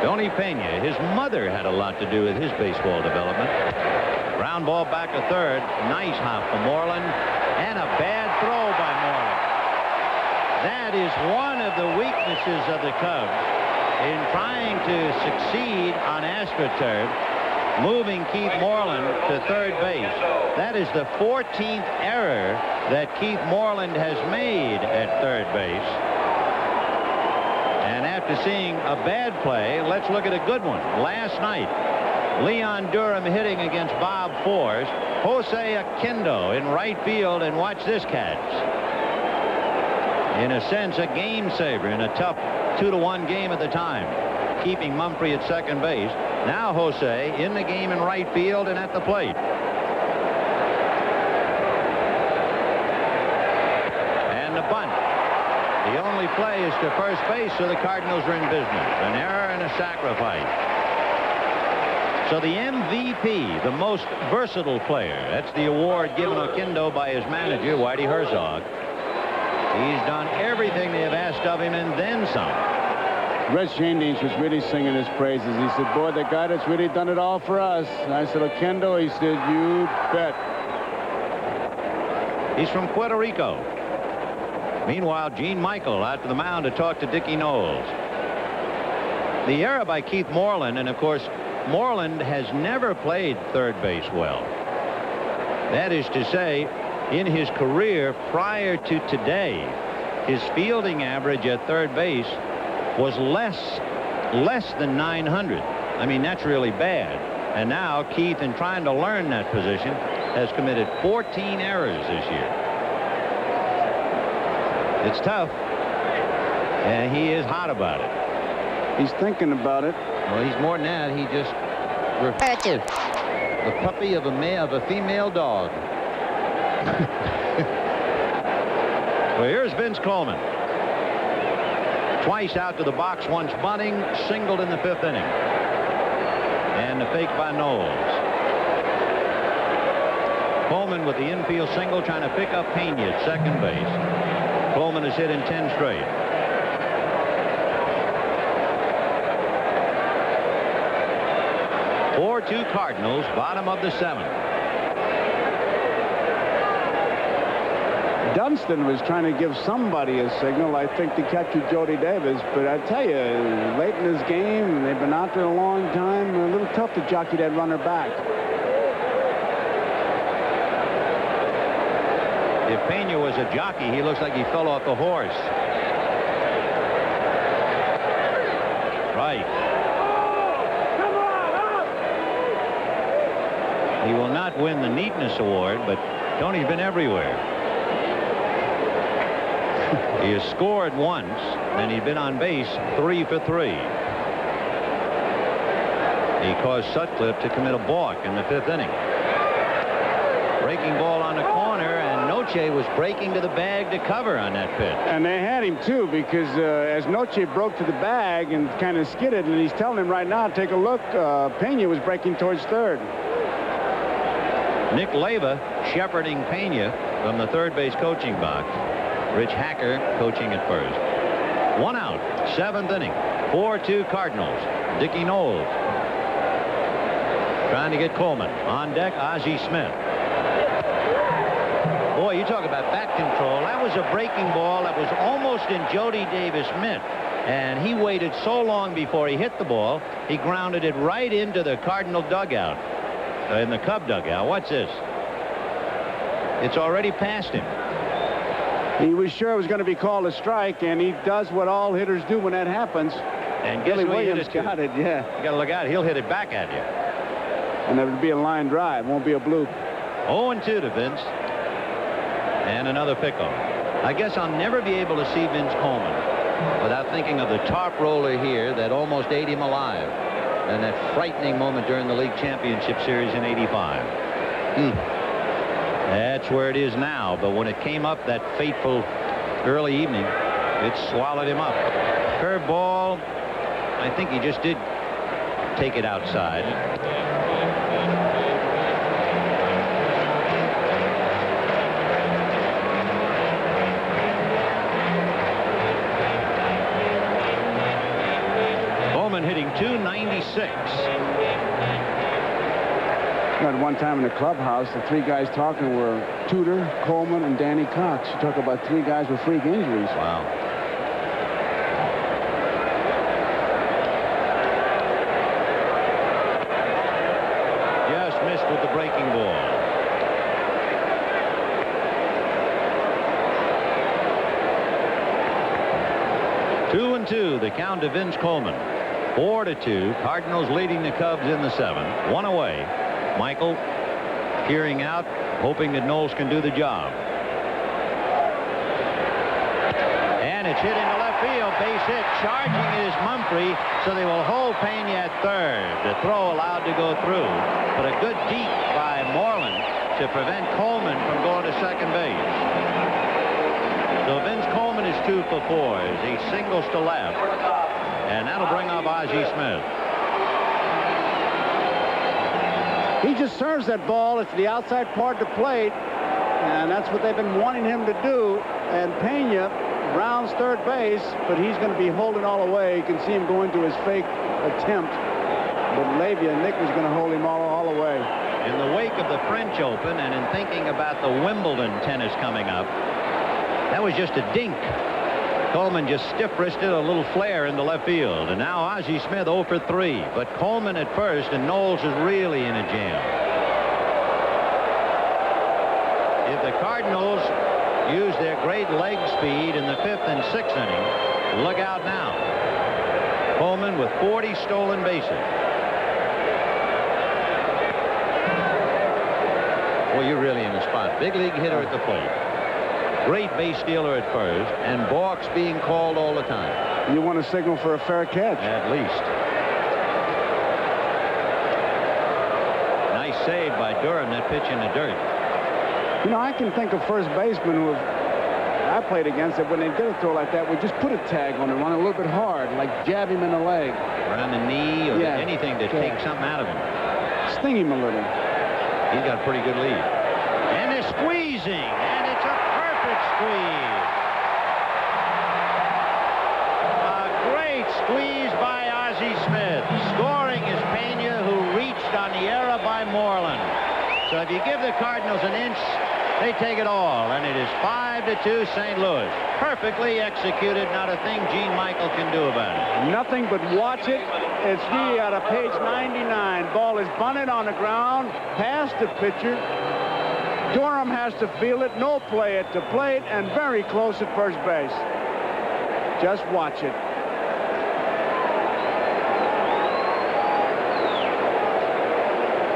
Tony Pena, his mother had a lot to do with his baseball development. Ground ball back to third. Nice hop for Moreland. And a bad throw by Moreland. That is one of the weaknesses of the Cubs in trying to succeed on AstroTurf. moving Keith Moreland to third base. That is the 14th error that Keith Moreland has made at third base. And after seeing a bad play, let's look at a good one. Last night, Leon Durham hitting against Bob Forrest. Jose Oquendo in right field, and watch this catch. In a sense, a game saver in a tough 2-1 game at the time, keeping Mumphrey at second base. Now Jose in the game in right field and at the plate. And the bunt. The only play is to first base, so the Cardinals are in business. An error and a sacrifice. So the MVP, the most versatile player, that's the award given Oquendo by his manager, Whitey Herzog. He's done everything they have asked of him and then some. Red Shandings was really singing his praises. He said, boy, the guy that's really done it all for us. And I said, Oquendo, he said, you bet. He's from Puerto Rico. Meanwhile, Gene Michael out to the mound to talk to Dickie Knowles. The error by Keith Moreland, and of course, Moreland has never played third base well. That is to say, in his career prior to today, his fielding average at third base was less than 900. I mean, that's really bad. And now Keith, in trying to learn that position, has committed 14 errors this year. It's tough, and he is hot about it. He's thinking about it. Well, he's more than that. He just referred to the puppy of a female dog. Well, here's Vince Coleman. Twice out to the box, once bunting, singled in the 5th inning. And the fake by Knowles. Coleman with the infield single, trying to pick up Pena at second base. Coleman has hit in 10 straight. Two Cardinals, bottom of the 7th. Dunston was trying to give somebody a signal, I think, to catch Jody Davis. But I tell you, late in this game, they've been out there a long time. A little tough to jockey that runner back. If Pena was a jockey, he looks like he fell off the horse. Right. He will not win the neatness award, but Tony's been everywhere. He has scored once, and he's been on base 3 for 3. He caused Sutcliffe to commit a balk in the 5th inning. Breaking ball on the corner, and Noche was breaking to the bag to cover on that pitch. And they had him, too, because as Noche broke to the bag and kind of skidded, and he's telling him right now, take a look, Pena was breaking towards third. Nick Leyva shepherding Pena from the third base coaching box. Rich Hacker coaching at first. 1 out, 7th inning. 4-2 Cardinals. Dickie Knowles trying to get Coleman. On deck, Ozzie Smith. Boy, you talk about bat control. That was a breaking ball that was almost in Jody Davis' mitt. And he waited so long before he hit the ball, he grounded it right into the Cardinal dugout. In the Cub dugout. What's this? It's already past him. He was sure it was going to be called a strike, and he does what all hitters do when that happens. And Billy Williams got it, yeah. You got to look out. He'll hit it back at you. And it'll be a line drive. Won't be a bloop. 0-2 to Vince. And another pickoff. I guess I'll never be able to see Vince Coleman without thinking of the top roller here that almost ate him alive. And that frightening moment during the league championship series in '85. That's where it is now. But when it came up that fateful early evening, it swallowed him up. Curveball. I think he just did take it outside. Hitting .296. At one time in the clubhouse, the 3 guys talking were Tudor, Coleman, and Danny Cox. You talk about 3 guys with freak injuries. Wow. with the breaking ball. Two and two, the count to Vince Coleman. 4-2. Cardinals leading the Cubs in the 7th. One away. Michael peering out, hoping that Knowles can do the job. And it's hit into left field. Base hit. Charging is Mumphrey, so they will hold Pena at third. The throw allowed to go through, but a good deep by Moreland to prevent Coleman from going to second base. So Vince Coleman is 2 for 4 as he singles to left, and that'll bring up Ozzie Smith. He just serves that ball. It's the outside part of the plate, and that's what they've been wanting him to do. And Pena rounds third base, but he's going to be holding all the way. You can see him going to his fake attempt, but Nick was going to hold him all the way. In the wake of the French Open and in thinking about the Wimbledon tennis coming up, that was just a dink. Coleman just stiff-wristed a little flare into left field. And now Ozzie Smith 0 for 3. But Coleman at first, and Knowles is really in a jam. If the Cardinals use their great leg speed in the 5th and 6th inning, look out now. Coleman with 40 stolen bases. Well, you're really in the spot. Big league hitter at the plate. Great base stealer at first, and balks being called all the time. You want to signal for a fair catch. At least. Nice save by Durham, that pitch in the dirt. You know, I can think of first basemen who I played against that when they get a throw like that, would just put a tag on it, run a little bit hard, like jab him in the leg. Around the knee or anything to take something out of him. Sting him a little. He's got a pretty good lead. And they're squeezing. Squeeze. A great squeeze by Ozzie Smith. Scoring is Pena, who reached on the error by Moreland. So if you give the Cardinals an inch, they take it all. And it is 5-2 St. Louis. Perfectly executed. Not a thing Gene Michael can do about it. Nothing but watch it. It's me out of page 99. Ball is bunted on the ground, past the pitcher. Durham has to feel it, no play at the plate, and very close at first base. Just watch it.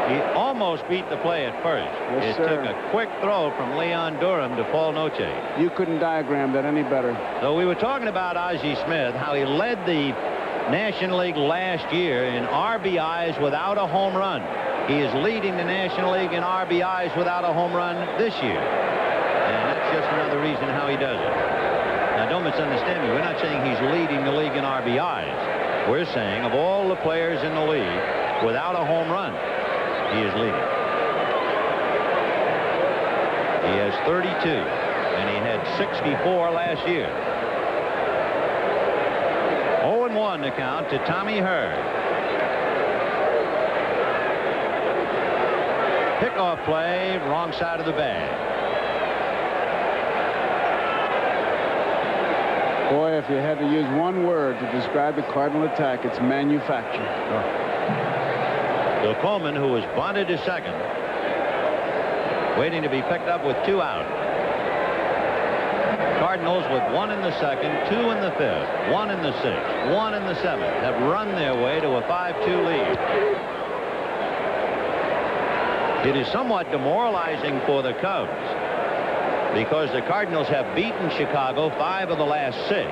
He almost beat the play at first. Yes, it took a quick throw from Leon Durham to Paul Noche. You couldn't diagram that any better. So we were talking about Ozzie Smith, how he led the National League last year in RBIs without a home run. He is leading the National League in RBIs without a home run this year. And that's just another reason how he does it. Now, don't misunderstand me. We're not saying he's leading the league in RBIs. We're saying of all the players in the league, without a home run, he is leading. He has 32, and he had 64 last year. 0-1 to count to Tommy Hurd. Pickoff play, wrong side of the bag. Boy, if you had to use one word to describe the Cardinal attack, it's manufacture. So Coleman, who was bunted to second, waiting to be picked up with 2 out. Cardinals with 1 in the 2nd, 2 in the 5th, 1 in the 6th, 1 in the 7th have run their way to a 5-2 lead. It is somewhat demoralizing for the Cubs because the Cardinals have beaten Chicago 5 of the last 6.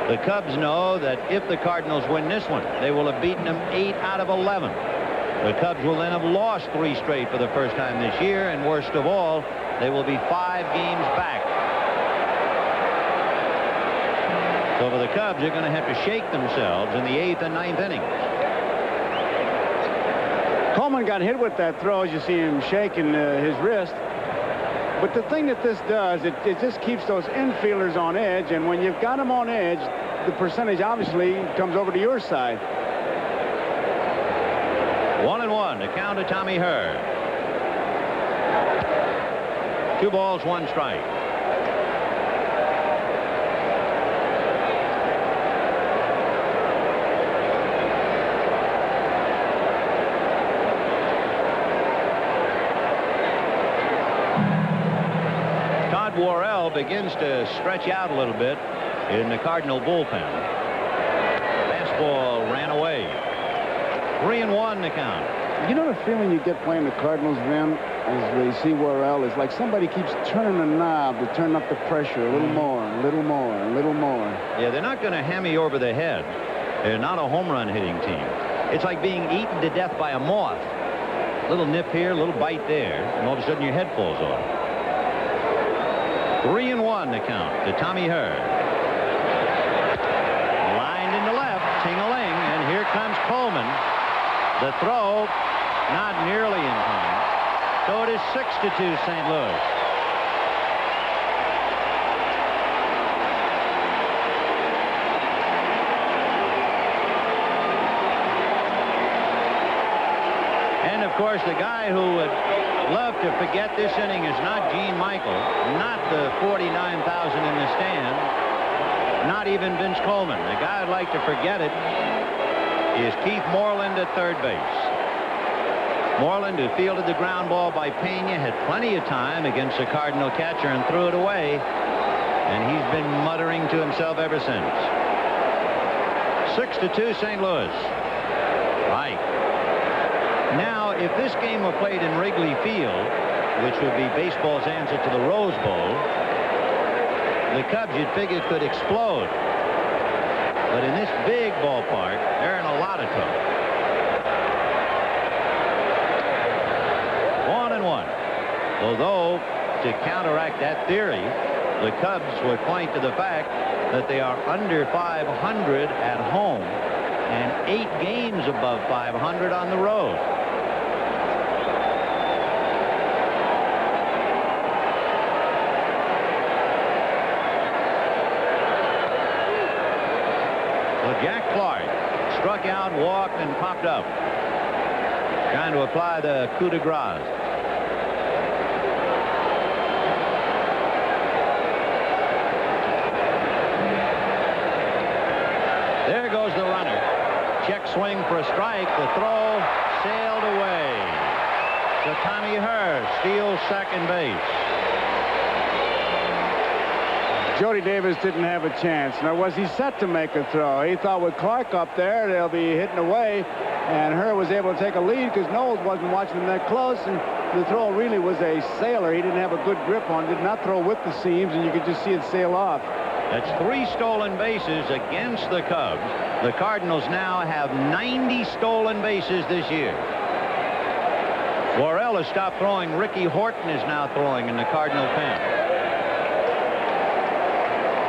The Cubs know that if the Cardinals win this one, they will have beaten them 8 out of 11. The Cubs will then have lost 3 straight for the first time this year, and worst of all, they will be 5 games back. So for the Cubs, they're going to have to shake themselves in the 8th and 9th innings. Coleman got hit with that throw as you see him shaking his wrist. But the thing that this does, it just keeps those infielders on edge. And when you've got them on edge, the percentage obviously comes over to your side. 1-1 to count to Tommy Hurd. 2 balls, 1 strike. ball begins to stretch out a little bit in the Cardinal bullpen. Fastball ran away. 3-1 the count. You know the feeling you get playing the Cardinals, Vin, as they see Worrell, is like somebody keeps turning the knob to turn up the pressure a little more, a little more, a little more. Yeah, they're not going to hammer you over the head. They're not a home run hitting team. It's like being eaten to death by a moth. A little nip here, a little bite there, and all of a sudden your head falls off. 3-1 the count to Tommy Hurd. Lined into left, ting-a-ling, and here comes Coleman. The throw, not nearly in time. So it is 6-2 St. Louis. And of course, the guy who would love to forget this inning is not Gene Michael, not the 49,000 in the stand, not even Vince Coleman. The guy I'd like to forget it is Keith Moreland at third base. Moreland, who fielded the ground ball by Pena, had plenty of time against the Cardinal catcher and threw it away. And he's been muttering to himself ever since. 6-2 St. Louis. Right. Now, if this game were played in Wrigley Field, which would be baseball's answer to the Rose Bowl, the Cubs, you'd figure, could explode. But in this big ballpark, they're in a lot of trouble. 1-1. Although, to counteract that theory, the Cubs would point to the fact that they are under 500 at home and 8 games above 500 on the road. Well, Jack Clark struck out, walked, and popped up, trying to apply the coup de grace. There goes the runner. Check swing for a strike. The throw sailed away. So Tommy Hurd steals second base. Jody Davis didn't have a chance. Now, was he set to make a throw? He thought with Clark up there, they'll be hitting away. And Hurd was able to take a lead because Knowles wasn't watching him that close. And the throw really was a sailor. He didn't have a good grip on it. Did not throw with the seams, and you could just see it sail off. That's 3 stolen bases against the Cubs. The Cardinals now have 90 stolen bases this year. Worrell has stopped throwing. Ricky Horton is now throwing in the Cardinal pen.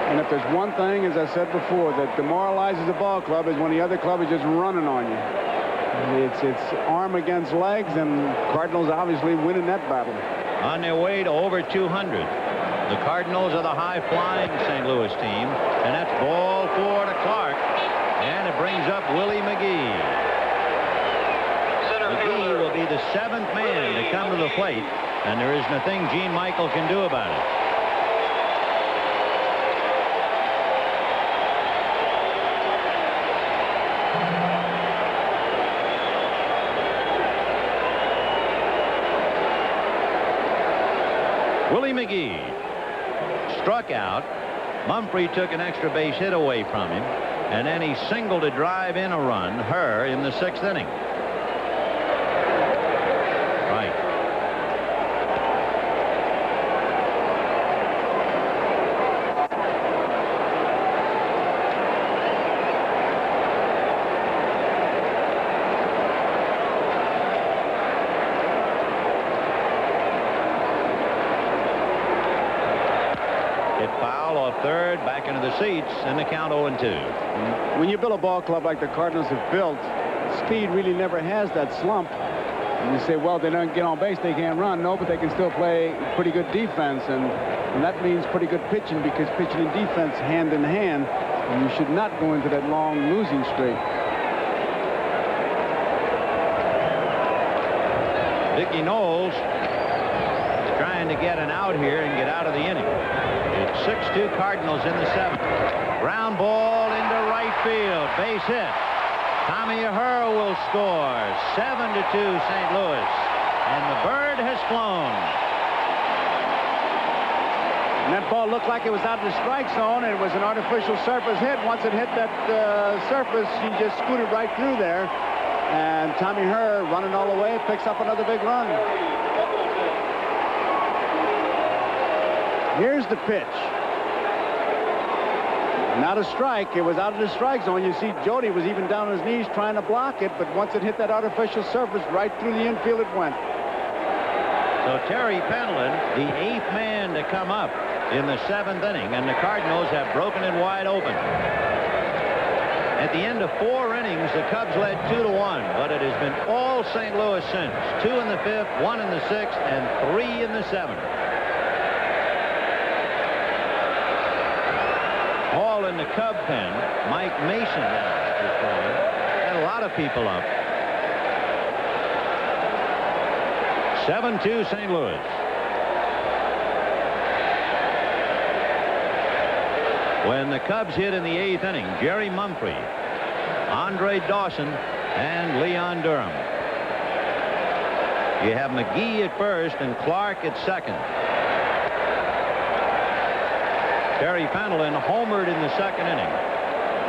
And if there's one thing, as I said before, that demoralizes a ball club is when the other club is just running on you. It's arm against legs, and Cardinals obviously winning that battle. On their way to over 200. The Cardinals are the high-flying St. Louis team, and that's ball 4 to Clark, and it brings up Willie McGee. McGee will be the 7th man to come to the plate, and there isn't a thing Gene Michael can do about it. Willie McGee struck out. Mumphrey took an extra base hit away from him, and then he singled to drive in a run, Hurd, in the 6th inning. Right. Third, back into the seats, and the count 0-2. When you build a ball club like the Cardinals have built, speed really never has that slump. And you say, well, they don't get on base, they can't run. No, but they can still play pretty good defense, and that means pretty good pitching, because pitching and defense hand in hand. And you should not go into that long losing streak. Dickie Knowles trying to get an out here and get out of the inning. It's 6-2 Cardinals in the 7th. Ground ball into right field. Base hit. Tommy Hurd will score. 7-2 St. Louis. And the bird has flown. And that ball looked like it was out of the strike zone, and it was an artificial surface hit. Once it hit that surface, he just scooted right through there. And Tommy Herr, running all the way, picks up another big run. Here's the pitch. Not a strike. It was out of the strike zone. You see Jody was even down on his knees trying to block it, but once it hit that artificial surface, right through the infield it went. So Terry Pendleton, the 8th man to come up in the 7th inning, and the Cardinals have broken it wide open. At the end of 4 innings, the Cubs led 2-1, but it has been all St. Louis since. 2 in the 5th, 1 in the 6th, and 3 in the 7th. All in the Cub pen. Mike Mason had a lot of people up. 7-2 St. Louis. When the Cubs hit in the 8th inning, Jerry Mumphrey, Andre Dawson, and Leon Durham. You have McGee at first and Clark at second. Terry Pendleton homered in the 2nd inning,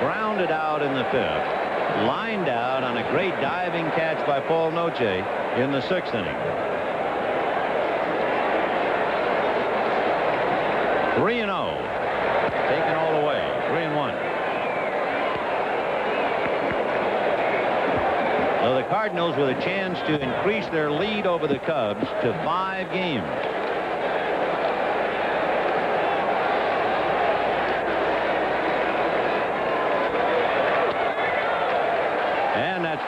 grounded out in the 5th, lined out on a great diving catch by Paul Noche in the 6th inning. 3-0, taken all the way, 3-1. So the Cardinals with a chance to increase their lead over the Cubs to 5 games.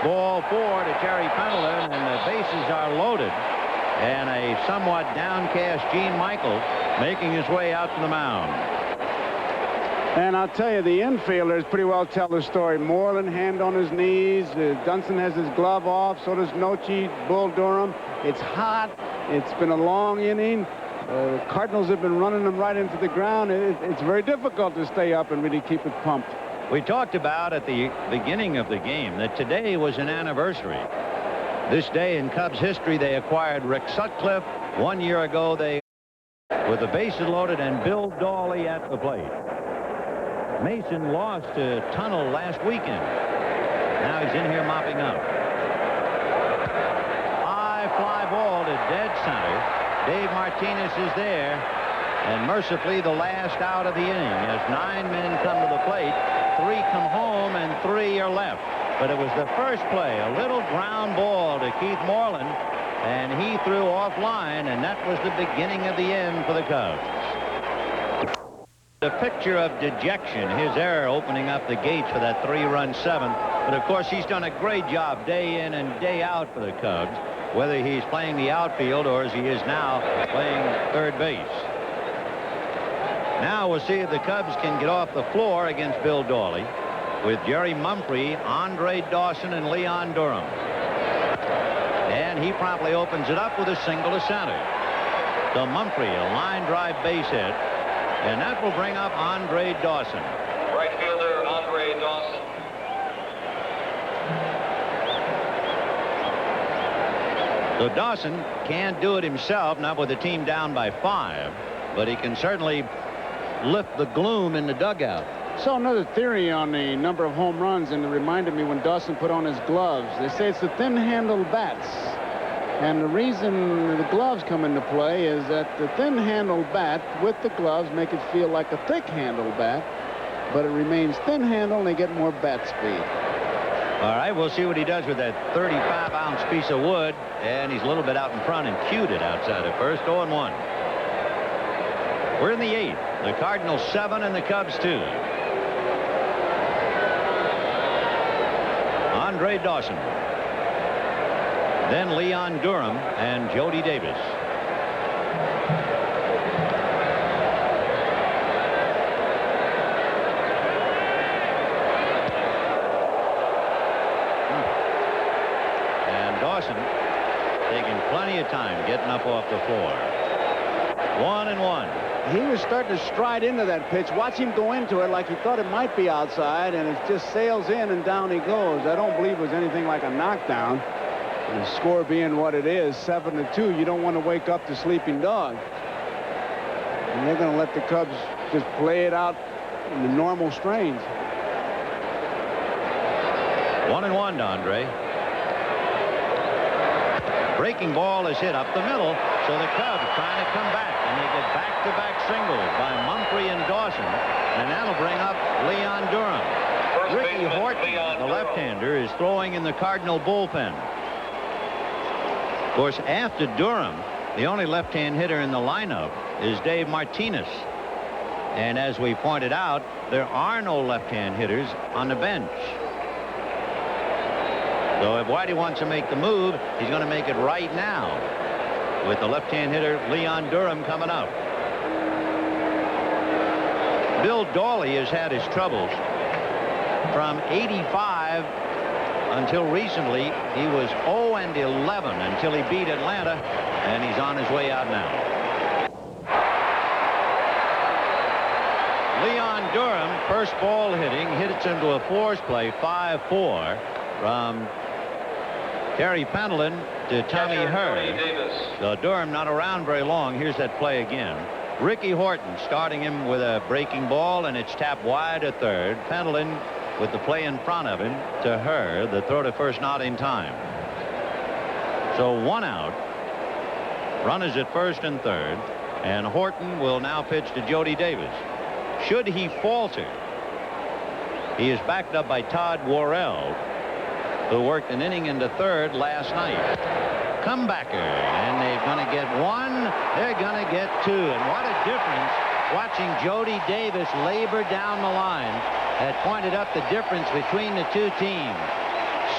Ball 4 to Terry Pendleton, and the bases are loaded. And a somewhat downcast Gene Michael making his way out to the mound. And I'll tell you, the infielders pretty well tell the story. Moreland, hand on his knees. Dunson has his glove off. So does Noche, Bull Durham. It's hot. It's been a long inning. The Cardinals have been running them right into the ground. It's very difficult to stay up and really keep it pumped. We talked about at the beginning of the game that today was an anniversary. This day in Cubs history, they acquired Rick Sutcliffe. 1 year ago, they, with the bases loaded, and Bill Dawley at the plate. Mason lost to Tunnel last weekend. Now he's in here mopping up. High fly ball to dead center. Dave Martinez is there. And mercifully, the last out of the inning as 9 men come to the plate. 3 come home and 3 are left. But it was the first play, a little ground ball to Keith Moreland, and he threw offline, and that was the beginning of the end for the Cubs. A picture of dejection, his error opening up the gates for that 3-run 7th. But of course, he's done a great job day in and day out for the Cubs, whether he's playing the outfield or as he is now playing third base. Now we'll see if the Cubs can get off the floor against Bill Dawley with Jerry Mumphrey, Andre Dawson, and Leon Durham. And he promptly opens it up with a single to center. So Mumphrey, a line drive base hit, and that will bring up Andre Dawson. Right fielder Andre Dawson. So Dawson can't do it himself, not with the team down by 5, but he can certainly lift the gloom in the dugout. So another theory on the number of home runs, and it reminded me when Dawson put on his gloves. They say it's the thin-handled bats. And the reason the gloves come into play is that the thin-handled bat with the gloves make it feel like a thick-handled bat, but it remains thin-handled and they get more bat speed. All right, we'll see what he does with that 35-ounce piece of wood, and he's a little bit out in front and cued it outside at first. 0-1. We're in the 8th. The Cardinals 7 and the Cubs 2. Andre Dawson. Then Leon Durham and Jody Davis. And Dawson taking plenty of time getting up off the floor. 1-1. He was starting to stride into that pitch. Watch him go into it like he thought it might be outside, and it just sails in and down he goes. I don't believe it was anything like a knockdown. The score being what it is, 7-2, you don't want to wake up the sleeping dog. And they're going to let the Cubs just play it out in the normal strains. 1-1 to Andre. Breaking ball is hit up the middle, so the Cubs trying to come back, and they get back-to-back singles by Mumphrey and Dawson, and that'll bring up Leon Durham. Ricky Horton, the left-hander, is throwing in the Cardinal bullpen. Of course, after Durham, the only left-hand hitter in the lineup is Dave Martinez. And as we pointed out, there are no left-hand hitters on the bench. So if Whitey wants to make the move, he's going to make it right now with the left-hand hitter Leon Durham coming up. Bill Dawley has had his troubles. From 85 until recently, he was 0-11 until he beat Atlanta, and he's on his way out now. Leon Durham, first ball hitting, hits into a force play, 5-4 from Terry Pendleton to Tommy Hurd. So Durham not around very long. Here's that play again. Ricky Horton starting him with a breaking ball, and it's tapped wide at third. Pendleton with the play in front of him to Hurd. The throw to first not in time. So 1 out. Runners at first and third. And Horton will now pitch to Jody Davis. Should he falter, he is backed up by Todd Worrell, who worked an inning into third last night. Comebacker, and they're going to get one. They're going to get two. And what a difference watching Jody Davis labor down the line had pointed up the difference between the two teams.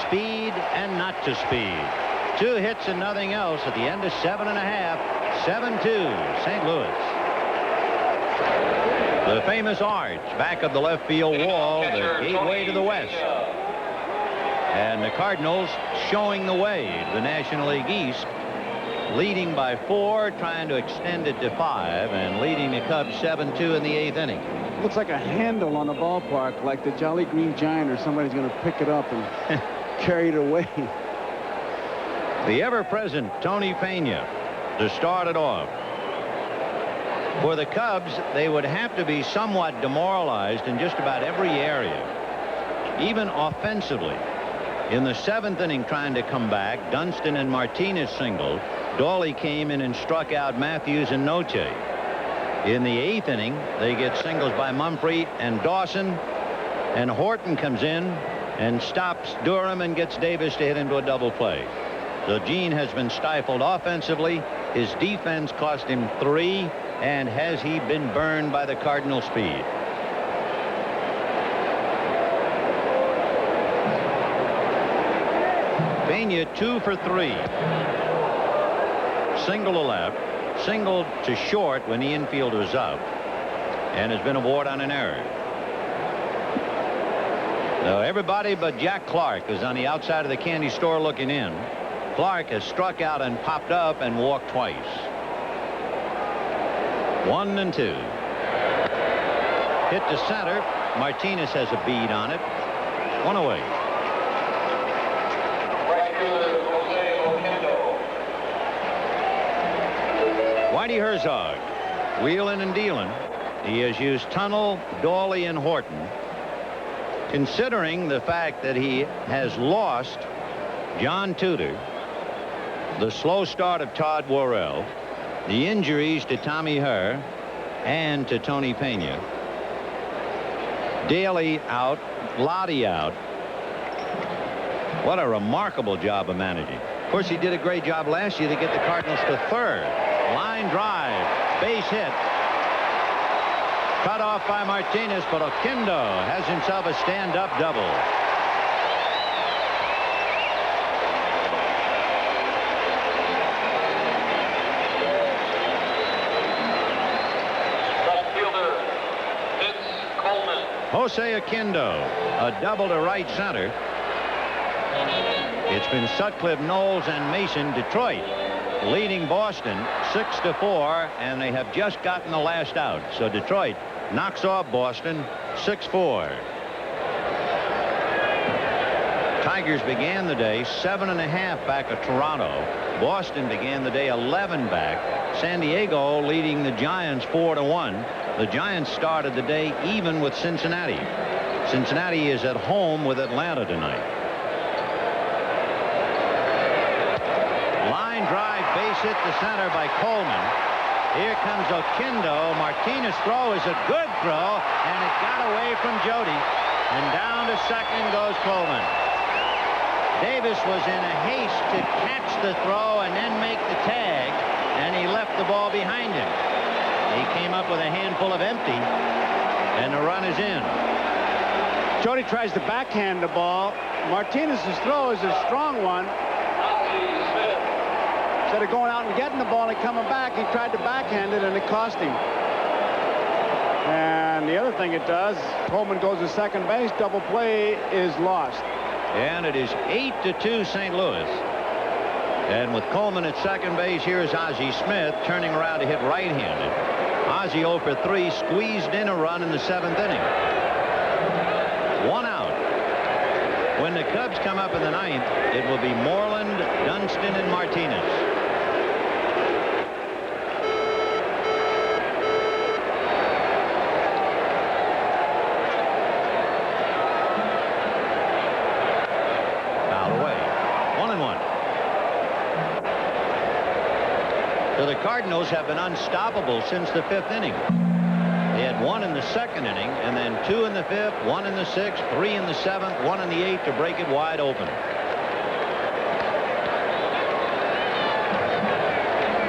Speed and not to speed. 2 hits and nothing else at the end of 7 1/2. 7-2 St. Louis. The famous arch back of the left field wall, the gateway to the west. And the Cardinals showing the way to the National League East, leading by 4, trying to extend it to 5, and leading the Cubs 7-2 in the 8th inning. Looks like a handle on the ballpark, like the Jolly Green Giant, or somebody's going to pick it up and carry it away. The ever-present Tony Pena to start it off. For the Cubs, they would have to be somewhat demoralized in just about every area, even offensively. In the 7th inning, trying to come back, Dunston and Martinez singled. Dawley came in and struck out Matthews and Noche. In the 8th inning, they get singles by Mumphrey and Dawson, and Horton comes in and stops Durham and gets Davis to hit into a double play. So Gene has been stifled offensively. His defense cost him 3, and has he been burned by the Cardinal speed? Pena 2 for 3. Single to left, single to short when the infield was up, and has been aboard on an error. So everybody but Jack Clark is on the outside of the candy store looking in. Clark has struck out and popped up and walked twice. 1-2. Hit to center. Martinez has a bead on it. 1 away. Whitey Herzog wheeling and dealing. He has used Tunnel, Dawley, and Horton. Considering the fact that he has lost John Tudor, the slow start of Todd Worrell, the injuries to Tommy Hurd and to Tony Pena, Daly out, Lottie out. What a remarkable job of managing. Of course, he did a great job last year to get the Cardinals to third. Line drive, base hit. Cut off by Martinez, but Oquendo has himself a stand-up double. Left fielder, Vince Coleman. Jose Oquendo, a double to right center. It's been Sutcliffe, Knowles, and Mason. Detroit leading Boston 6-4, and they have just gotten the last out. So Detroit knocks off Boston 6-4. Tigers began the day 7.5 back of Toronto. Boston began the day 11 back, San Diego leading the Giants 4-1. The Giants started the day even with Cincinnati. Cincinnati is at home with Atlanta tonight. Line drive, base hit to center by Coleman. Here comes Oquendo. Martinez's throw is a good throw, and it got away from Jody. And down to second goes Coleman. Davis was in a haste to catch the throw and then make the tag, and he left the ball behind him. He came up with a handful of empty, and the run is in. Jody tries to backhand the ball. Martinez's throw is a strong one. Instead of going out and getting the ball and coming back, he tried to backhand it, and it cost him. And the other thing it does, Coleman goes to second base. Double play is lost. And it is 8-2 St. Louis. And with Coleman at second base, here's Ozzie Smith turning around to hit right-handed. Ozzie 0 for 3, squeezed in a run in the 7th inning. 1 out. When the Cubs come up in the 9th, it will be Moreland, Dunston, and Martinez. The Cardinals have been unstoppable since the 5th inning. They had 1 in the 2nd inning, and then 2 in the 5th, 1 in the 6th, 3 in the 7th, 1 in the 8th to break it wide open.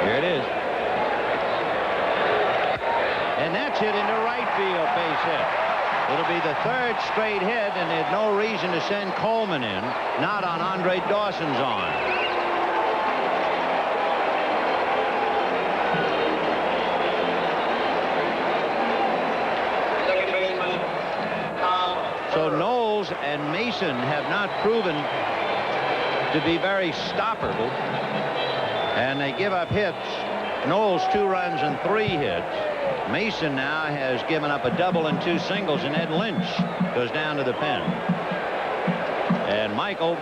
Here it is. And that's hit into right field, base hit. It'll be the 3rd straight hit, and there's no reason to send Coleman in, not on Andre Dawson's arm. So Knowles and Mason have not proven to be very stoppable, and they give up hits. Knowles 2 runs and 3 hits. Mason now has given up a double and 2 singles, and Ed Lynch goes down to the pen. And Michael,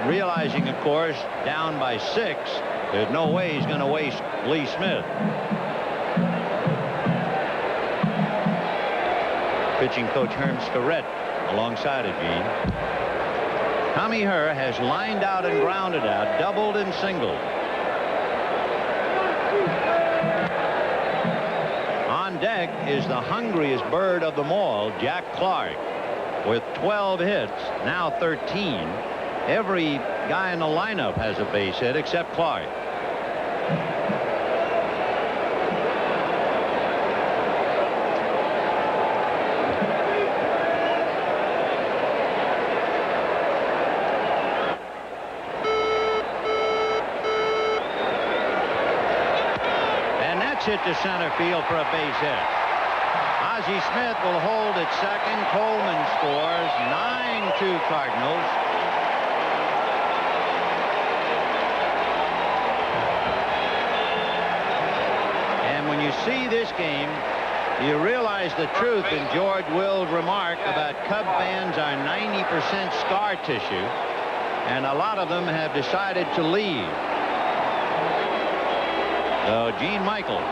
realizing, of course, down by 6, there's no way he's going to waste Lee Smith. Pitching coach Herm Starrett alongside of Gene. Tommy Herr has lined out and grounded out, doubled and singled. On deck is the hungriest bird of them all, Jack Clark, with 12 hits, now 13. Every guy in the lineup has a base hit except Clark. Hit to center field for a base hit. Ozzie Smith will hold at second. Coleman scores. 9-2 Cardinals. And when you see this game, you realize the truth in George Will's remark about Cub fans are 90% scar tissue, and a lot of them have decided to leave. So Gene Michael,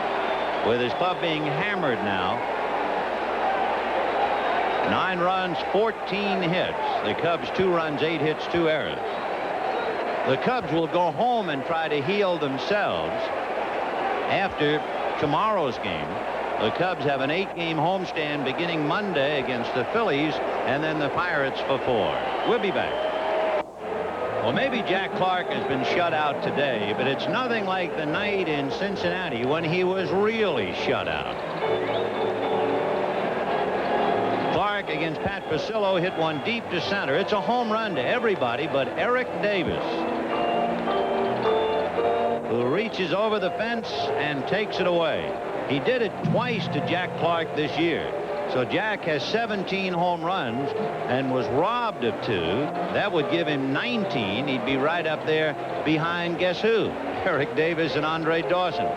with his club being hammered now, 9 runs, 14 hits. The Cubs 2 runs, 8 hits, 2 errors. The Cubs will go home and try to heal themselves after tomorrow's game. The Cubs have an 8-game homestand beginning Monday against the Phillies, and then the Pirates for 4. We'll be back. Well, maybe Jack Clark has been shut out today, but it's nothing like the night in Cincinnati when he was really shut out. Clark against Pat Pasillo hit one deep to center. It's a home run to everybody but Eric Davis, who reaches over the fence and takes it away. He did it twice to Jack Clark this year. So Jack has 17 home runs and was robbed of 2. That would give him 19. He'd be right up there behind, guess who? Eric Davis and Andre Dawson.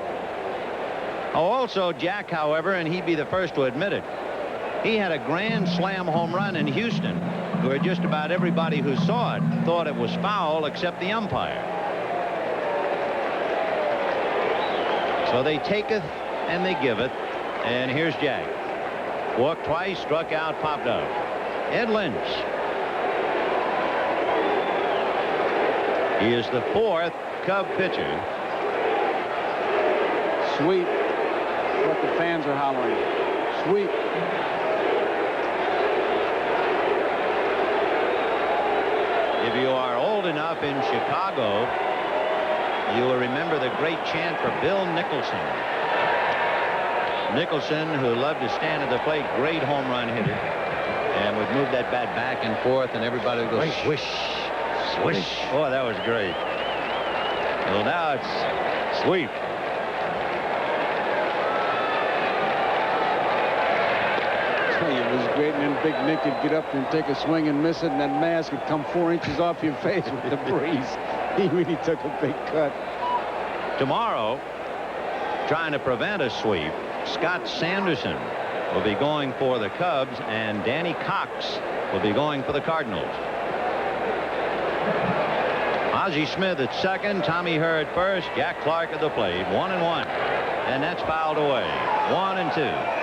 Oh, also Jack, however, and he'd be the first to admit it, he had a grand slam home run in Houston where just about everybody who saw it thought it was foul except the umpire. So they taketh and they giveth. And here's Jack. Walked twice, struck out, popped up. Ed Lynch. He is the 4th Cub pitcher. Sweep. What the fans are hollering. Sweep. If you are old enough in Chicago, you will remember the great chant for Bill Nicholson. Nicholson, who loved to stand at the plate, great home run hitter, and would move that bat back and forth, and everybody would go swish, swish. Oh, that was great. Well, now it's sweep. It was great, and then Big Nick would get up and take a swing and miss it, and that mask would come 4 inches off your face with the breeze. He really took a big cut. Tomorrow, trying to prevent a sweep, Scott Sanderson will be going for the Cubs, and Danny Cox will be going for the Cardinals. Ozzie Smith at second, Tommy Herr at first, Jack Clark at the plate, 1-1, and that's fouled away. 1-2.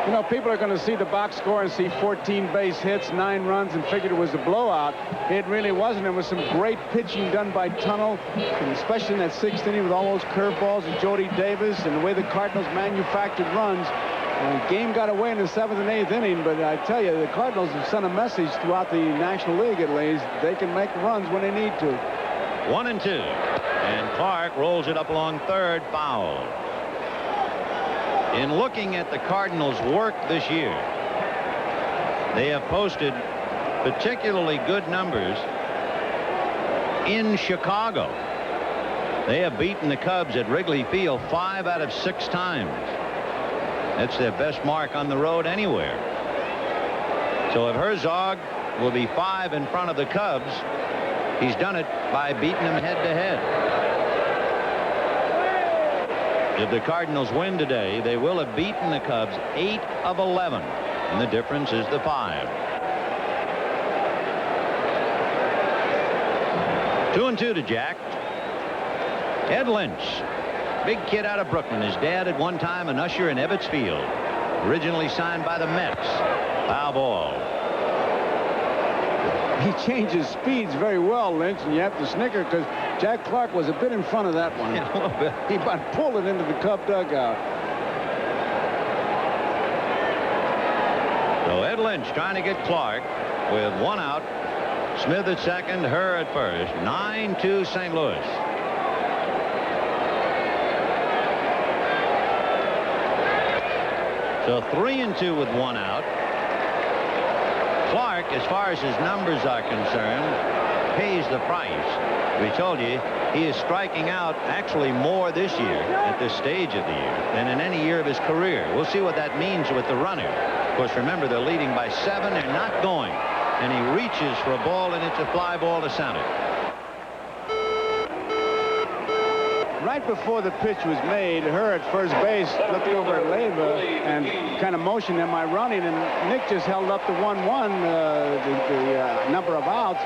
You know, people are going to see the box score and see 14 base hits, 9 runs, and figured it was a blowout. It really wasn't. There was some great pitching done by Tunnell, and especially in that 6th inning with all those curveballs of Jody Davis and the way the Cardinals manufactured runs. And the game got away in the 7th and 8th inning, but I tell you, the Cardinals have sent a message throughout the National League, at least. They can make runs when they need to. 1-2. And Clark rolls it up along third, foul. In looking at the Cardinals' work this year, they have posted particularly good numbers in Chicago. They have beaten the Cubs at Wrigley Field 5 out of 6 times. That's their best mark on the road anywhere. So if Herzog will be 5 in front of the Cubs, he's done it by beating them head-to-head. If the Cardinals win today, they will have beaten the Cubs 8 of 11, and the difference is the 5. 2-2 to Jack. Ed Lynch, big kid out of Brooklyn. His dad at one time an usher in Ebbets Field, originally signed by the Mets. Foul ball. He changes speeds very well, Lynch, and you have to snicker because Jack Clark was a bit in front of that one. Yeah, a little bit. He about pulled it into the Cub dugout. So Ed Lynch trying to get Clark with 1 out. Smith at second, Herr at first. 9-2 St. Louis. So 3-2 with 1 out. Clark, as far as his numbers are concerned, pays the price. We told you he is striking out actually more this year at this stage of the year than in any year of his career. We'll see what that means with the runner. Of course, remember, they're leading by 7. They're not going. And he reaches for a ball, and it's a fly ball to center. Right before the pitch was made, Herr at first base looked over at Leyva and kind of motioned, am I running? And Nick just held up the 1-1, the number of outs.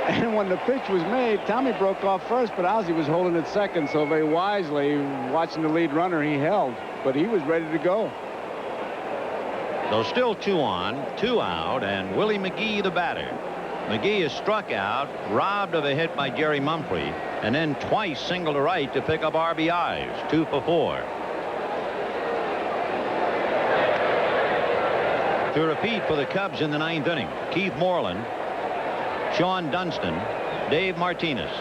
And when the pitch was made, Tommy broke off first, but Ozzie was holding it second. So very wisely, watching the lead runner, he held. But he was ready to go. So still 2 on, 2 out, and Willie McGee the batter. McGee is struck out, robbed of a hit by Jerry Mumphrey, and then twice single to right to pick up RBIs, 2 for 4. To repeat for the Cubs in the 9th inning, Keith Moreland, Sean Dunston, Dave Martinez.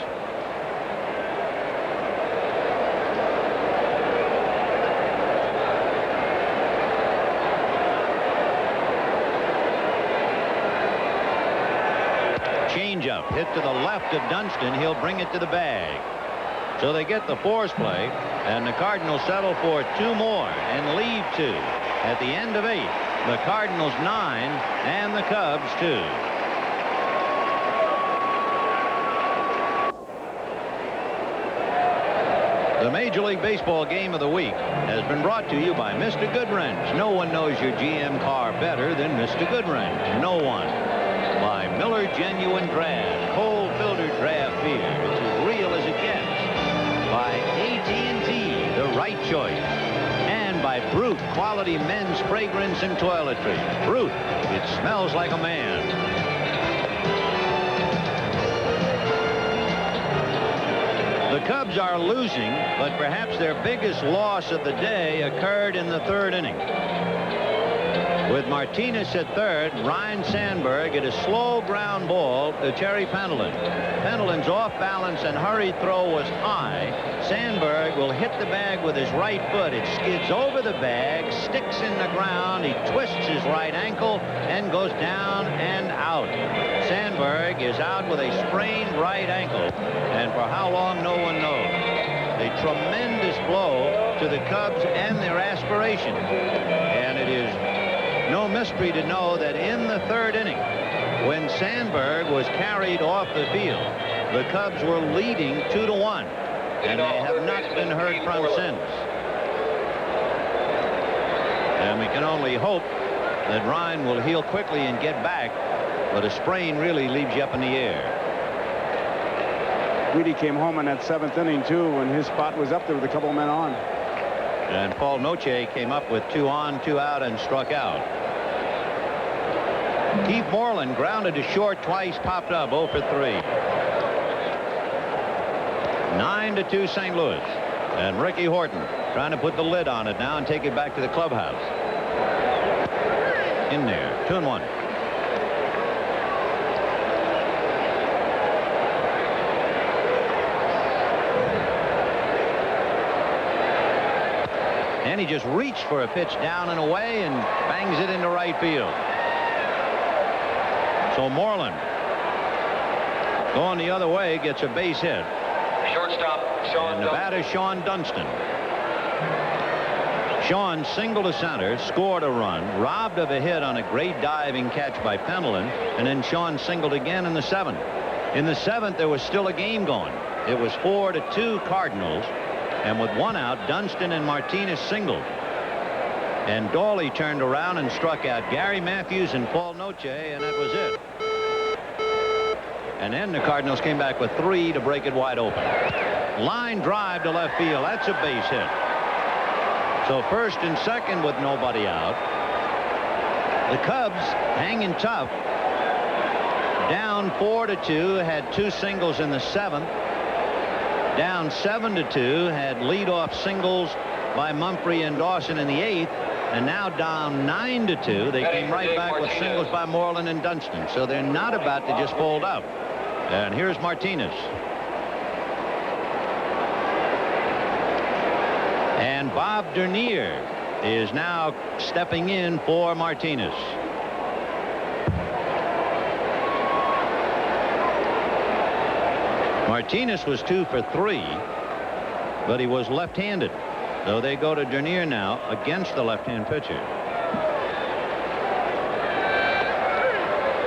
Changeup hit to the left of Dunston. He'll bring it to the bag. So they get the force play, and the Cardinals settle for 2 more and lead 2. At the end of 8, the Cardinals 9 and the Cubs 2. The Major League Baseball game of the week has been brought to you by Mr. Goodwrench. No one knows your GM car better than Mr. Goodwrench. No one. By Miller Genuine Draft, cold filtered draft beer. It's as real as it gets. By AT&T. right choice. And by Brute quality men's fragrance and toiletry. Brute, it smells like a man. The Cubs are losing, but perhaps their biggest loss of the day occurred in the third inning. With Martinez at third, Ryne Sandberg hit a slow ground ball to Terry Pendleton. Pendleton's off balance and hurried throw was high. Sandberg will hit the bag with his right foot. It skids over the bag, sticks in the ground. He twists his right ankle and goes down and out. Sandberg is out with a sprained right ankle, and for how long, no one knows. A tremendous blow to the Cubs and their aspirations. And it is no mystery to know that in the third inning, when Sandberg was carried off the field, the Cubs were leading 2-1, and they have not been heard from since. And we can only hope that Ryne will heal quickly and get back, but a sprain really leaves you up in the air. Guidi came home in that seventh inning, too, when his spot was up there with a couple of men on. And Paul Noche came up with 2 on, 2 out, and struck out. Keith Moreland grounded to short twice, popped up 0 for 3. 9-2 St. Louis. And Ricky Horton trying to put the lid on it now and take it back to the clubhouse. In there, 2-1. And he just reached for a pitch down and away and bangs it into right field. So Moreland going the other way gets a base hit. Shortstop, Sean And Nevada, Sean Dunston. Sean singled to center, scored a run, robbed of a hit on a great diving catch by Pendleton, and then Sean singled again in the seventh. In the seventh, there was still a game going. It was 4-2 Cardinals. And with 1 out, Dunston and Martinez singled. And Dawley turned around and struck out Gary Matthews and Paul Noche, and that was it. And then the Cardinals came back with 3 to break it wide open. Line drive to left field. That's a base hit. So first and second with nobody out. The Cubs hanging tough. Down 4-2, had 2 singles in the seventh. Down 7-2, had leadoff singles by Mumphrey and Dawson in the eighth, and now down 9-2. They came right back with singles by Moreland and Dunston, so they're not about to just fold up. And here's Martinez. And Bob Dernier is now stepping in for Martinez. Martinez was 2 for 3, but he was left-handed. So they go to Dernier now against the left-hand pitcher.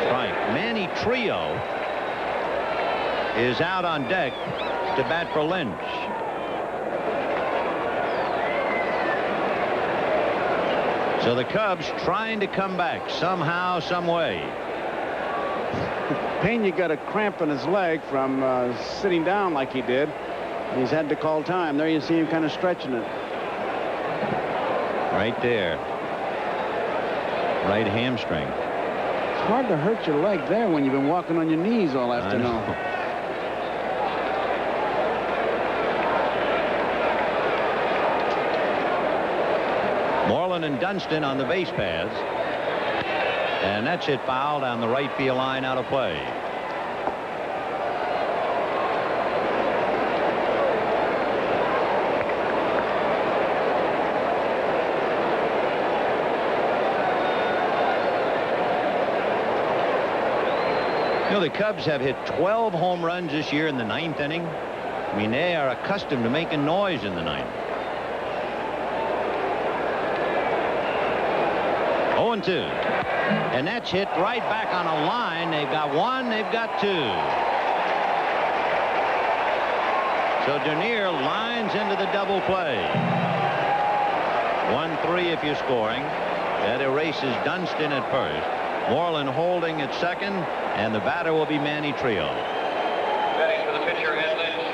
Strike. Manny Trio is out on deck to bat for Lynch. So the Cubs trying to come back somehow, some way. Pena got a cramp in his leg from sitting down like he did. He's had to call time. There you see him kind of stretching it. Right there. Right hamstring. It's hard to hurt your leg there when you've been walking on your knees all afternoon. Moreland and Dunston on the base paths. And that's hit foul down the right field line, out of play. You know, the Cubs have hit 12 home runs this year in the ninth inning. I mean, they are accustomed to making noise in the ninth. 0-2. And that's hit right back on a line. They've got 1, they've got 2. So Dernier lines into the double play. 1-3 if you're scoring. That erases Dunston at first. Moreland holding at second, and the batter will be Manny Trio. Batting for the pitcher, Ed Lynch,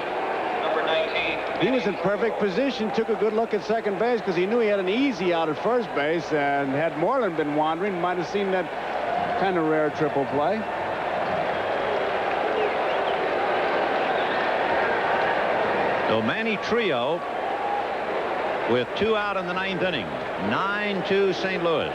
number 19. he was in perfect position, took a good look at second base because he knew he had an easy out at first base, and had Moreland been wandering, might have seen that kind of rare triple play. So Manny Trio with 2 out in the 9th inning. 9-2 St. Louis.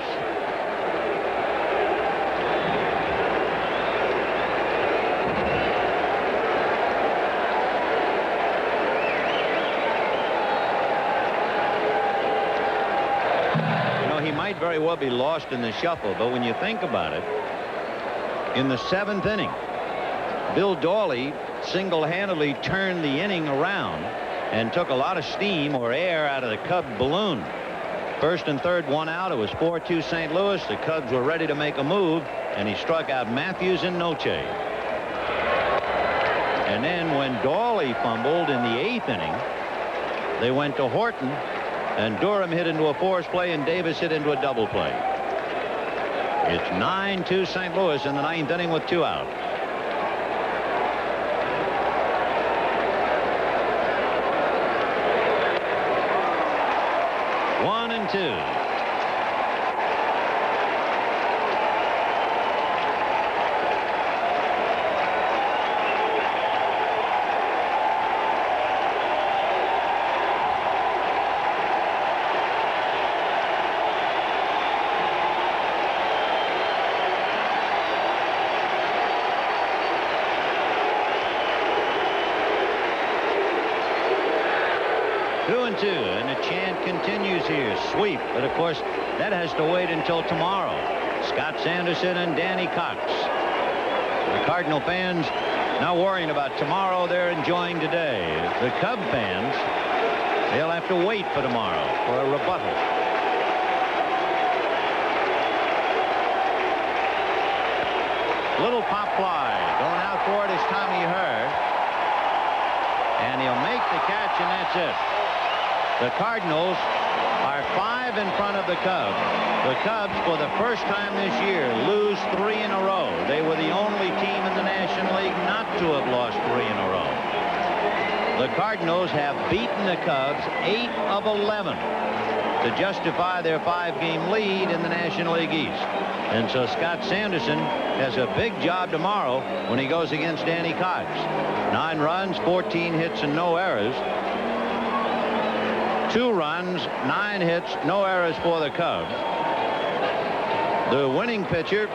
He might very well be lost in the shuffle, but when you think about it, in the 7th inning, Bill Dawley single-handedly turned the inning around and took a lot of steam or air out of the Cub balloon. First and third, 1 out. It was 4-2 St. Louis. The Cubs were ready to make a move, and he struck out Matthews and Noche. And then when Dawley fumbled in the 8th inning, they went to Horton, and Durham hit into a force play, and Davis hit into a double play. It's 9-2 St. Louis in the 9th inning with 2 out. One and 2. And the chant continues here. Sweep. But of course, that has to wait until tomorrow. Scott Sanderson and Danny Cox. The Cardinal fans not worrying about tomorrow. They're enjoying today. The Cub fans, they'll have to wait for tomorrow for a rebuttal. Little pop fly. Going out for it is Tommy Herr. And he'll make the catch, and that's it. The Cardinals are 5 in front of the Cubs. The Cubs, for the first time this year, lose 3 in a row. They were the only team in the National League not to have lost 3 in a row. The Cardinals have beaten the Cubs 8 of 11 to justify their 5-game lead in the National League East. And so Scott Sanderson has a big job tomorrow when he goes against Danny Cox. 9 runs, 14 hits, and no errors. 2 runs, 9 hits, no errors for the Cubs. The winning pitcher,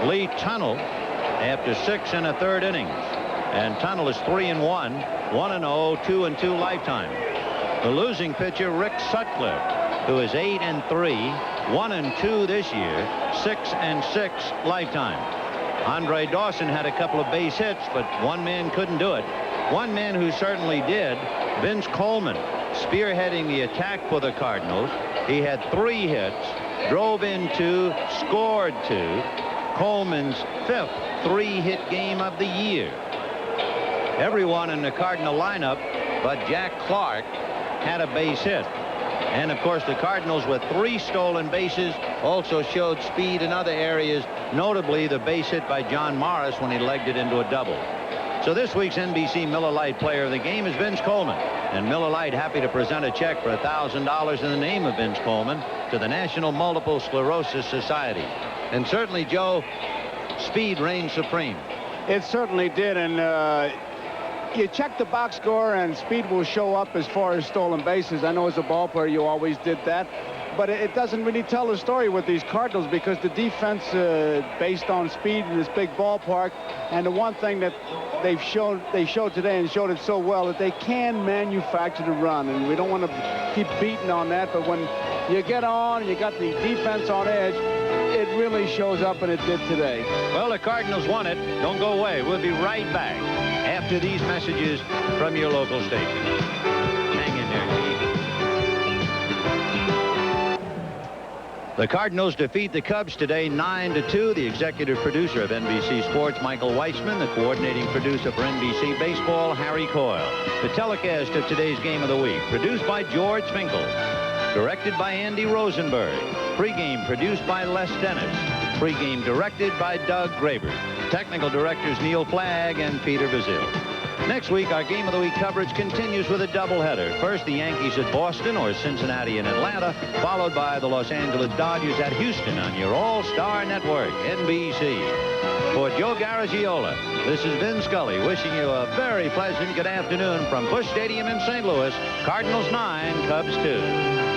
Lee Tunnell, after 6 1/3 innings. And Tunnell is 3-1, 1-0, 2-2 lifetime. The losing pitcher, Rick Sutcliffe, who is 8-3, 1-2 this year, 6-6 lifetime. Andre Dawson had a couple of base hits, but one man couldn't do it. One man who certainly did, Vince Coleman, spearheading the attack for the Cardinals. He had 3 hits, drove in 2, scored 2. Coleman's 5th 3-hit game of the year. Everyone in the Cardinal lineup but Jack Clark had a base hit. And of course, the Cardinals with 3 stolen bases also showed speed in other areas, notably the base hit by John Morris when he legged it into a double. So this week's NBC Miller Lite Player of the Game is Vince Coleman. And Miller Lite happy to present a check for $1,000 in the name of Vince Coleman to the National Multiple Sclerosis Society. And certainly, Joe, speed reigned supreme. It certainly did. And you check the box score and speed will show up as far as stolen bases. I know as a ball player you always did that. But it doesn't really tell the story with these Cardinals because the defense based on speed in this big ballpark. And the one thing that they showed today and showed it so well that they can manufacture the run. And we don't want to keep beating on that. But when you get on and you got the defense on edge, it really shows up, and it did today. Well, the Cardinals won it. Don't go away. We'll be right back after these messages from your local station. Hang in there, Chief. The Cardinals defeat the Cubs today 9-2. The executive producer of NBC Sports, Michael Weissman. The coordinating producer for NBC Baseball, Harry Coyle. The telecast of today's Game of the Week, produced by George Finkel. Directed by Andy Rosenberg. Pre-game produced by Les Dennis. Pre-game directed by Doug Graber. Technical directors Neil Flagg and Peter Bazile. Next week, our Game of the Week coverage continues with a doubleheader. First, the Yankees at Boston or Cincinnati and Atlanta, followed by the Los Angeles Dodgers at Houston on your all-star network, NBC. For Joe Garagiola, this is Vin Scully wishing you a very pleasant good afternoon from Busch Stadium in St. Louis. Cardinals 9, Cubs 2.